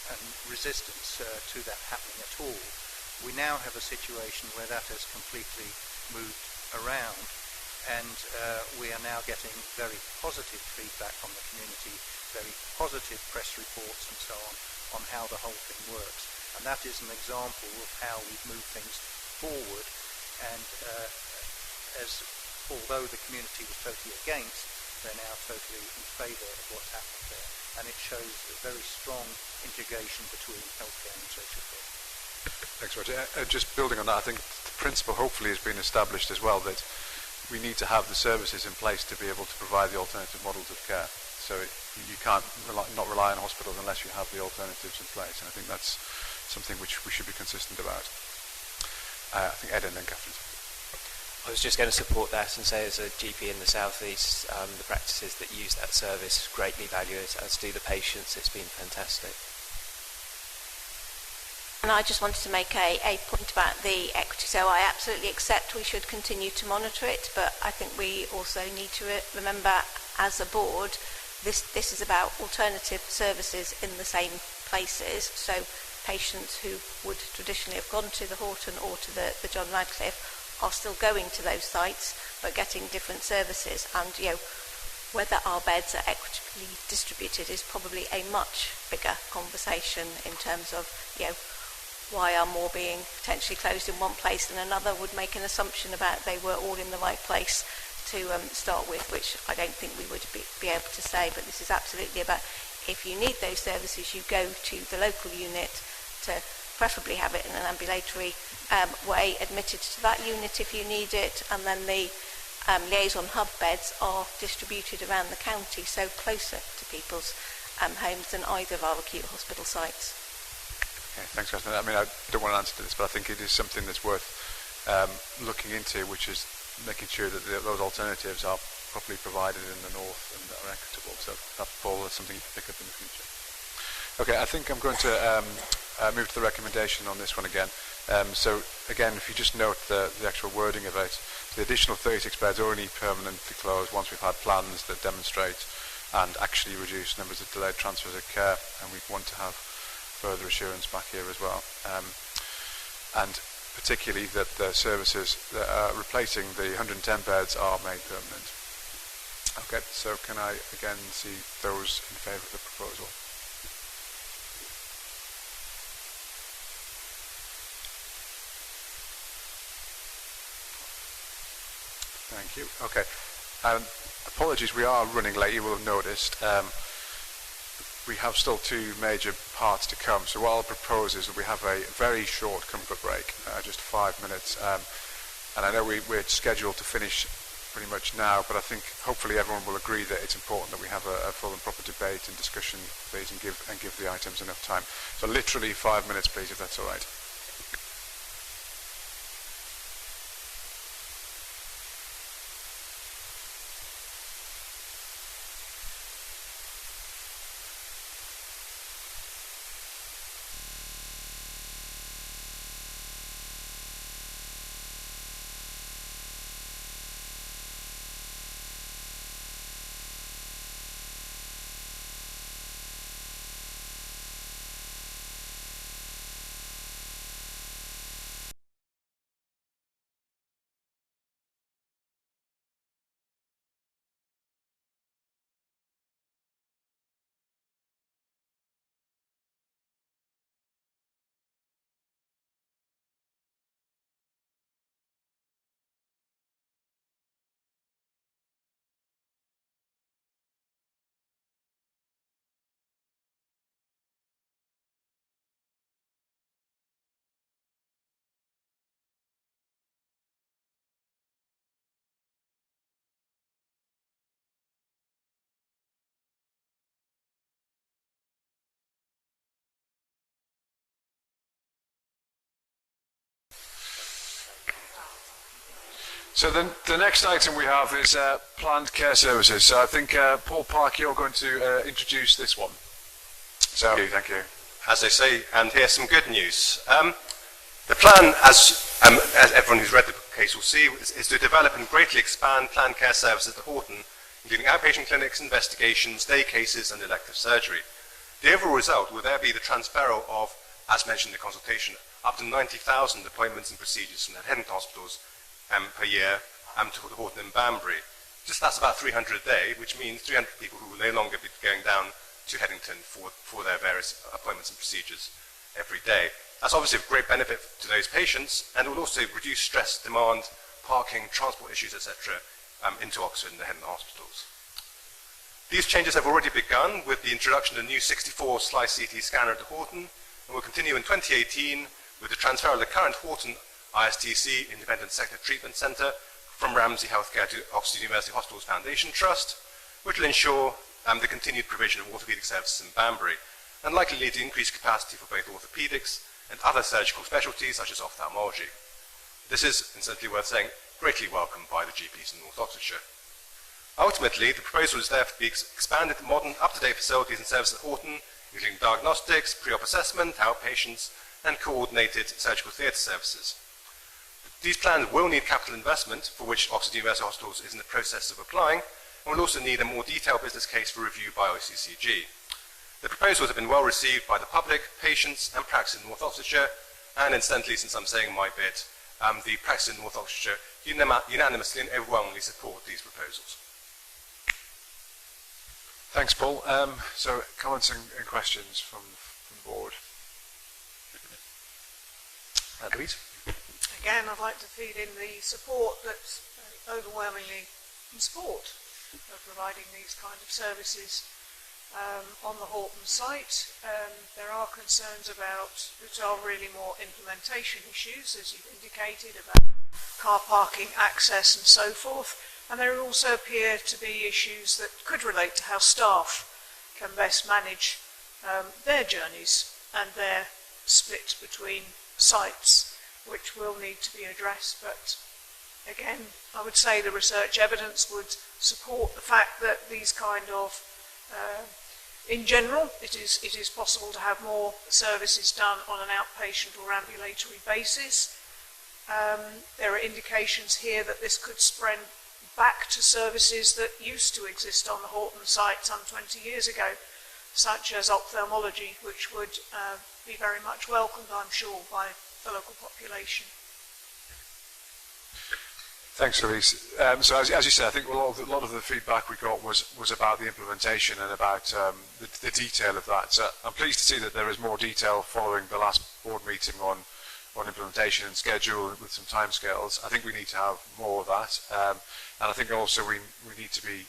and resistance to that happening at all, we now have a situation where that has completely moved around, and we are now getting very positive feedback from the community, very positive press reports and so on how the whole thing works. And that is an example of how we've moved things forward, and although the community was totally against, they're now totally in favour of what's happening there. And it shows a very strong integration between healthcare and social care. Thanks, Roger. Just building on that, I think the principle hopefully has been established as well, that we need to have the services in place to be able to provide the alternative models of care. So you can't not rely on hospitals unless you have the alternatives in place. And I think that's something which we should be consistent about. I think Ed and then Catherine. I was just going to support that and say, as a GP in the South East, the practices that use that service greatly value it, as do the patients. It's been fantastic. And I just wanted to make a point about the equity. So I absolutely accept we should continue to monitor it, but I think we also need to remember as a board, this is about alternative services in the same places. So patients who would traditionally have gone to the Halton or to the John Radcliffe are still going to those sites, but getting different services. And whether our beds are equitably distributed is probably a much bigger conversation in terms of why are more being potentially closed in one place than another would make an assumption about they were all in the right place to start with, which I don't think we would be able to say. But this is absolutely about, if you need those services, you go to the local unit to preferably have it in an ambulatory way, admitted to that unit if you need it, and then the liaison hub beds are distributed around the county, so closer to people's homes than either of our acute hospital sites. Okay, thanks, Catherine. I mean, I don't want to answer to this, but I think it is something that's worth looking into, which is making sure that those alternatives are properly provided in the north and are equitable. So perhaps, Paul, that's something you can pick up in the future. Okay, I think I'm going to move to the recommendation on this one again. So again, if you just note the actual wording of it, the additional 36 beds are only permanently closed once we've had plans that demonstrate and actually reduce numbers of delayed transfers of care, and we want to have further assurance back here as well. And particularly that the services that are replacing the 110 beds are made permanent. Okay, so can I again see those in favour of the proposal? Thank you. Okay. Apologies, we are running late, you will have noticed. We have still two major parts to come. So what I'll propose is that we have a very short comfort break, just 5 minutes. And I know we're scheduled to finish pretty much now, but I think hopefully everyone will agree that it's important that we have a full and proper debate and discussion, please, and give the items enough time. So literally 5 minutes, please, if that's all right. So the next item we have is planned care services. So I think Paul Park, you're going to introduce this one. So thank you. As they say, and here's some good news. The plan, as everyone who's read the case will see, is to develop and greatly expand planned care services at Halton, including outpatient clinics, investigations, day cases, and elective surgery. The overall result will there be the transfer of, as mentioned in the consultation, up to 90,000 appointments and procedures from the Head hospitals per year to Halton and Banbury. Just that's about 300 a day, which means 300 people who will no longer be going down to Headington for their various appointments and procedures every day. That's obviously of great benefit to those patients, and it will also reduce stress, demand, parking, transport issues, etc. Into Oxford and the Head hospitals. These changes have already begun with the introduction of the new 64-slice CT scanner at Halton, and will continue in 2018 with the transfer of the current Halton ISTC, Independent Sector Treatment Centre, from Ramsay Healthcare to Oxford University Hospitals Foundation Trust, which will ensure the continued provision of orthopaedic services in Banbury, and likely lead to increased capacity for both orthopaedics and other surgical specialties such as ophthalmology. This is, incidentally worth saying, greatly welcomed by the GPs in North Oxfordshire. Ultimately, the proposal is therefore to be expanded to modern, up-to-date facilities and services at Halton, including diagnostics, pre-op assessment, outpatients, and coordinated surgical theatre services. These plans will need capital investment, for which Oxford University Hospitals is in the process of applying, and will also need a more detailed business case for review by OCCG. The proposals have been well received by the public, patients, and practice in North Oxfordshire, and incidentally, since I'm saying my bit, the practice in North Oxfordshire unanimously and overwhelmingly support these proposals. Thanks, Paul. So comments and questions from the board. Please. Again, I'd like to feed in the support that's overwhelmingly in support of providing these kind of services on the Halton site. There are concerns about, which are really more implementation issues, as you've indicated, about car parking, access and so forth. And there also appear to be issues that could relate to how staff can best manage their journeys and their split between sites, which will need to be addressed. But again, I would say the research evidence would support the fact that these kind of, in general, it is possible to have more services done on an outpatient or ambulatory basis. There are indications here that this could spread back to services that used to exist on the Halton site some 20 years ago, such as ophthalmology, which would be very much welcomed, I'm sure, by the local population. Thanks, Louise. So as you said, I think a lot of the feedback we got was about the implementation and about the detail of that. So I'm pleased to see that there is more detail following the last board meeting on implementation and schedule with some timescales. I think we need to have more of that. And I think also we need to be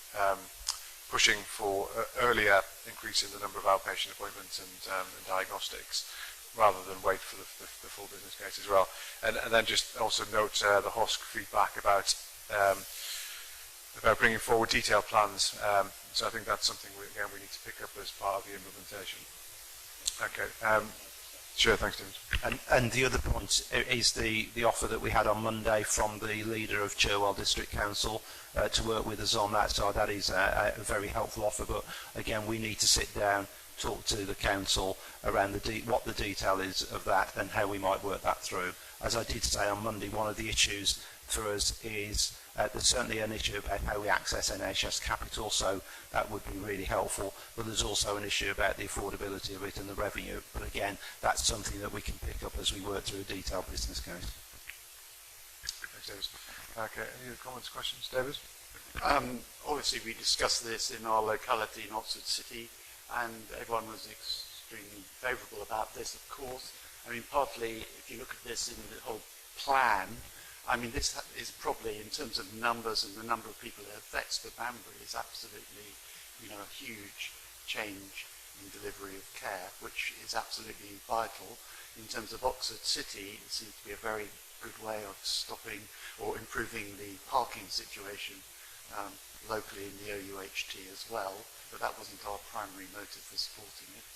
pushing for earlier increase in the number of outpatient appointments and diagnostics, rather than wait for the full business case as well. And then just also note the HOSC feedback about about bringing forward detailed plans. So I think that's something we need to pick up as part of the implementation. Okay. Sure, thanks, David. And the other point is the offer that we had on Monday from the leader of Cherwell District Council to work with us on that. So that is a very helpful offer. But again, we need to sit down, talk to the council around what the detail is of that and how we might work that through. As I did say on Monday, one of the issues for us is there's certainly an issue about how we access NHS capital, so that would be really helpful, but there's also an issue about the affordability of it and the revenue. But again, that's something that we can pick up as we work through a detailed business case. Thanks, David. Okay, any other comments, questions? David? Obviously, we discussed this in our locality in Oxford City, and everyone was extremely favourable about this, of course. I mean, partly, if you look at this in the whole plan, I mean, this is probably, in terms of numbers and the number of people it affects for Banbury, is absolutely, a huge change in delivery of care, which is absolutely vital. In terms of Oxford City, it seems to be a very good way of stopping or improving the parking situation locally in the OUHT as well, but that wasn't our primary motive for supporting it.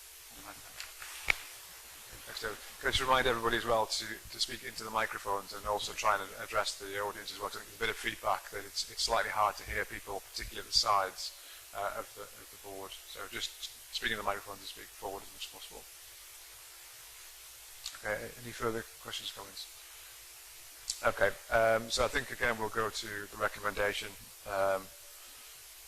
Thanks, David. Can I just remind everybody as well to speak into the microphones and also try and address the audience as well, because I think there's a bit of feedback that it's slightly hard to hear people, particularly at the sides of the board. So just speak in the microphones and speak forward as much as possible. Okay, any further questions, comments? Okay, so I think again we'll go to the recommendation,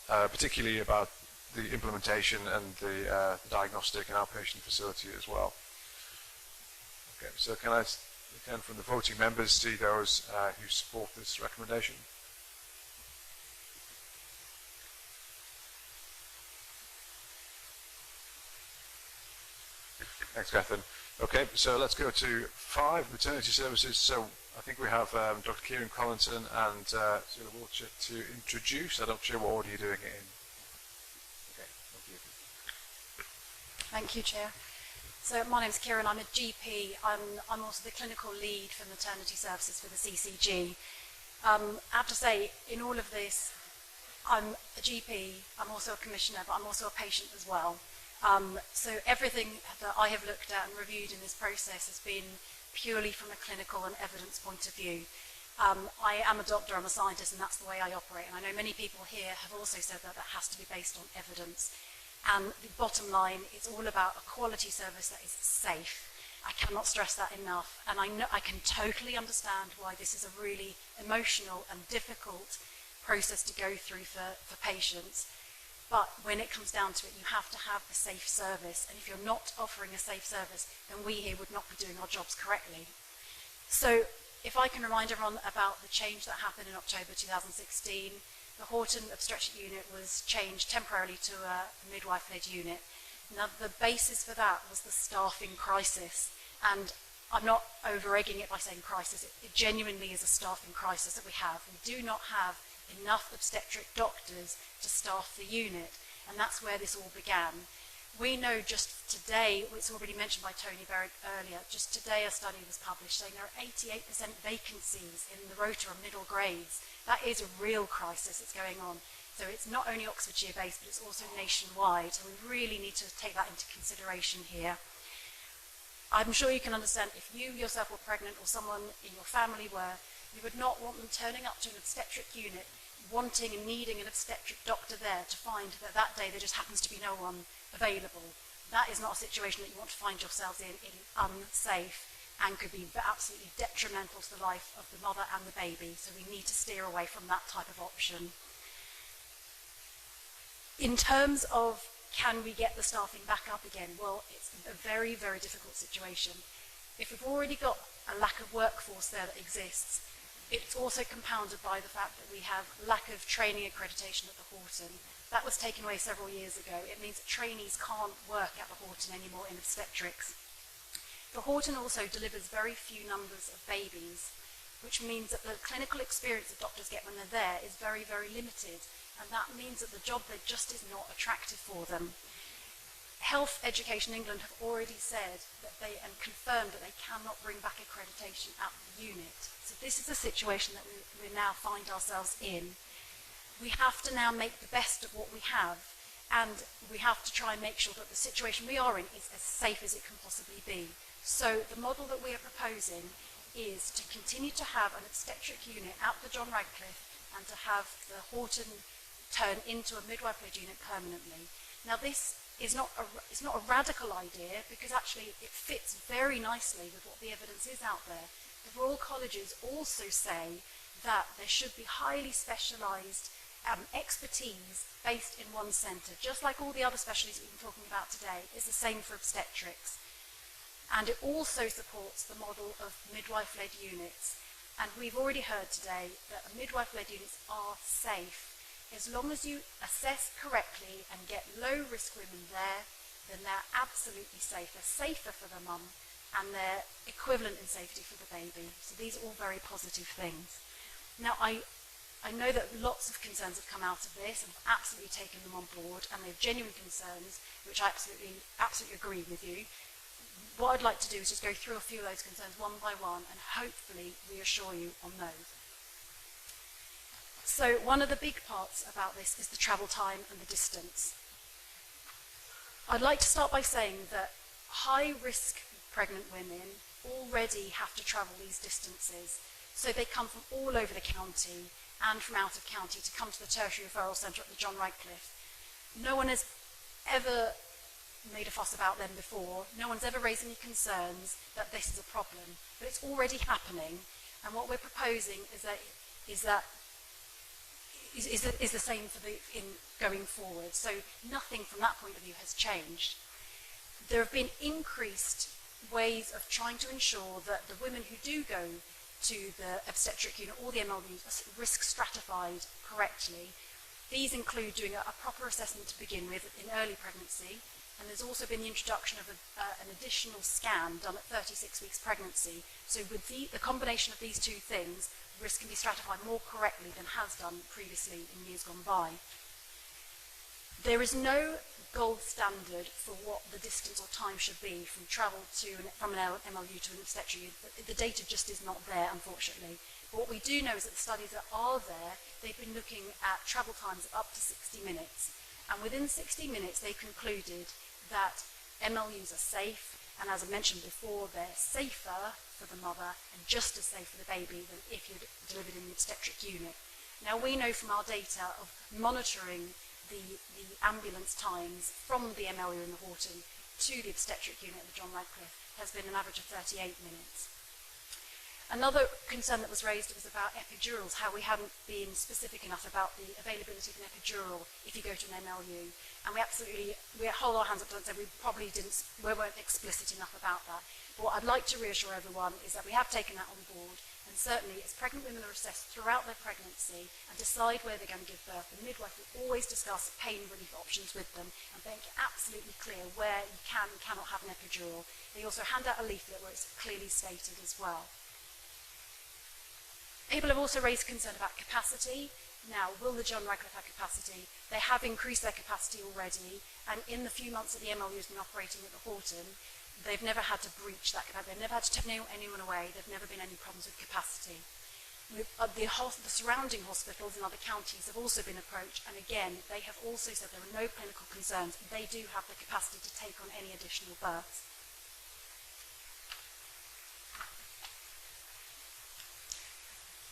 particularly about the implementation and the diagnostic and outpatient facility as well. Okay, so can I, again, from the voting members, see those who support this recommendation? Thanks, Catherine. Okay, so let's go to 5, maternity services. So I think we have Dr. Kieran Collinson and Sheila Wiltshire to introduce. I'm not sure what order you're doing it in. Okay, thank you. Thank you, Chair. So my name's Kieran, I'm a GP. I'm also the clinical lead for maternity services for the CCG. I have to say, in all of this, I'm a GP, I'm also a commissioner, but I'm also a patient as well. So everything that I have looked at and reviewed in this process has been purely from a clinical and evidence point of view. I am a doctor, I'm a scientist, and that's the way I operate. And I know many people here have also said that that has to be based on evidence. And the bottom line, it's all about a quality service that is safe. I cannot stress that enough. And I can totally understand why this is a really emotional and difficult process to go through for patients. But when it comes down to it, you have to have a safe service. And if you're not offering a safe service, then we here would not be doing our jobs correctly. So if I can remind everyone about the change that happened in October 2016, the Halton Obstetric unit was changed temporarily to a midwife-led unit. Now, the basis for that was the staffing crisis. And I'm not over-egging it by saying crisis. It genuinely is a staffing crisis that we have. We do not have enough obstetric doctors to staff the unit. And that's where this all began. We know just today, it's already mentioned by Tony Berwick earlier, just today a study was published saying there are 88% vacancies in the rota of middle grades. That is a real crisis that's going on. So it's not only Oxfordshire based, but it's also nationwide. So we really need to take that into consideration here. I'm sure you can understand if you yourself were pregnant or someone in your family were, you would not want them turning up to an obstetric unit, wanting and needing an obstetric doctor there to find that that day there just happens to be no one available. That is not a situation that you want to find yourselves in unsafe, and could be absolutely detrimental to the life of the mother and the baby. So we need to steer away from that type of option. In terms of can we get the staffing back up again? Well, it's a very, very difficult situation. If we've already got a lack of workforce there that exists, it's also compounded by the fact that we have lack of training accreditation at the Halton. That was taken away several years ago. It means that trainees can't work at the Halton anymore in obstetrics. The Halton also delivers very few numbers of babies, which means that the clinical experience that doctors get when they're there is very, very limited. And that means that the job there just is not attractive for them. Health Education England have already said that and confirmed that they cannot bring back accreditation at the unit. So this is a situation that we now find ourselves in. We have to now make the best of what we have, and we have to try and make sure that the situation we are in is as safe as it can possibly be. So the model that we are proposing is to continue to have an obstetric unit at the John Radcliffe and to have the Halton turn into a midwife-led unit permanently. Now this is not a radical idea, because actually it fits very nicely with what the evidence is out there. The Royal Colleges also say that there should be highly specialised expertise based in one centre, just like all the other specialties we've been talking about today. Is the same for obstetrics. And it also supports the model of midwife-led units. And we've already heard today that midwife-led units are safe. As long as you assess correctly and get low-risk women there, then they're absolutely safe. They're safer for the mum, and they're equivalent in safety for the baby. So these are all very positive things. Now, I know that lots of concerns have come out of this, and I've absolutely taken them on board, and they have genuine concerns, which I absolutely agree with you. What I'd like to do is just go through a few of those concerns one by one and hopefully reassure you on those. So one of the big parts about this is the travel time and the distance. I'd like to start by saying that high-risk pregnant women already have to travel these distances. So they come from all over the county and from out of county to come to the tertiary referral centre at the John Radcliffe. No one has ever made a fuss about them before. No one's ever raised any concerns that this is a problem, but it's already happening. And what we're proposing is the same for in going forward. So nothing from that point of view has changed. There have been increased ways of trying to ensure that the women who do go to the obstetric unit or the MLUs are risk stratified correctly. These include doing a proper assessment to begin with in early pregnancy, and there's also been the introduction of an additional scan done at 36 weeks pregnancy. So with the combination of these two things, risk can be stratified more correctly than has done previously in years gone by. There is no gold standard for what the distance or time should be from travel from an MLU to an obstetric. The data just is not there, unfortunately. But what we do know is that the studies that are there, they've been looking at travel times of up to 60 minutes. And within 60 minutes, they concluded that MLUs are safe, and as I mentioned before, they're safer for the mother and just as safe for the baby than if you're delivered in the obstetric unit. Now, we know from our data of monitoring the ambulance times from the MLU in the Halton to the obstetric unit at the John Radcliffe has been an average of 38 minutes. Another concern that was raised was about epidurals, how we hadn't been specific enough about the availability of an epidural if you go to an MLU. And we hold our hands up and say we weren't explicit enough about that. But what I'd like to reassure everyone is that we have taken that on board, and certainly as pregnant women are assessed throughout their pregnancy and decide where they're going to give birth, the midwife will always discuss pain relief options with them and make it absolutely clear where you can and cannot have an epidural. They also hand out a leaflet where it's clearly stated as well. People have also raised concern about capacity. Now, will the John Radcliffe have capacity? They have increased their capacity already, and in the few months that the MLU has been operating at the Halton, they've never had to breach that capacity. They've never had to take anyone away. There've never been any problems with capacity. The surrounding hospitals in other counties have also been approached, and again, they have also said there are no clinical concerns. They do have the capacity to take on any additional births.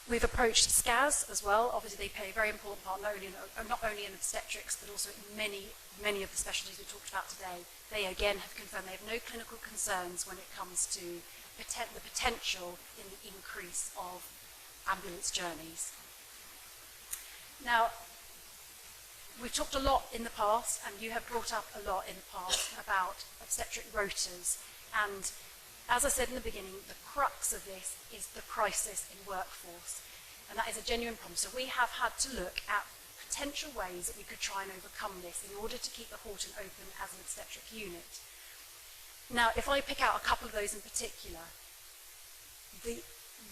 We've approached SCAS as well. Obviously, they play a very important part, not only in obstetrics, but also in many of the specialties we talked about today. They, again, have confirmed they have no clinical concerns when it comes to the potential in the increase of ambulance journeys. Now, we've talked a lot in the past, and you have brought up a lot in the past about obstetric rotas, and as I said in the beginning, the crux of this is the crisis in workforce, and that is a genuine problem. So we have had to look at potential ways that we could try and overcome this in order to keep the Halton open as an obstetric unit. Now, if I pick out a couple of those in particular, the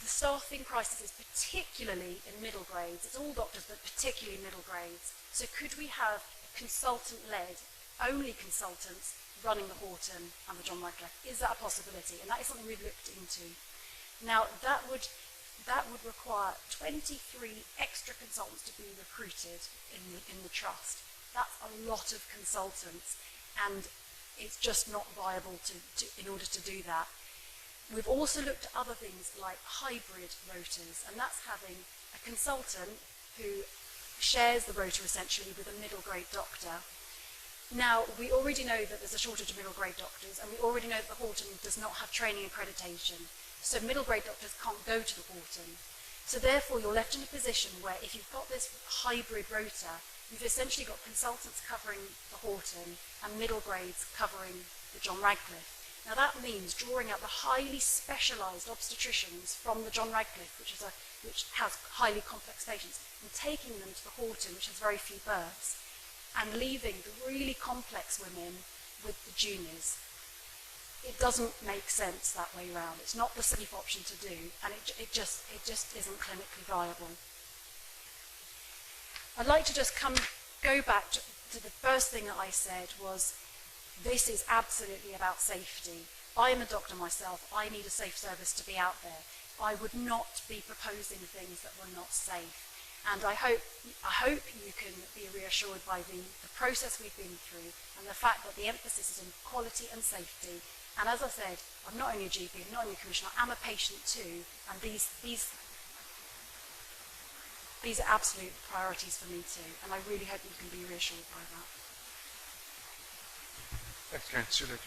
staffing crisis is particularly in middle grades. It's all doctors, but particularly middle grades. So could we have consultant-led, only consultants, running the Halton and the John Radcliffe? Is that a possibility? And that is something we've looked into. Now, that would that would require 23 extra consultants to be recruited in the trust. That's a lot of consultants, and it's just not viable in order to do that. We've also looked at other things like hybrid rotas, and that's having a consultant who shares the rota essentially with a middle grade doctor. Now, we already know that there's a shortage of middle grade doctors, and we already know that the Halton does not have training accreditation, so middle grade doctors can't go to the Halton. So therefore, you're left in a position where if you've got this hybrid rota, you've essentially got consultants covering the Halton and middle grades covering the John Radcliffe. Now that means drawing out the highly specialised obstetricians from the John Radcliffe, which has highly complex patients, and taking them to the Halton, which has very few births, and leaving the really complex women with the juniors. It doesn't make sense that way round. It's not the safe option to do, and it just isn't clinically viable. I'd like to just go back to the first thing that I said was, this is absolutely about safety. I am a doctor myself. I need a safe service to be out there. I would not be proposing things that were not safe. And I hope you can be reassured by the process we've been through and the fact that the emphasis is on quality and safety. And as I said, I'm not only a GP, I'm not only a commissioner, I'm a patient too. And these are absolute priorities for me too. And I really hope you can be reassured by that. Thanks, Karen.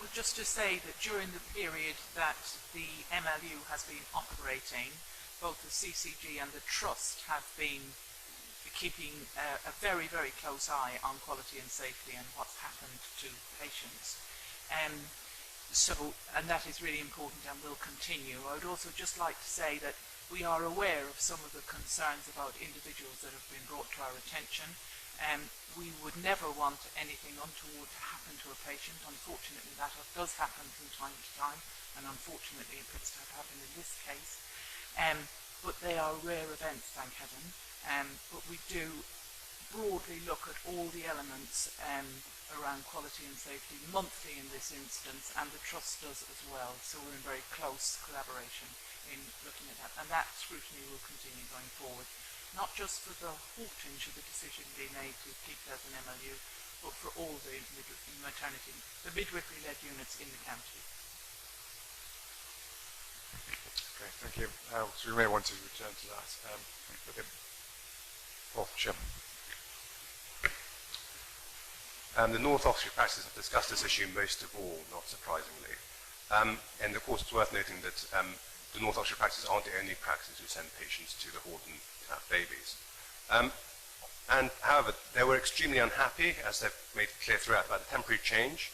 Well, just to say that during the period that the MLU has been operating, both the CCG and the Trust have been keeping a very, very close eye on quality and safety and what's happened to patients. And that is really important and will continue. I would also just like to say that we are aware of some of the concerns about individuals that have been brought to our attention. We would never want anything untoward to happen to a patient. Unfortunately, that does happen from time to time, and unfortunately it appears to have happened in this case. But they are rare events, thank heaven. But we do broadly look at all the elements around quality and safety monthly in this instance, and the Trust does as well. So we're in very close collaboration in looking at that, and that scrutiny will continue going forward. Not just for the Halton should the decision be made to keep it as an MLU, but for all the midwifery-led units in the county. Okay, thank you. So we may want to return to that. Chairman. The North Oxfordshire practices have discussed this issue most of all, not surprisingly. And of course, it's worth noting that the North Oxfordshire practices aren't the only practices who send patients to the Halton to have babies. And however, they were extremely unhappy, as they've made clear throughout, about the temporary change.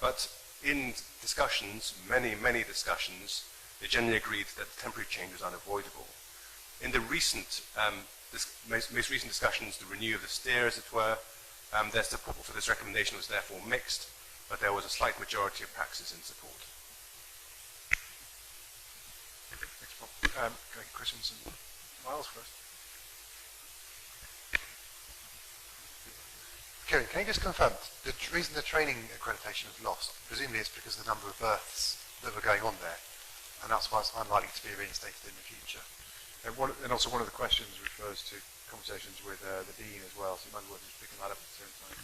But in discussions, many discussions, they generally agreed that the temporary change was unavoidable. In the recent, most recent discussions, the renew of the steer, as it were, their support for this recommendation was therefore mixed, but there was a slight majority of practices in support. Thanks, Bob. Questions and Miles first. Kieran, can you just confirm, the reason the training accreditation was lost, presumably it's because of the number of births that were going on there, and that's why it's unlikely to be reinstated in the future. And also one of the questions refers to conversations with the Dean as well, so you might be worth just picking that up at the same time.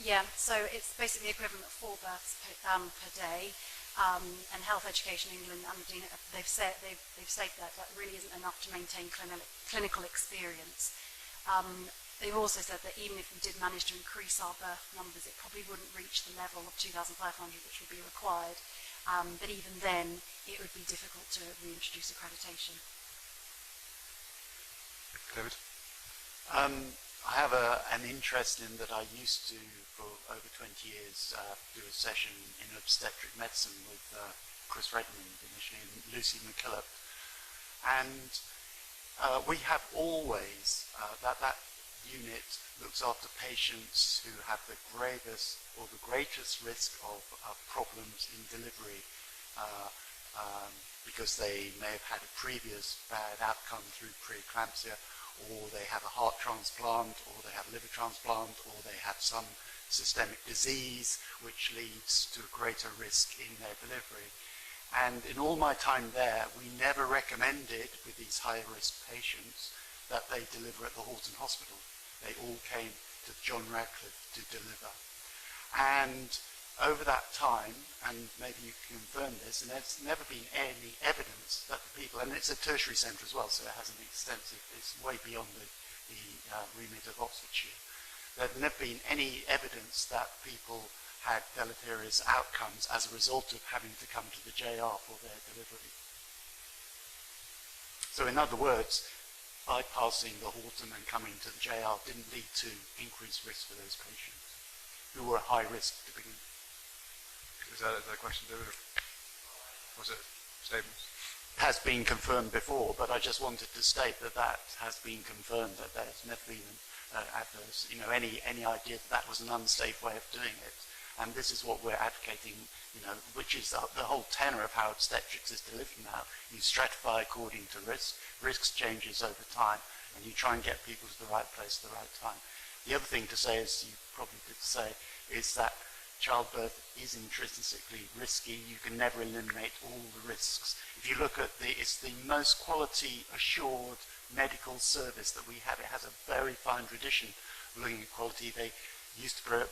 Yeah, so it's basically the equivalent of 4 births per day, and Health Education England and the Dean, they've said that really isn't enough to maintain clinical experience. They've also said that even if we did manage to increase our birth numbers, it probably wouldn't reach the level of 2,500 which would be required. But even then, it would be difficult to reintroduce accreditation. David? I have an interest in that. I used to, for over 20 years, do a session in obstetric medicine with Chris Redmond initially and Lucy McKillop. And we have always, that unit looks after patients who have the gravest or the greatest risk of problems in delivery because they may have had a previous bad outcome through preeclampsia, or they have a heart transplant, or they have a liver transplant, or they have some systemic disease which leads to a greater risk in their delivery. And in all my time there, we never recommended with these high-risk patients that they deliver at the Halton Hospital. They all came to John Radcliffe to deliver. And over that time, and maybe you can confirm this, and there's never been any evidence that the people, and it's a tertiary centre as well, so it has an extensive, it's way beyond the remit of Oxfordshire. There's never been any evidence that people had deleterious outcomes as a result of having to come to the JR for their delivery. So in other words, bypassing the Halton and coming to the JR didn't lead to increased risk for those patients who were high risk to begin with. Is that a question, David? Was it statements? Has been confirmed before, but I just wanted to state that that has been confirmed, that there's never been adverse, any idea that that was an unsafe way of doing it. And this is what we're advocating, which is the whole tenor of how obstetrics is delivered now. You stratify according to risk. Risk changes over time, and you try and get people to the right place at the right time. The other thing to say, as you probably did say, is that childbirth is intrinsically risky. You can never eliminate all the risks. If you look at it's the most quality assured medical service that we have. It has a very fine tradition of looking at quality. They used to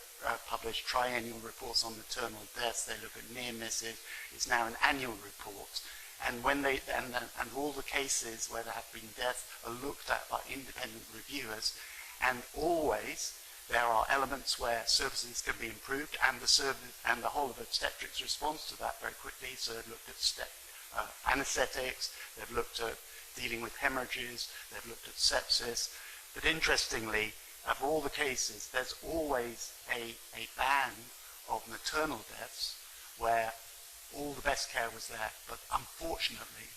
publish triennial reports on maternal deaths. They look at near misses. It's now an annual report. And when and all the cases where there have been deaths are looked at by independent reviewers, and always there are elements where services can be improved, and the service and the whole of obstetrics responds to that very quickly. So they've looked at anaesthetics, they've looked at dealing with hemorrhages, they've looked at sepsis. But interestingly, of all the cases, there's always a band of maternal deaths where all the best care was there, but unfortunately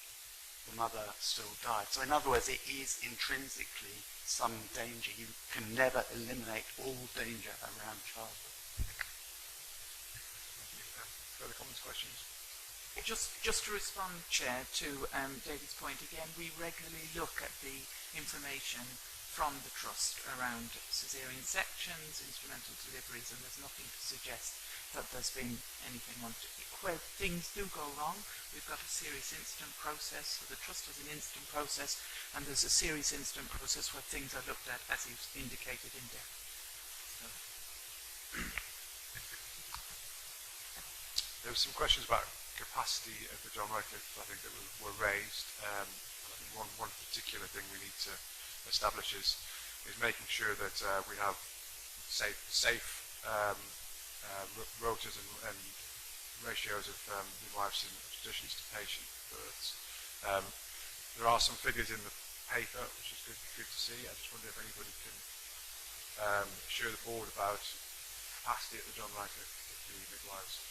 the mother still died. So in other words, it is intrinsically some danger. You can never eliminate all danger around childbirth. Further comments, questions? Just to respond, Chair, to David's point again, we regularly look at the information from the Trust around caesarean sections, instrumental deliveries, and there's nothing to suggest that there's been anything where things do go wrong. We've got a serious incident process, so the Trust has an incident process, and there's a serious incident process where things are looked at, as you've indicated, in depth. So. There were some questions about capacity at the John Radcliffe, I think, that were raised. I think one particular thing we need to establish is making sure that we have safe rotas and ratios of midwives and obstetricians to patient births. There are some figures in the paper, which is good to see. I just wonder if anybody can assure the board about capacity at the John Radcliffe of the midwives.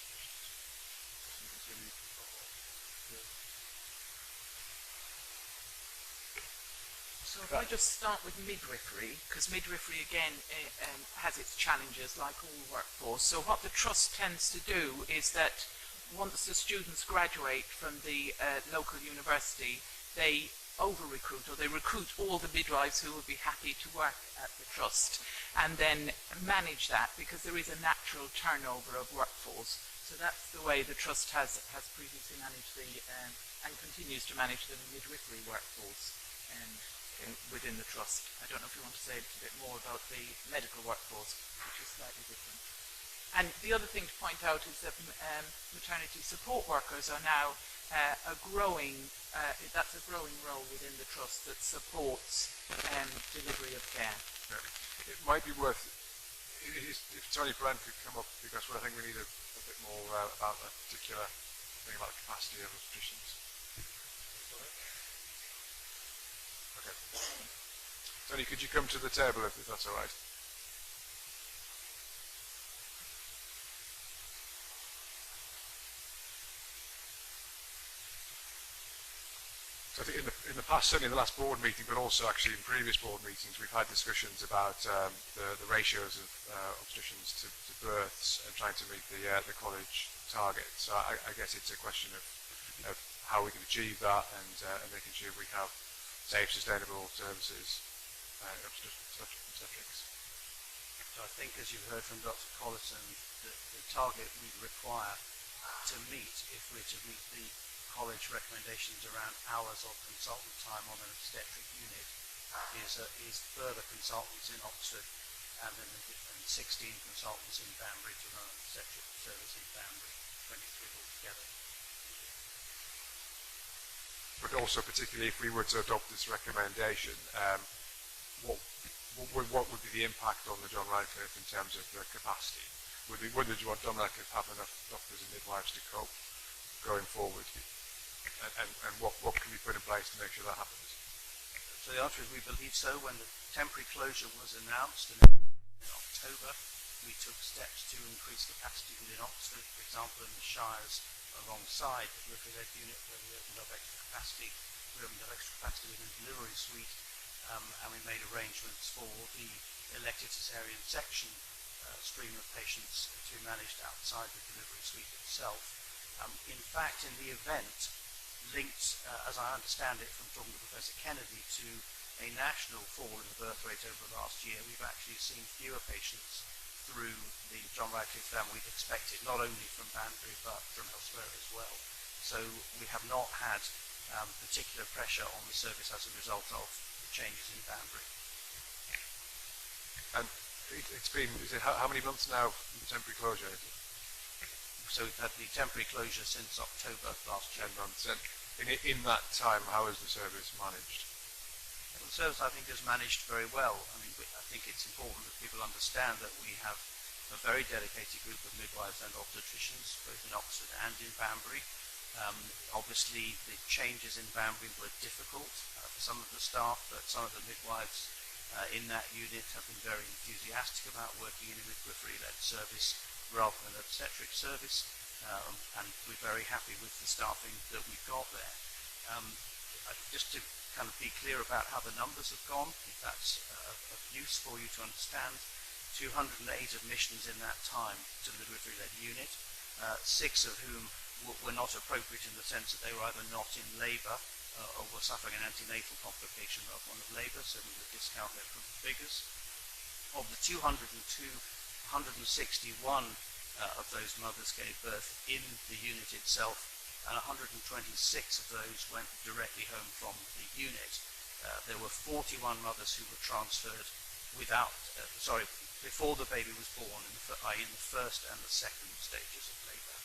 So if I just start with midwifery, because midwifery again has its challenges like all workforce. So what the Trust tends to do is that once the students graduate from the local university, they over-recruit, or they recruit all the midwives who will be happy to work at the Trust, and then manage that, because there is a natural turnover of workforce. So that's the way the Trust has previously managed and continues to manage the midwifery workforce within the Trust. I don't know if you want to say a little bit more about the medical workforce, which is slightly different. And the other thing to point out is that maternity support workers are now that's a growing role within the Trust that supports delivery of care. Yeah. It might be worth, if Tony Brent could come up, because I think we need a bit more about that particular thing about the capacity of obstetricians. Okay. Tony, could you come to the table if that's all right? So I think in the past, certainly in the last board meeting, but also actually in previous board meetings, we've had discussions about the ratios of obstetricians to births and trying to meet the college target. So I guess it's a question of how we can achieve that and making sure we have safe, sustainable services obstetrics. So I think, as you've heard from Dr. Collison, the target we require to meet if we're to meet the college recommendations around hours of consultant time on an obstetric unit is further consultants in Oxford and 16 consultants in Banbury to run an obstetric service in Banbury, 23 altogether. But also, particularly if we were to adopt this recommendation, what would be the impact on the John Radcliffe in terms of the capacity? Would John Radcliffe have enough doctors and midwives to cope going forward? And what can be put in place to make sure that happens? So the answer is we believe so. When the temporary closure was announced in October, we took steps to increase capacity within Oxford, for example, in the Shires alongside the midwifery-led unit where we opened up extra capacity. We opened up extra capacity within the delivery suite, and we made arrangements for the elective cesarean section stream of patients to be managed outside the delivery suite itself. In fact, in the event, linked, as I understand it from talking to Professor Kennedy, to a national fall in the birth rate over the last year, we've actually seen fewer patients through the John Radcliffe than we'd expected, not only from Banbury but from elsewhere as well. So we have not had particular pressure on the service as a result of the changes in Banbury. And it's been, how many months now in temporary closure? So we've had the temporary closure since October last year. 10 months. And in that time, how is the service managed? Well, the service, I think, is managed very well. I mean, I think it's important that people understand that we have a very dedicated group of midwives and obstetricians, both in Oxford and in Banbury. Obviously, the changes in Banbury were difficult for some of the staff, but some of the midwives in that unit have been very enthusiastic about working in a midwifery-led service rather than an obstetric service, and we're very happy with the staffing that we've got there. Just to kind of be clear about how the numbers have gone, if that's of use for you to understand, 208 admissions in that time to the midwifery-led unit, 6 of whom were not appropriate in the sense that they were either not in labour or were suffering an antenatal complication rather than one of labour, so we would discount their figures. Of the 202, 161 of those mothers gave birth in the unit itself, and 126 of those went directly home from the unit. There were 41 mothers who were transferred before the baby was born, in the first and the second stages of labour.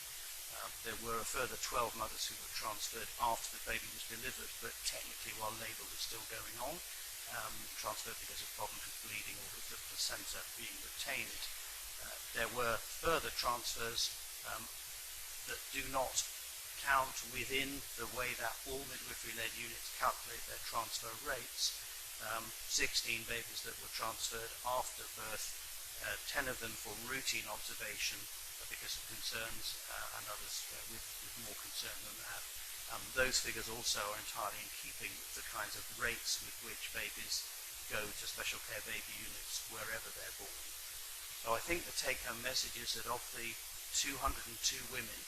There were a further 12 mothers who were transferred after the baby was delivered, but technically while labour was still going on, transferred because of problems with bleeding or with the placenta being retained. There were further transfers that do not count within the way that all midwifery-led units calculate their transfer rates. 16 babies that were transferred after birth, 10 of them for routine observation because of concerns, and others with more concern than that. Those figures also are entirely in keeping with the kinds of rates with which babies go to special care baby units wherever they're born. So I think the take-home message is that of the 202 women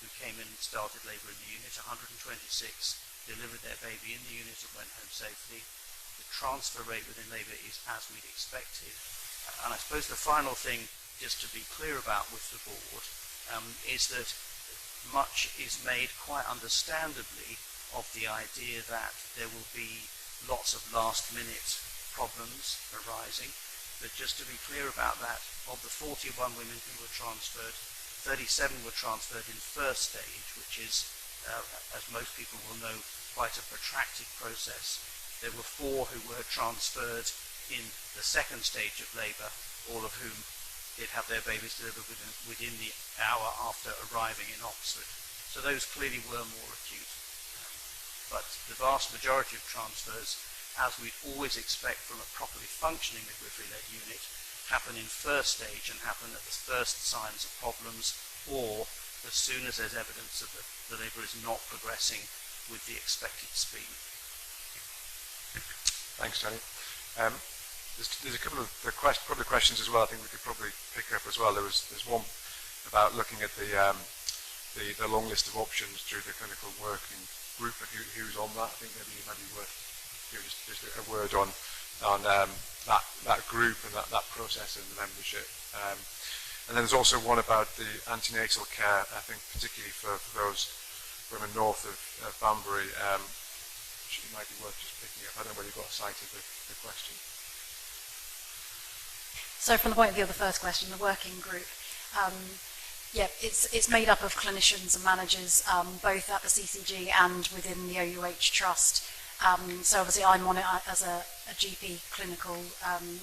who came in and started labour in the unit, 126 delivered their baby in the unit and went home safely. The transfer rate within labour is as we'd expected. And I suppose the final thing, just to be clear about with the board, is that much is made quite understandably of the idea that there will be lots of last-minute problems arising. But just to be clear about that, of the 41 women who were transferred, 37 were transferred in first stage, which is, as most people will know, quite a protracted process. There were 4 who were transferred in the second stage of labour, all of whom did have their babies delivered within the hour after arriving in Oxford. So those clearly were more acute. But the vast majority of transfers, as we'd always expect from a properly functioning midwifery-led unit, happen in first stage and happen at the first signs of problems, or as soon as there's evidence that the labour is not progressing with the expected speed. Thanks, Tony. There's a couple of questions as well. I think we could probably pick up as well. There's one about looking at the long list of options through the clinical working group and who's on that. I think maybe it might be worth just a word on that group and that process and the membership. And And then there's also one about the antenatal care, I think particularly for those women north of Banbury, which it might be worth just picking up. I don't know whether you've got a sight of the question. So from the point of view of the first question, the working group, it's made up of clinicians and managers, both at the CCG and within the OUH Trust. So obviously I'm on it as a GP clinical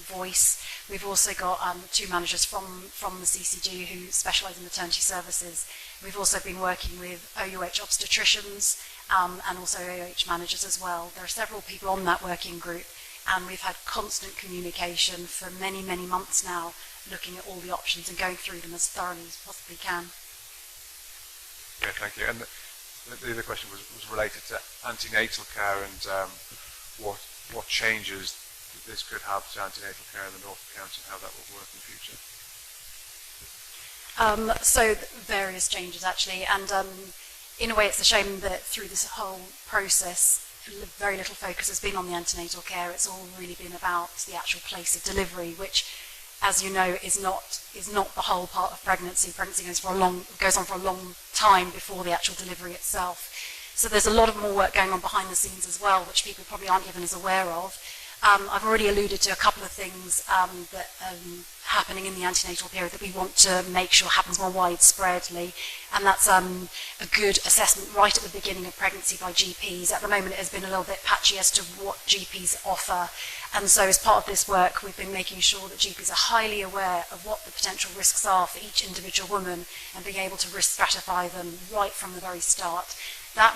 voice. We've also got 2 managers from the CCG who specialise in maternity services. We've also been working with OUH obstetricians and also OUH managers as well. There are several people on that working group, and we've had constant communication for many, many months now, looking at all the options and going through them as thoroughly as possibly can. Yeah, thank you. And the other question was related to antenatal care and what changes this could have to antenatal care in the North of County and how that will work in the future. So various changes actually, and in a way it's a shame that through this whole process very little focus has been on the antenatal care. It's all really been about the actual place of delivery, which, as you know, is not the whole part of pregnancy. Pregnancy goes on for a long time before the actual delivery itself. So there's a lot of more work going on behind the scenes as well, which people probably aren't even as aware of. I've already alluded to a couple of things that are happening in the antenatal period that we want to make sure happens more widespreadly, and that's a good assessment right at the beginning of pregnancy by GPs. At the moment it has been a little bit patchy as to what GPs offer, and so as part of this work we've been making sure that GPs are highly aware of what the potential risks are for each individual woman and being able to risk stratify them right from the very start. That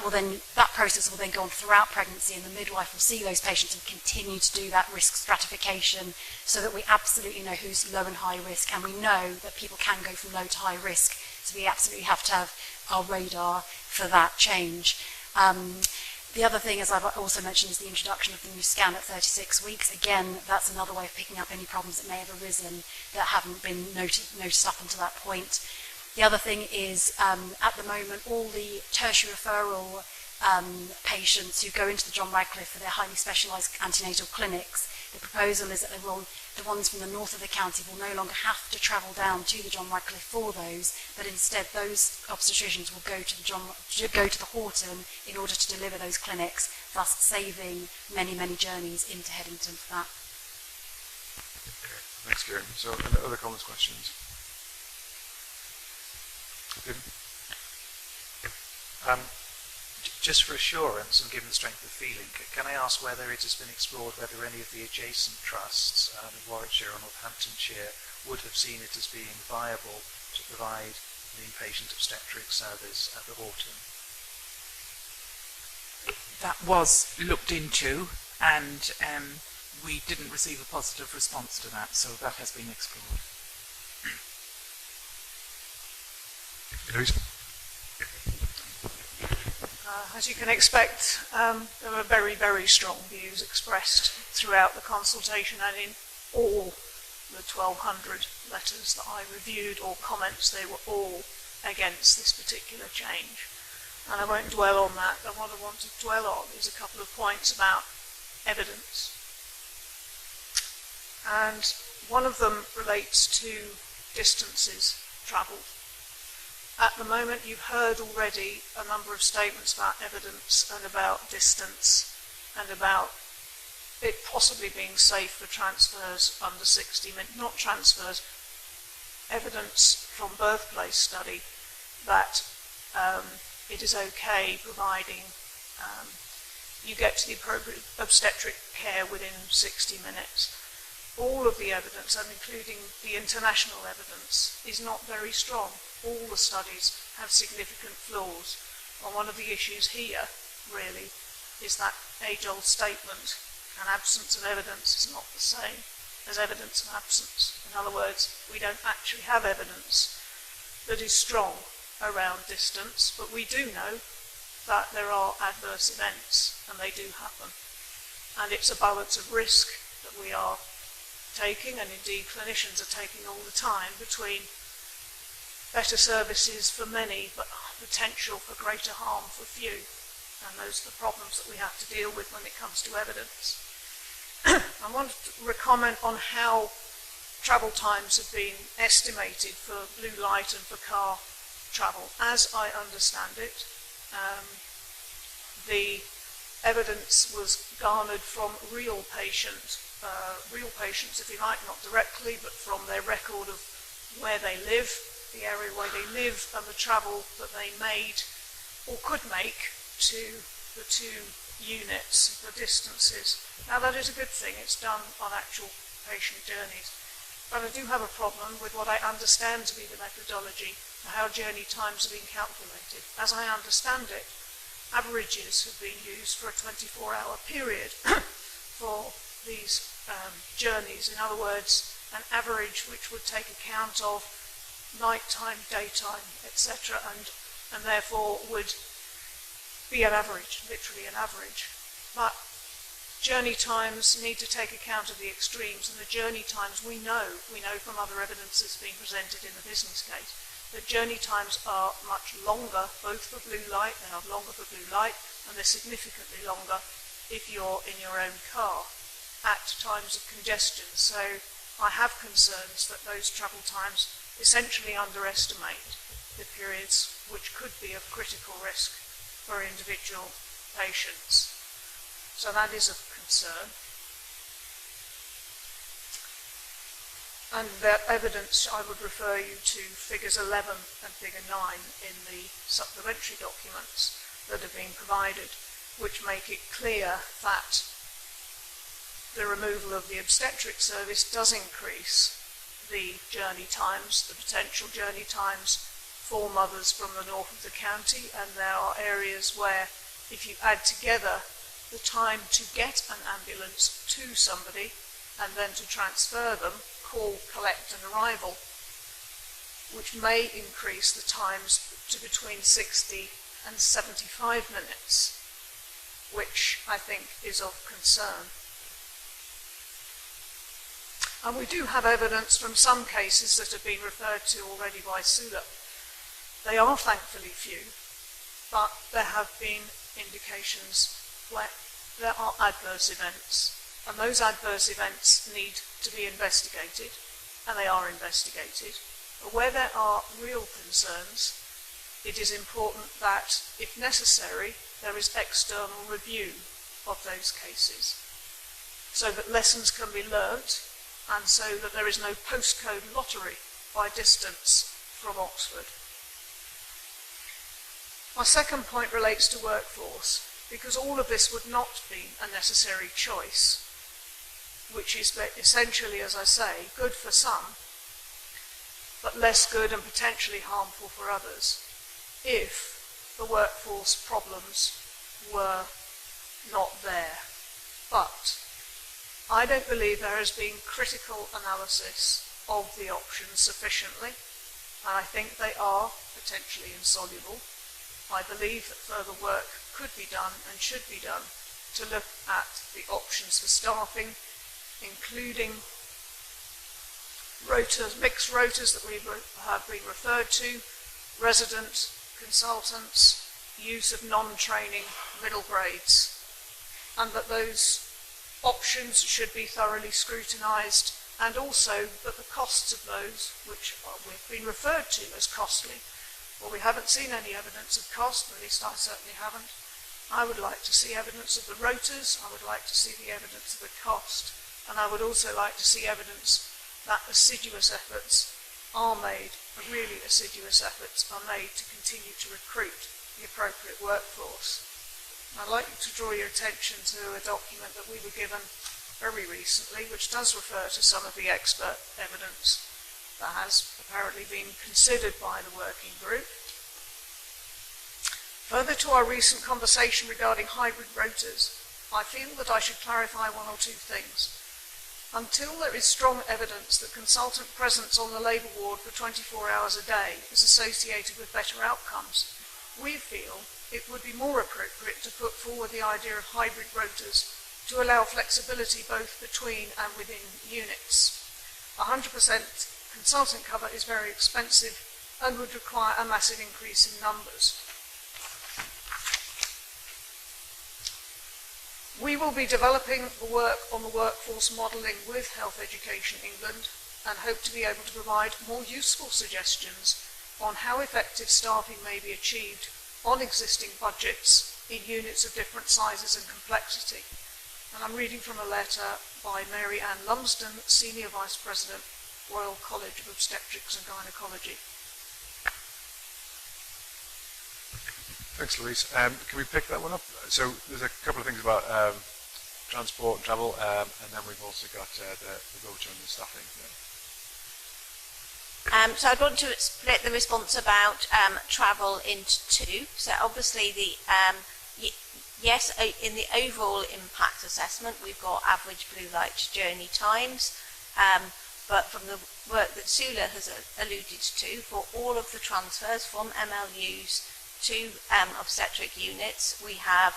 process will then go on throughout pregnancy, and the midwife will see those patients and continue to do that risk stratification so that we absolutely know who's low and high risk, and we know that people can go from low to high risk, so we absolutely have to have our radar for that change. The other thing, as I've also mentioned, is the introduction of the new scan at 36 weeks. Again, that's another way of picking up any problems that may have arisen that haven't been noticed up until that point. The other thing is, at the moment, all the tertiary referral patients who go into the John Radcliffe for their highly specialised antenatal clinics, the proposal is that the ones from the north of the county will no longer have to travel down to the John Radcliffe for those, but instead those obstetricians will go to the Halton in order to deliver those clinics, thus saving many, many journeys into Headington for that. Okay, thanks, Kieran. So, other comments, questions? Just for assurance and given the strength of feeling, can I ask whether it has been explored whether any of the adjacent trusts in Warwickshire or Northamptonshire would have seen it as being viable to provide an inpatient obstetric service at the Halton? That was looked into, and we didn't receive a positive response to that, so that has been explored. As you can expect, there were very, very strong views expressed throughout the consultation and in all the 1,200 letters that I reviewed or comments. They were all against this particular change. And I won't dwell on that, but what I want to dwell on is a couple of points about evidence. And one of them relates to distances travelled. At the moment, you've heard already a number of statements about evidence and about distance and about it possibly being safe for transfers under 60 minutes, not transfers, evidence from birthplace study that it is okay providing you get to the appropriate obstetric care within 60 minutes. All of the evidence, and including the international evidence, is not very strong. All the studies have significant flaws. And one of the issues here, really, is that age-old statement, an absence of evidence is not the same as evidence of absence. In other words, we don't actually have evidence that is strong around distance, but we do know that there are adverse events, and they do happen. And it's a balance of risk that we are taking, and indeed clinicians are taking all the time, between better services for many but potential for greater harm for few, and those are the problems that we have to deal with when it comes to evidence. I want to comment on how travel times have been estimated for blue light and for car travel. As I understand it, the evidence was garnered from real patients, if you like, not directly, but from their record of where they live, the area where they live, and the travel that they made or could make to the two units, the distances. Now that is a good thing, it's done on actual patient journeys. But I do have a problem with what I understand to be the methodology for how journey times have been calculated. As I understand it, averages have been used for a 24-hour period for these journeys. In other words, an average which would take account of nighttime, daytime, etc., and therefore would be an average, literally an average. But journey times need to take account of the extremes, and the journey times we know from other evidence that's been presented in the business case, that journey times are much longer, both for blue light, they are longer for blue light, and they're significantly longer if you're in your own car at times of congestion. So I have concerns that those travel times essentially underestimate the periods which could be of critical risk for individual patients. So that is of concern. And that evidence, I would refer you to figures 11 and figure 9 in the supplementary documents that have been provided, which make it clear that the removal of the obstetric service does increase the journey times, the potential journey times for mothers from the north of the county, and there are areas where if you add together the time to get an ambulance to somebody and then to transfer them, call, collect and arrival, which may increase the times to between 60 and 75 minutes, which I think is of concern. And we do have evidence from some cases that have been referred to already by Sula. They are thankfully few, but there have been indications where there are adverse events, and those adverse events need to be investigated, and they are investigated. But where there are real concerns, it is important that, if necessary, there is external review of those cases, so that lessons can be learnt, and so that there is no postcode lottery by distance from Oxford. My second point relates to workforce, because all of this would not be a necessary choice, which is essentially, as I say, good for some, but less good and potentially harmful for others, if the workforce problems were not there. But I don't believe there has been critical analysis of the options sufficiently, and I think they are potentially insoluble. I believe that further work could be done and should be done to look at the options for staffing, including rotas, mixed rotas that we have been referred to, resident consultants, use of non-training middle grades, and that those options should be thoroughly scrutinised, and also that the costs of those, which we've been referred to as costly, well, we haven't seen any evidence of cost, at least I certainly haven't. I would like to see evidence of the rotas, I would like to see the evidence of the cost, and I would also like to see evidence that assiduous efforts are made, really assiduous efforts are made to continue to recruit the appropriate workforce. I'd like to draw your attention to a document that we were given very recently, which does refer to some of the expert evidence that has apparently been considered by the working group. Further to our recent conversation regarding hybrid rotas, I feel that I should clarify one or two things. Until there is strong evidence that consultant presence on the labour ward for 24 hours a day is associated with better outcomes, we feel it would be more appropriate to put forward the idea of hybrid rotas to allow flexibility both between and within units. 100% consultant cover is very expensive and would require a massive increase in numbers. We will be developing the work on the workforce modelling with Health Education England, and hope to be able to provide more useful suggestions on how effective staffing may be achieved on existing budgets in units of different sizes and complexity. And I'm reading from a letter by Mary Ann Lumsden, Senior Vice President, Royal College of Obstetrics and Gynecology. Thanks, Louise. Can we pick that one up? So there's a couple of things about transport and travel, and then we've also got the rotor and the staffing. So I'd want to split the response about travel into two. So obviously yes, in the overall impact assessment, we've got average blue light journey times, but from the work that Sula has alluded to, for all of the transfers from MLUs to obstetric units, we have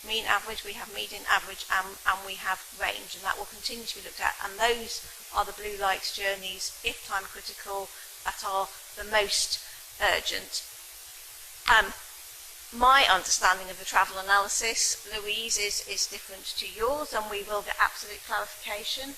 mean average, we have median average, and we have range, and that will continue to be looked at. And those are the blue light journeys, if time critical, that are the most urgent. My understanding of the travel analysis, Louise, is different to yours, and we will get absolute clarification.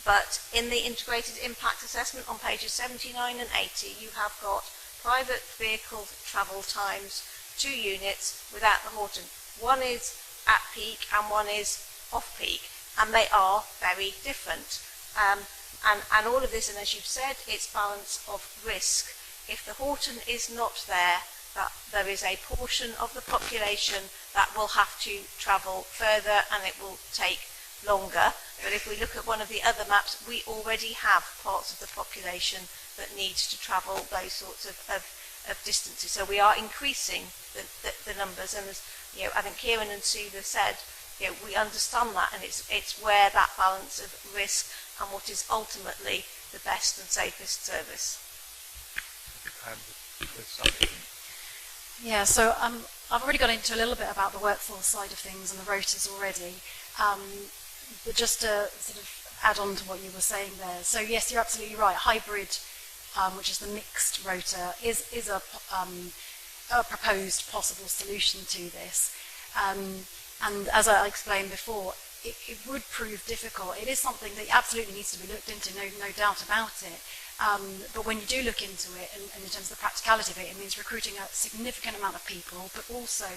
But in the integrated impact assessment on pages 79 and 80, you have got private vehicle travel times, 2 units without the Halton. One is at peak and one is off peak, and they are very different. And all of this, and as you've said, it's balance of risk. If the Halton is not there, that there is a portion of the population that will have to travel further and it will take longer. But if we look at one of the other maps, we already have parts of the population that need to travel those sorts of distances. So we are increasing the numbers, and as I think Kieran and Sula said, we understand that, and it's where that balance of risk and what is ultimately the best and safest service. Yeah, so I've already got into a little bit about the workforce side of things and the rotas already, but just to sort of add on to what you were saying there. So yes, you're absolutely right. Hybrid, which is the mixed rota, is a proposed possible solution to this. And as I explained before, it would prove difficult. It is something that absolutely needs to be looked into, no doubt about it. But when you do look into it, and in terms of the practicality of it, it means recruiting a significant amount of people, but also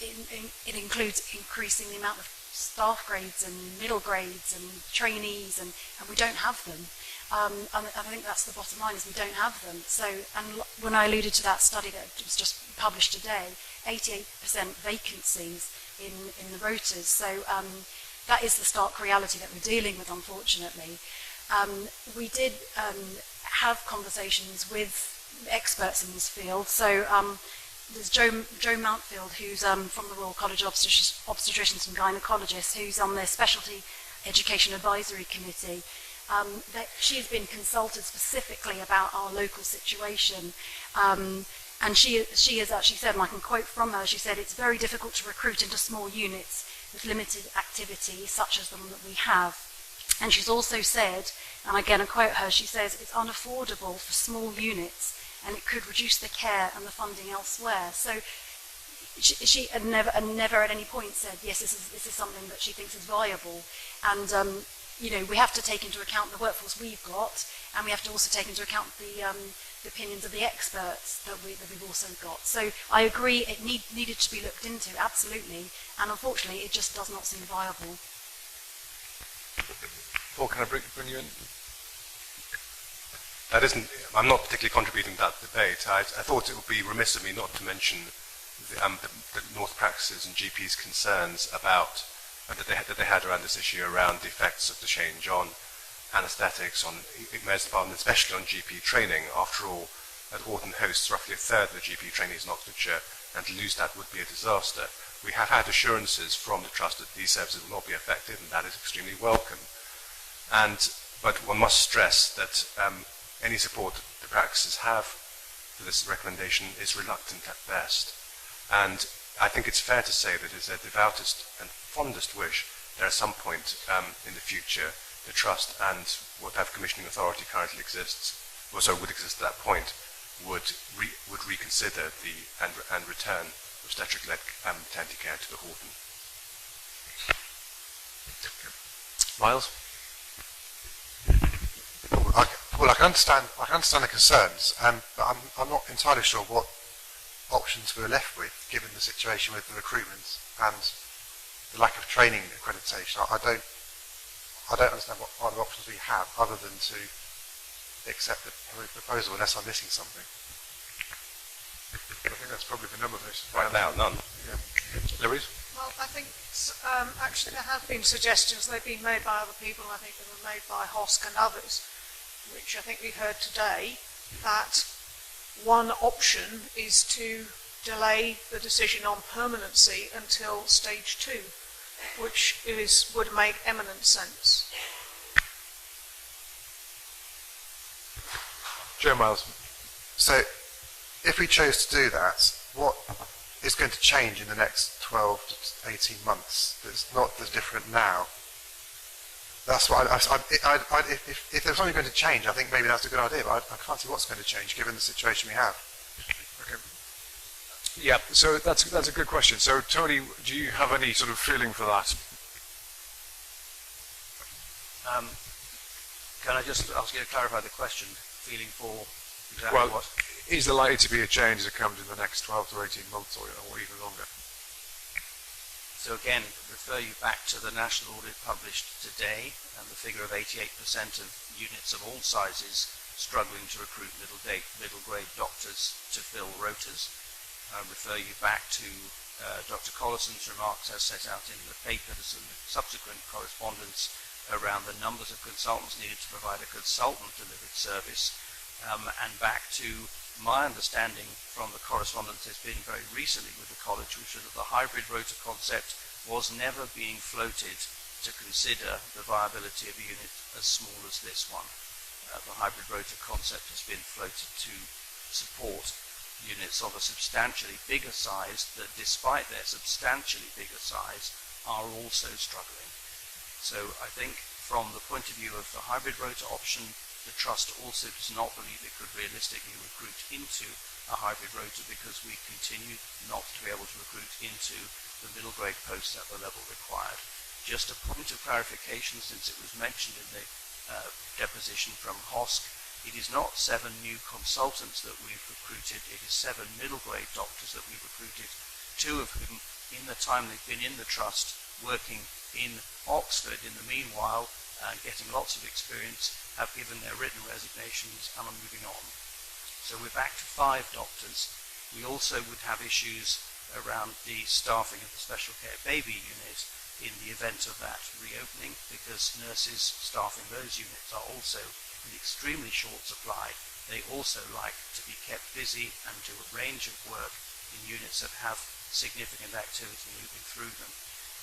it includes increasing the amount of staff grades and middle grades and trainees, and we don't have them. And I think that's the bottom line, is we don't have them. So, and when I alluded to that study that was just published today, 88% vacancies in the rotas. So that is the stark reality that we're dealing with, unfortunately. We did have conversations with experts in this field. So there's Joe Mountfield, who's from the Royal College of Obstetricians and Gynecologists, who's on their Specialty Education Advisory Committee. She's been consulted specifically about our local situation. And she has actually said, and I can quote from her, she said, it's very difficult to recruit into small units with limited activity, such as the one that we have. And she's also said, and again I quote her, she says, it's unaffordable for small units and it could reduce the care and the funding elsewhere. So she had never at any point said, yes, this is something that she thinks is viable. And we have to take into account the workforce we've got, and we have to also take into account the opinions of the experts that we've also got. So I agree, it needed to be looked into, absolutely, and unfortunately it just does not seem viable. Paul, can I bring you in? I'm not particularly contributing to that debate. I thought it would be remiss of me not to mention the North practices and GPs' concerns about that they had around this issue around the effects of the change on anaesthetics, on emergency department, especially on GP training. After all, Halton hosts roughly a third of the GP trainees in Oxfordshire, and to lose that would be a disaster. We have had assurances from the Trust that these services will not be affected, and that is extremely welcome. But one must stress that any support the practices have for this recommendation is reluctant at best. And I think it's fair to say that it's their devoutest and fondest wish that at some point in the future the Trust and whatever commissioning authority currently exists, or so would exist at that point, would reconsider and return obstetric-led maternity care to the Halton. Miles? Well, I can understand the concerns, but I'm not entirely sure what options we're left with, given the situation with the recruitment and the lack of training accreditation. I don't understand what other options we have other than to accept the proposal, unless I'm missing something. I think that's probably the number of those. Right now, none. Yeah. Louise? Well, I think actually there have been suggestions. They've been made by other people. I think they were made by HOSC and others, which I think we heard today, that one option is to delay the decision on permanency until stage 2, which would make eminent sense. Joe Miles. So, if we chose to do that, what is going to change in the next 12 to 18 months that's not as different now? That's what if there's something going to change, I think maybe that's a good idea, but I can't see what's going to change given the situation we have. Okay. Yeah, so that's a good question. So, Tony, do you have any sort of feeling for that? Can I just ask you to clarify the question? Feeling for exactly what? Is there likely to be a change that comes in the next 12 to 18 months or even longer? So again, refer you back to the national audit published today and the figure of 88% of units of all sizes struggling to recruit middle grade doctors to fill rotas. Refer you back to Dr. Collison's remarks as set out in the papers and subsequent correspondence around the numbers of consultants needed to provide a consultant-delivered service, and back to my understanding from the correspondence that's been very recently with the college, which was that the hybrid rota concept was never being floated to consider the viability of a unit as small as this one. The hybrid rota concept has been floated to support units of a substantially bigger size that, despite their substantially bigger size, are also struggling. So I think from the point of view of the hybrid rota option, the Trust also does not believe it could realistically recruit into a hybrid rota because we continue not to be able to recruit into the middle grade posts at the level required. Just a point of clarification, since it was mentioned in the deposition from HOSC, it is not 7 new consultants that we've recruited, it is 7 middle grade doctors that we've recruited, 2 of whom, in the time they've been in the Trust, working in Oxford in the meanwhile, getting lots of experience, have given their written resignations and are moving on. So we're back to 5 doctors. We also would have issues around the staffing of the special care baby unit in the event of that reopening, because nurses staffing those units are also in extremely short supply. They also like to be kept busy and do a range of work in units that have significant activity moving through them.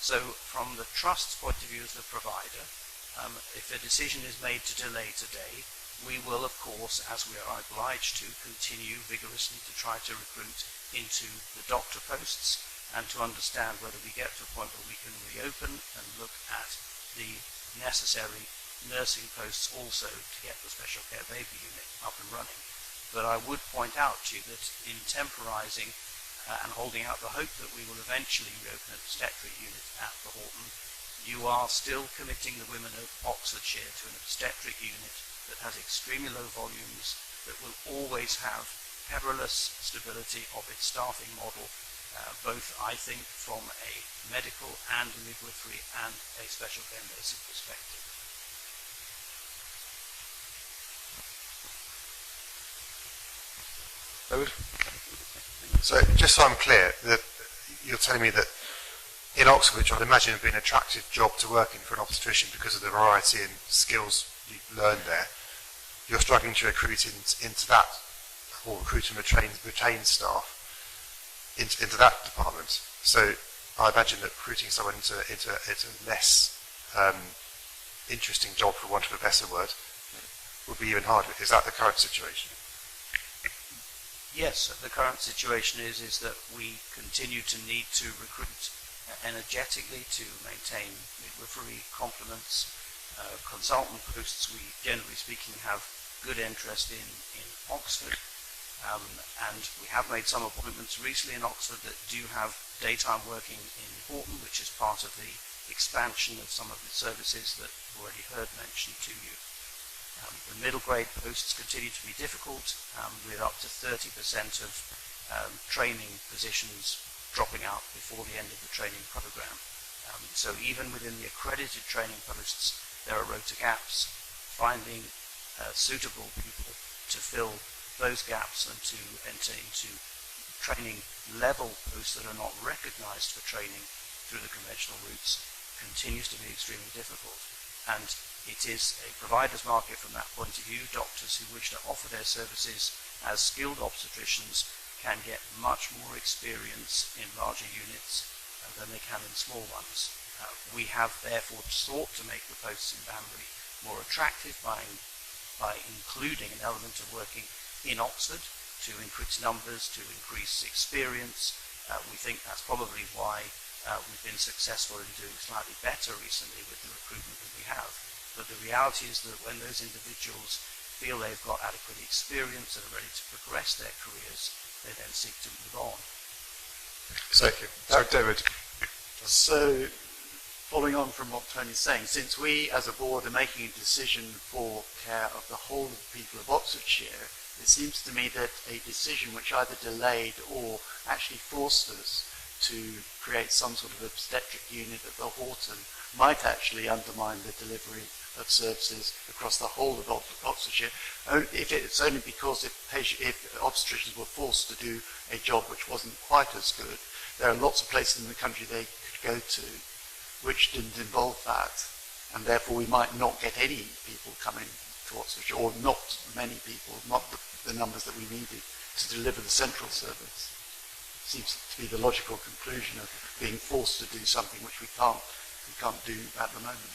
So from the Trust's point of view as the provider, if a decision is made to delay today, we will, of course, as we are obliged to, continue vigorously to try to recruit into the doctor posts and to understand whether we get to a point where we can reopen and look at the necessary nursing posts also to get the special care baby unit up and running. But I would point out to you that in temporising and holding out the hope that we will eventually reopen an obstetric unit at the Halton, you are still committing the women of Oxfordshire to an obstetric unit that has extremely low volumes, that will always have perilous stability of its staffing model, both, I think, from a medical and midwifery and a special care nursing perspective. So, just so I'm clear, that you're telling me that in Oxford, which I'd imagine would be an attractive job to work in for an obstetrician because of the variety and skills you've learned there, you're struggling to recruit into that, or recruit and retain staff into that department. So I imagine that recruiting someone into a less interesting job, for want of a better word, would be even harder. Is that the current situation? Yes, the current situation is that we continue to need to recruit energetically to maintain midwifery complements, consultant posts. We, generally speaking, have good interest in Oxford, and we have made some appointments recently in Oxford that do have daytime working in Halton, which is part of the expansion of some of the services that you've already heard mentioned to you. The middle grade posts continue to be difficult, with up to 30% of training positions dropping out before the end of the training program. So even within the accredited training posts, there are rota gaps. Finding suitable people to fill those gaps and to enter into training level posts that are not recognised for training through the conventional routes continues to be extremely difficult. And it is a provider's market from that point of view. Doctors who wish to offer their services as skilled obstetricians can get much more experience in larger units than they can in small ones. We have therefore sought to make the posts in Banbury more attractive by including an element of working in Oxford to increase numbers, to increase experience. We think that's probably why we've been successful in doing slightly better recently with the recruitment that we have. But the reality is that when those individuals feel they've got adequate experience and are ready to progress their careers, they then seek to move on. Thank you. David. So, following on from what Tony's saying, since we as a board are making a decision for care of the whole of the people of Oxfordshire, it seems to me that a decision which either delayed or actually forced us to create some sort of obstetric unit at the Halton might actually undermine the delivery of services across the whole of Oxfordshire, if it's only because if obstetricians were forced to do a job which wasn't quite as good. There are lots of places in the country they could go to which didn't involve that, and therefore we might not get any people coming to Oxfordshire, or not many people, not the numbers that we needed to deliver the central service. Seems to be the logical conclusion of being forced to do something which we can't do at the moment.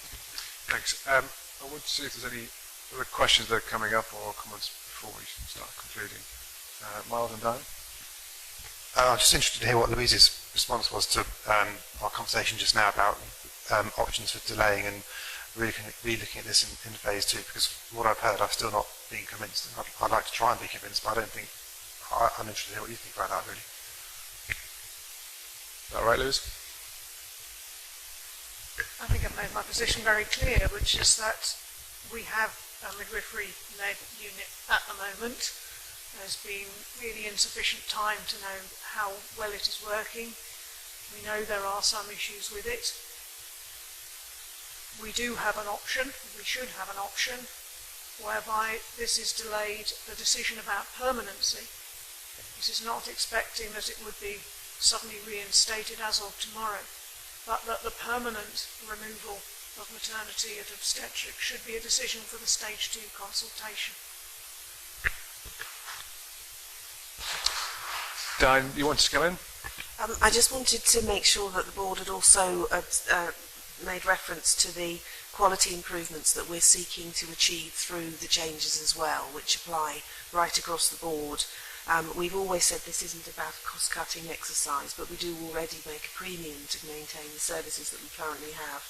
Thanks. I want to see if there's any other questions that are coming up or comments before we start concluding. Miles and Diane? I'm just interested to hear what Louise's response was to our conversation just now about options for delaying and really looking at this in phase 2, because from what I've heard, I've still not been convinced. And I'd like to try and be convinced, but I don't think I'm interested to hear what you think about that, really. Is that right, Louise? I think I've made my position very clear, which is that we have a midwifery-led unit at the moment. There's been really insufficient time to know how well it is working. We know there are some issues with it. We do have an option, we should have an option, whereby this is delayed the decision about permanency. This is not expecting that it would be suddenly reinstated as of tomorrow, but that the permanent removal of maternity at obstetric should be a decision for the stage 2 consultation. Diane, you want to come in? I just wanted to make sure that the board had also made reference to the quality improvements that we're seeking to achieve through the changes as well, which apply right across the board. We've always said this isn't about a cost-cutting exercise, but we do already make a premium to maintain the services that we currently have.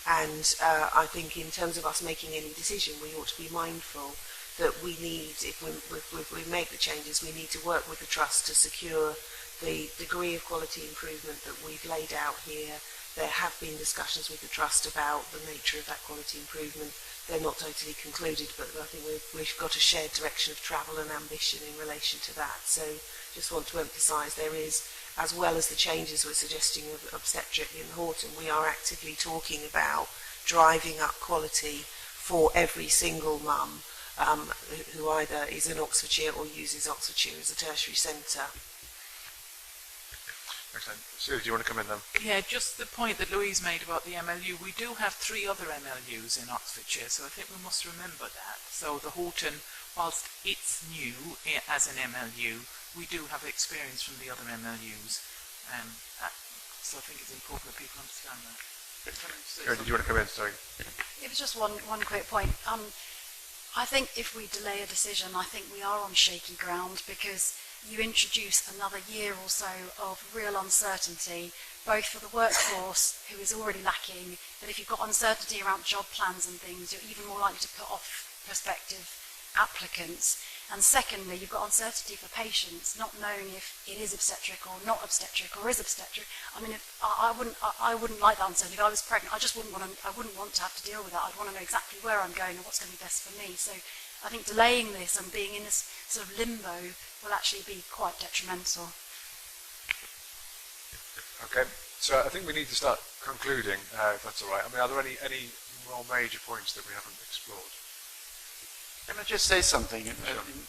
And I think in terms of us making any decision, we ought to be mindful that we need, if we make the changes, we need to work with the Trust to secure the degree of quality improvement that we've laid out here. There have been discussions with the Trust about the nature of that quality improvement. They're not totally concluded, but I think we've got a shared direction of travel and ambition in relation to that. So just want to emphasise there is, as well as the changes we're suggesting of obstetric in Halton, we are actively talking about driving up quality for every single mum who either is in Oxfordshire or uses Oxfordshire as a tertiary centre. Excellent. Sue, do you want to come in then? Yeah, just the point that Louise made about the MLU. We do have 3 other MLUs in Oxfordshire, so I think we must remember that. So the Halton, whilst it's new as an MLU, we do have experience from the other MLUs. So I think it's important that people understand that. Did you want to come in? Sorry. It was just one quick point. I think if we delay a decision, I think we are on shaky ground, because you introduce another year or so of real uncertainty, both for the workforce, who is already lacking, but if you've got uncertainty around job plans and things, you're even more likely to put off prospective applicants. And secondly, you've got uncertainty for patients, not knowing if it is obstetric or not obstetric or is obstetric. I mean, I wouldn't like that uncertainty. If I was pregnant, I wouldn't want to have to deal with that. I'd want to know exactly where I'm going and what's going to be best for me. So I think delaying this and being in this sort of limbo will actually be quite detrimental. Okay, so I think we need to start concluding, if that's all right. I mean, are there any more major points that we haven't explored? Can I just say something in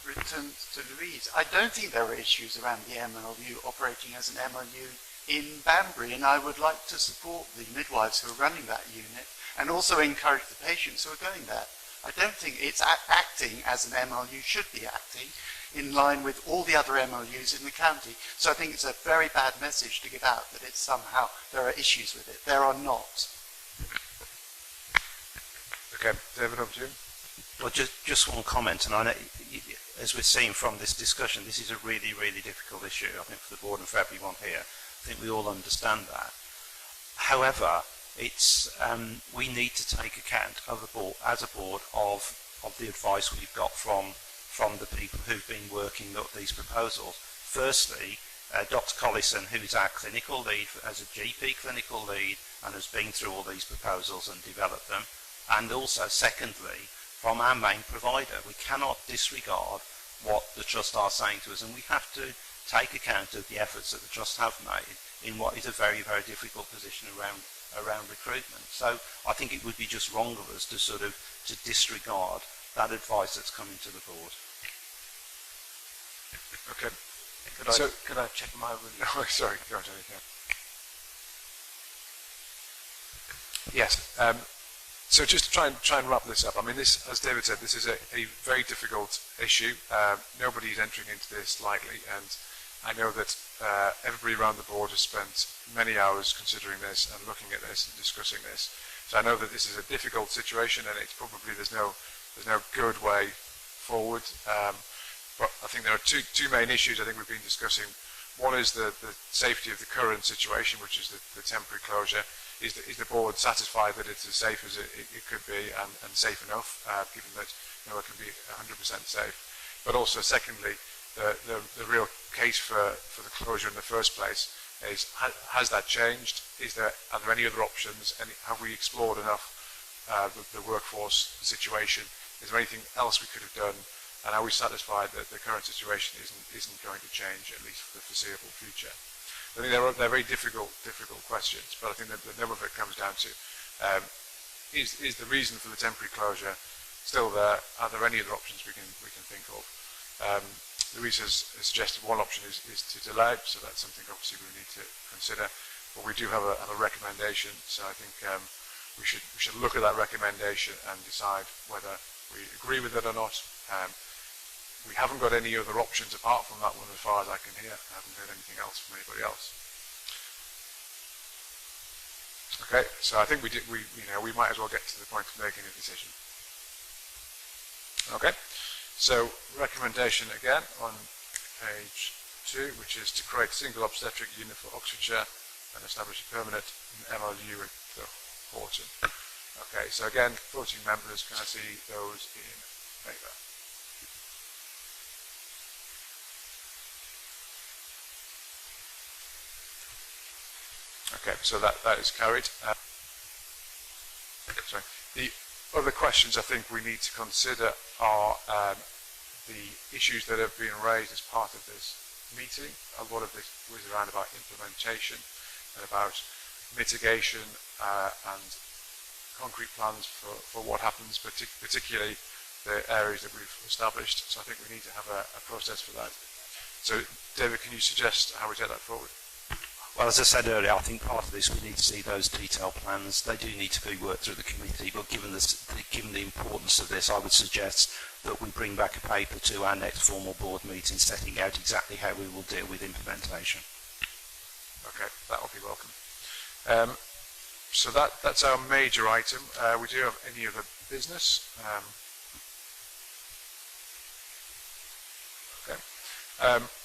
return to Louise? I don't think there are issues around the MLU operating as an MLU in Banbury, and I would like to support the midwives who are running that unit and also encourage the patients who are going there. I don't think it's acting as an MLU should be acting in line with all the other MLUs in the county. So I think it's a very bad message to give out that it's somehow there are issues with it. There are not. Okay, David, over to you. Well, just one comment, and I know, as we're seeing from this discussion, this is a really, really difficult issue, I think, for the board and for everyone here. I think we all understand that. However, it's we need to take account of the board, as a board, of the advice we've got from the people who've been working up these proposals. Firstly, Dr. Collison, who is our clinical lead, as a GP clinical lead, and has been through all these proposals and developed them. And also, secondly, from our main provider. We cannot disregard what the Trust are saying to us, and we have to take account of the efforts that the Trust have made in what is a very, very difficult position around recruitment. So I think it would be just wrong of us to disregard that advice that's coming to the board. Okay. Could I check my room? Oh, sorry. Go on, Jenny. Yeah. Yes. So just to try and wrap this up, I mean, this, as David said, this is a very difficult issue. Nobody's entering into this lightly, and I know that everybody around the board has spent many hours considering this and looking at this and discussing this. So I know that this is a difficult situation, and it's probably there's no good way forward. But I think there are two main issues I think we've been discussing. One is the safety of the current situation, which is the temporary closure. Is the board satisfied that it's as safe as it could be and safe enough, given that it can be 100% safe? But also, secondly, the real case for the closure in the first place is, has that changed? Are there any other options? And have we explored enough the workforce situation? Is there anything else we could have done? And are we satisfied that the current situation isn't going to change, at least for the foreseeable future? I think they're very difficult questions, but I think that the number of it comes down to is the reason for the temporary closure still there? Are there any other options we can think of? Louise has suggested one option is to delay, so that's something obviously we need to consider. But we do have a recommendation, so I think we should look at that recommendation and decide whether we agree with it or not. We haven't got any other options apart from that one, as far as I can hear. I haven't heard anything else from anybody else. Okay, so I think we might as well get to the point of making a decision. Okay, so recommendation again on page 2, which is to create a single obstetric unit for Oxfordshire and establish a permanent MLU at the Halton. Okay, so again, voting members, can I see those in favour? Okay, so that is carried. Sorry. The other questions I think we need to consider are the issues that have been raised as part of this meeting. A lot of this was around about implementation and about mitigation and concrete plans for what happens, particularly the areas that we've established. So I think we need to have a process for that. So David, can you suggest how we take that forward? Well, as I said earlier, I think part of this we need to see those detailed plans. They do need to be worked through the committee, but given the importance of this, I would suggest that we bring back a paper to our next formal board meeting setting out exactly how we will deal with implementation. Okay, that will be welcome. So that's our major item. We do have any other business. Okay.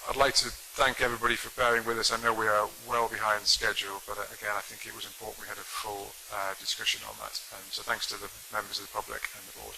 I'd like to thank everybody for bearing with us. I know we are well behind schedule, but again, I think it was important we had a full discussion on that. So thanks to the members of the public and the board.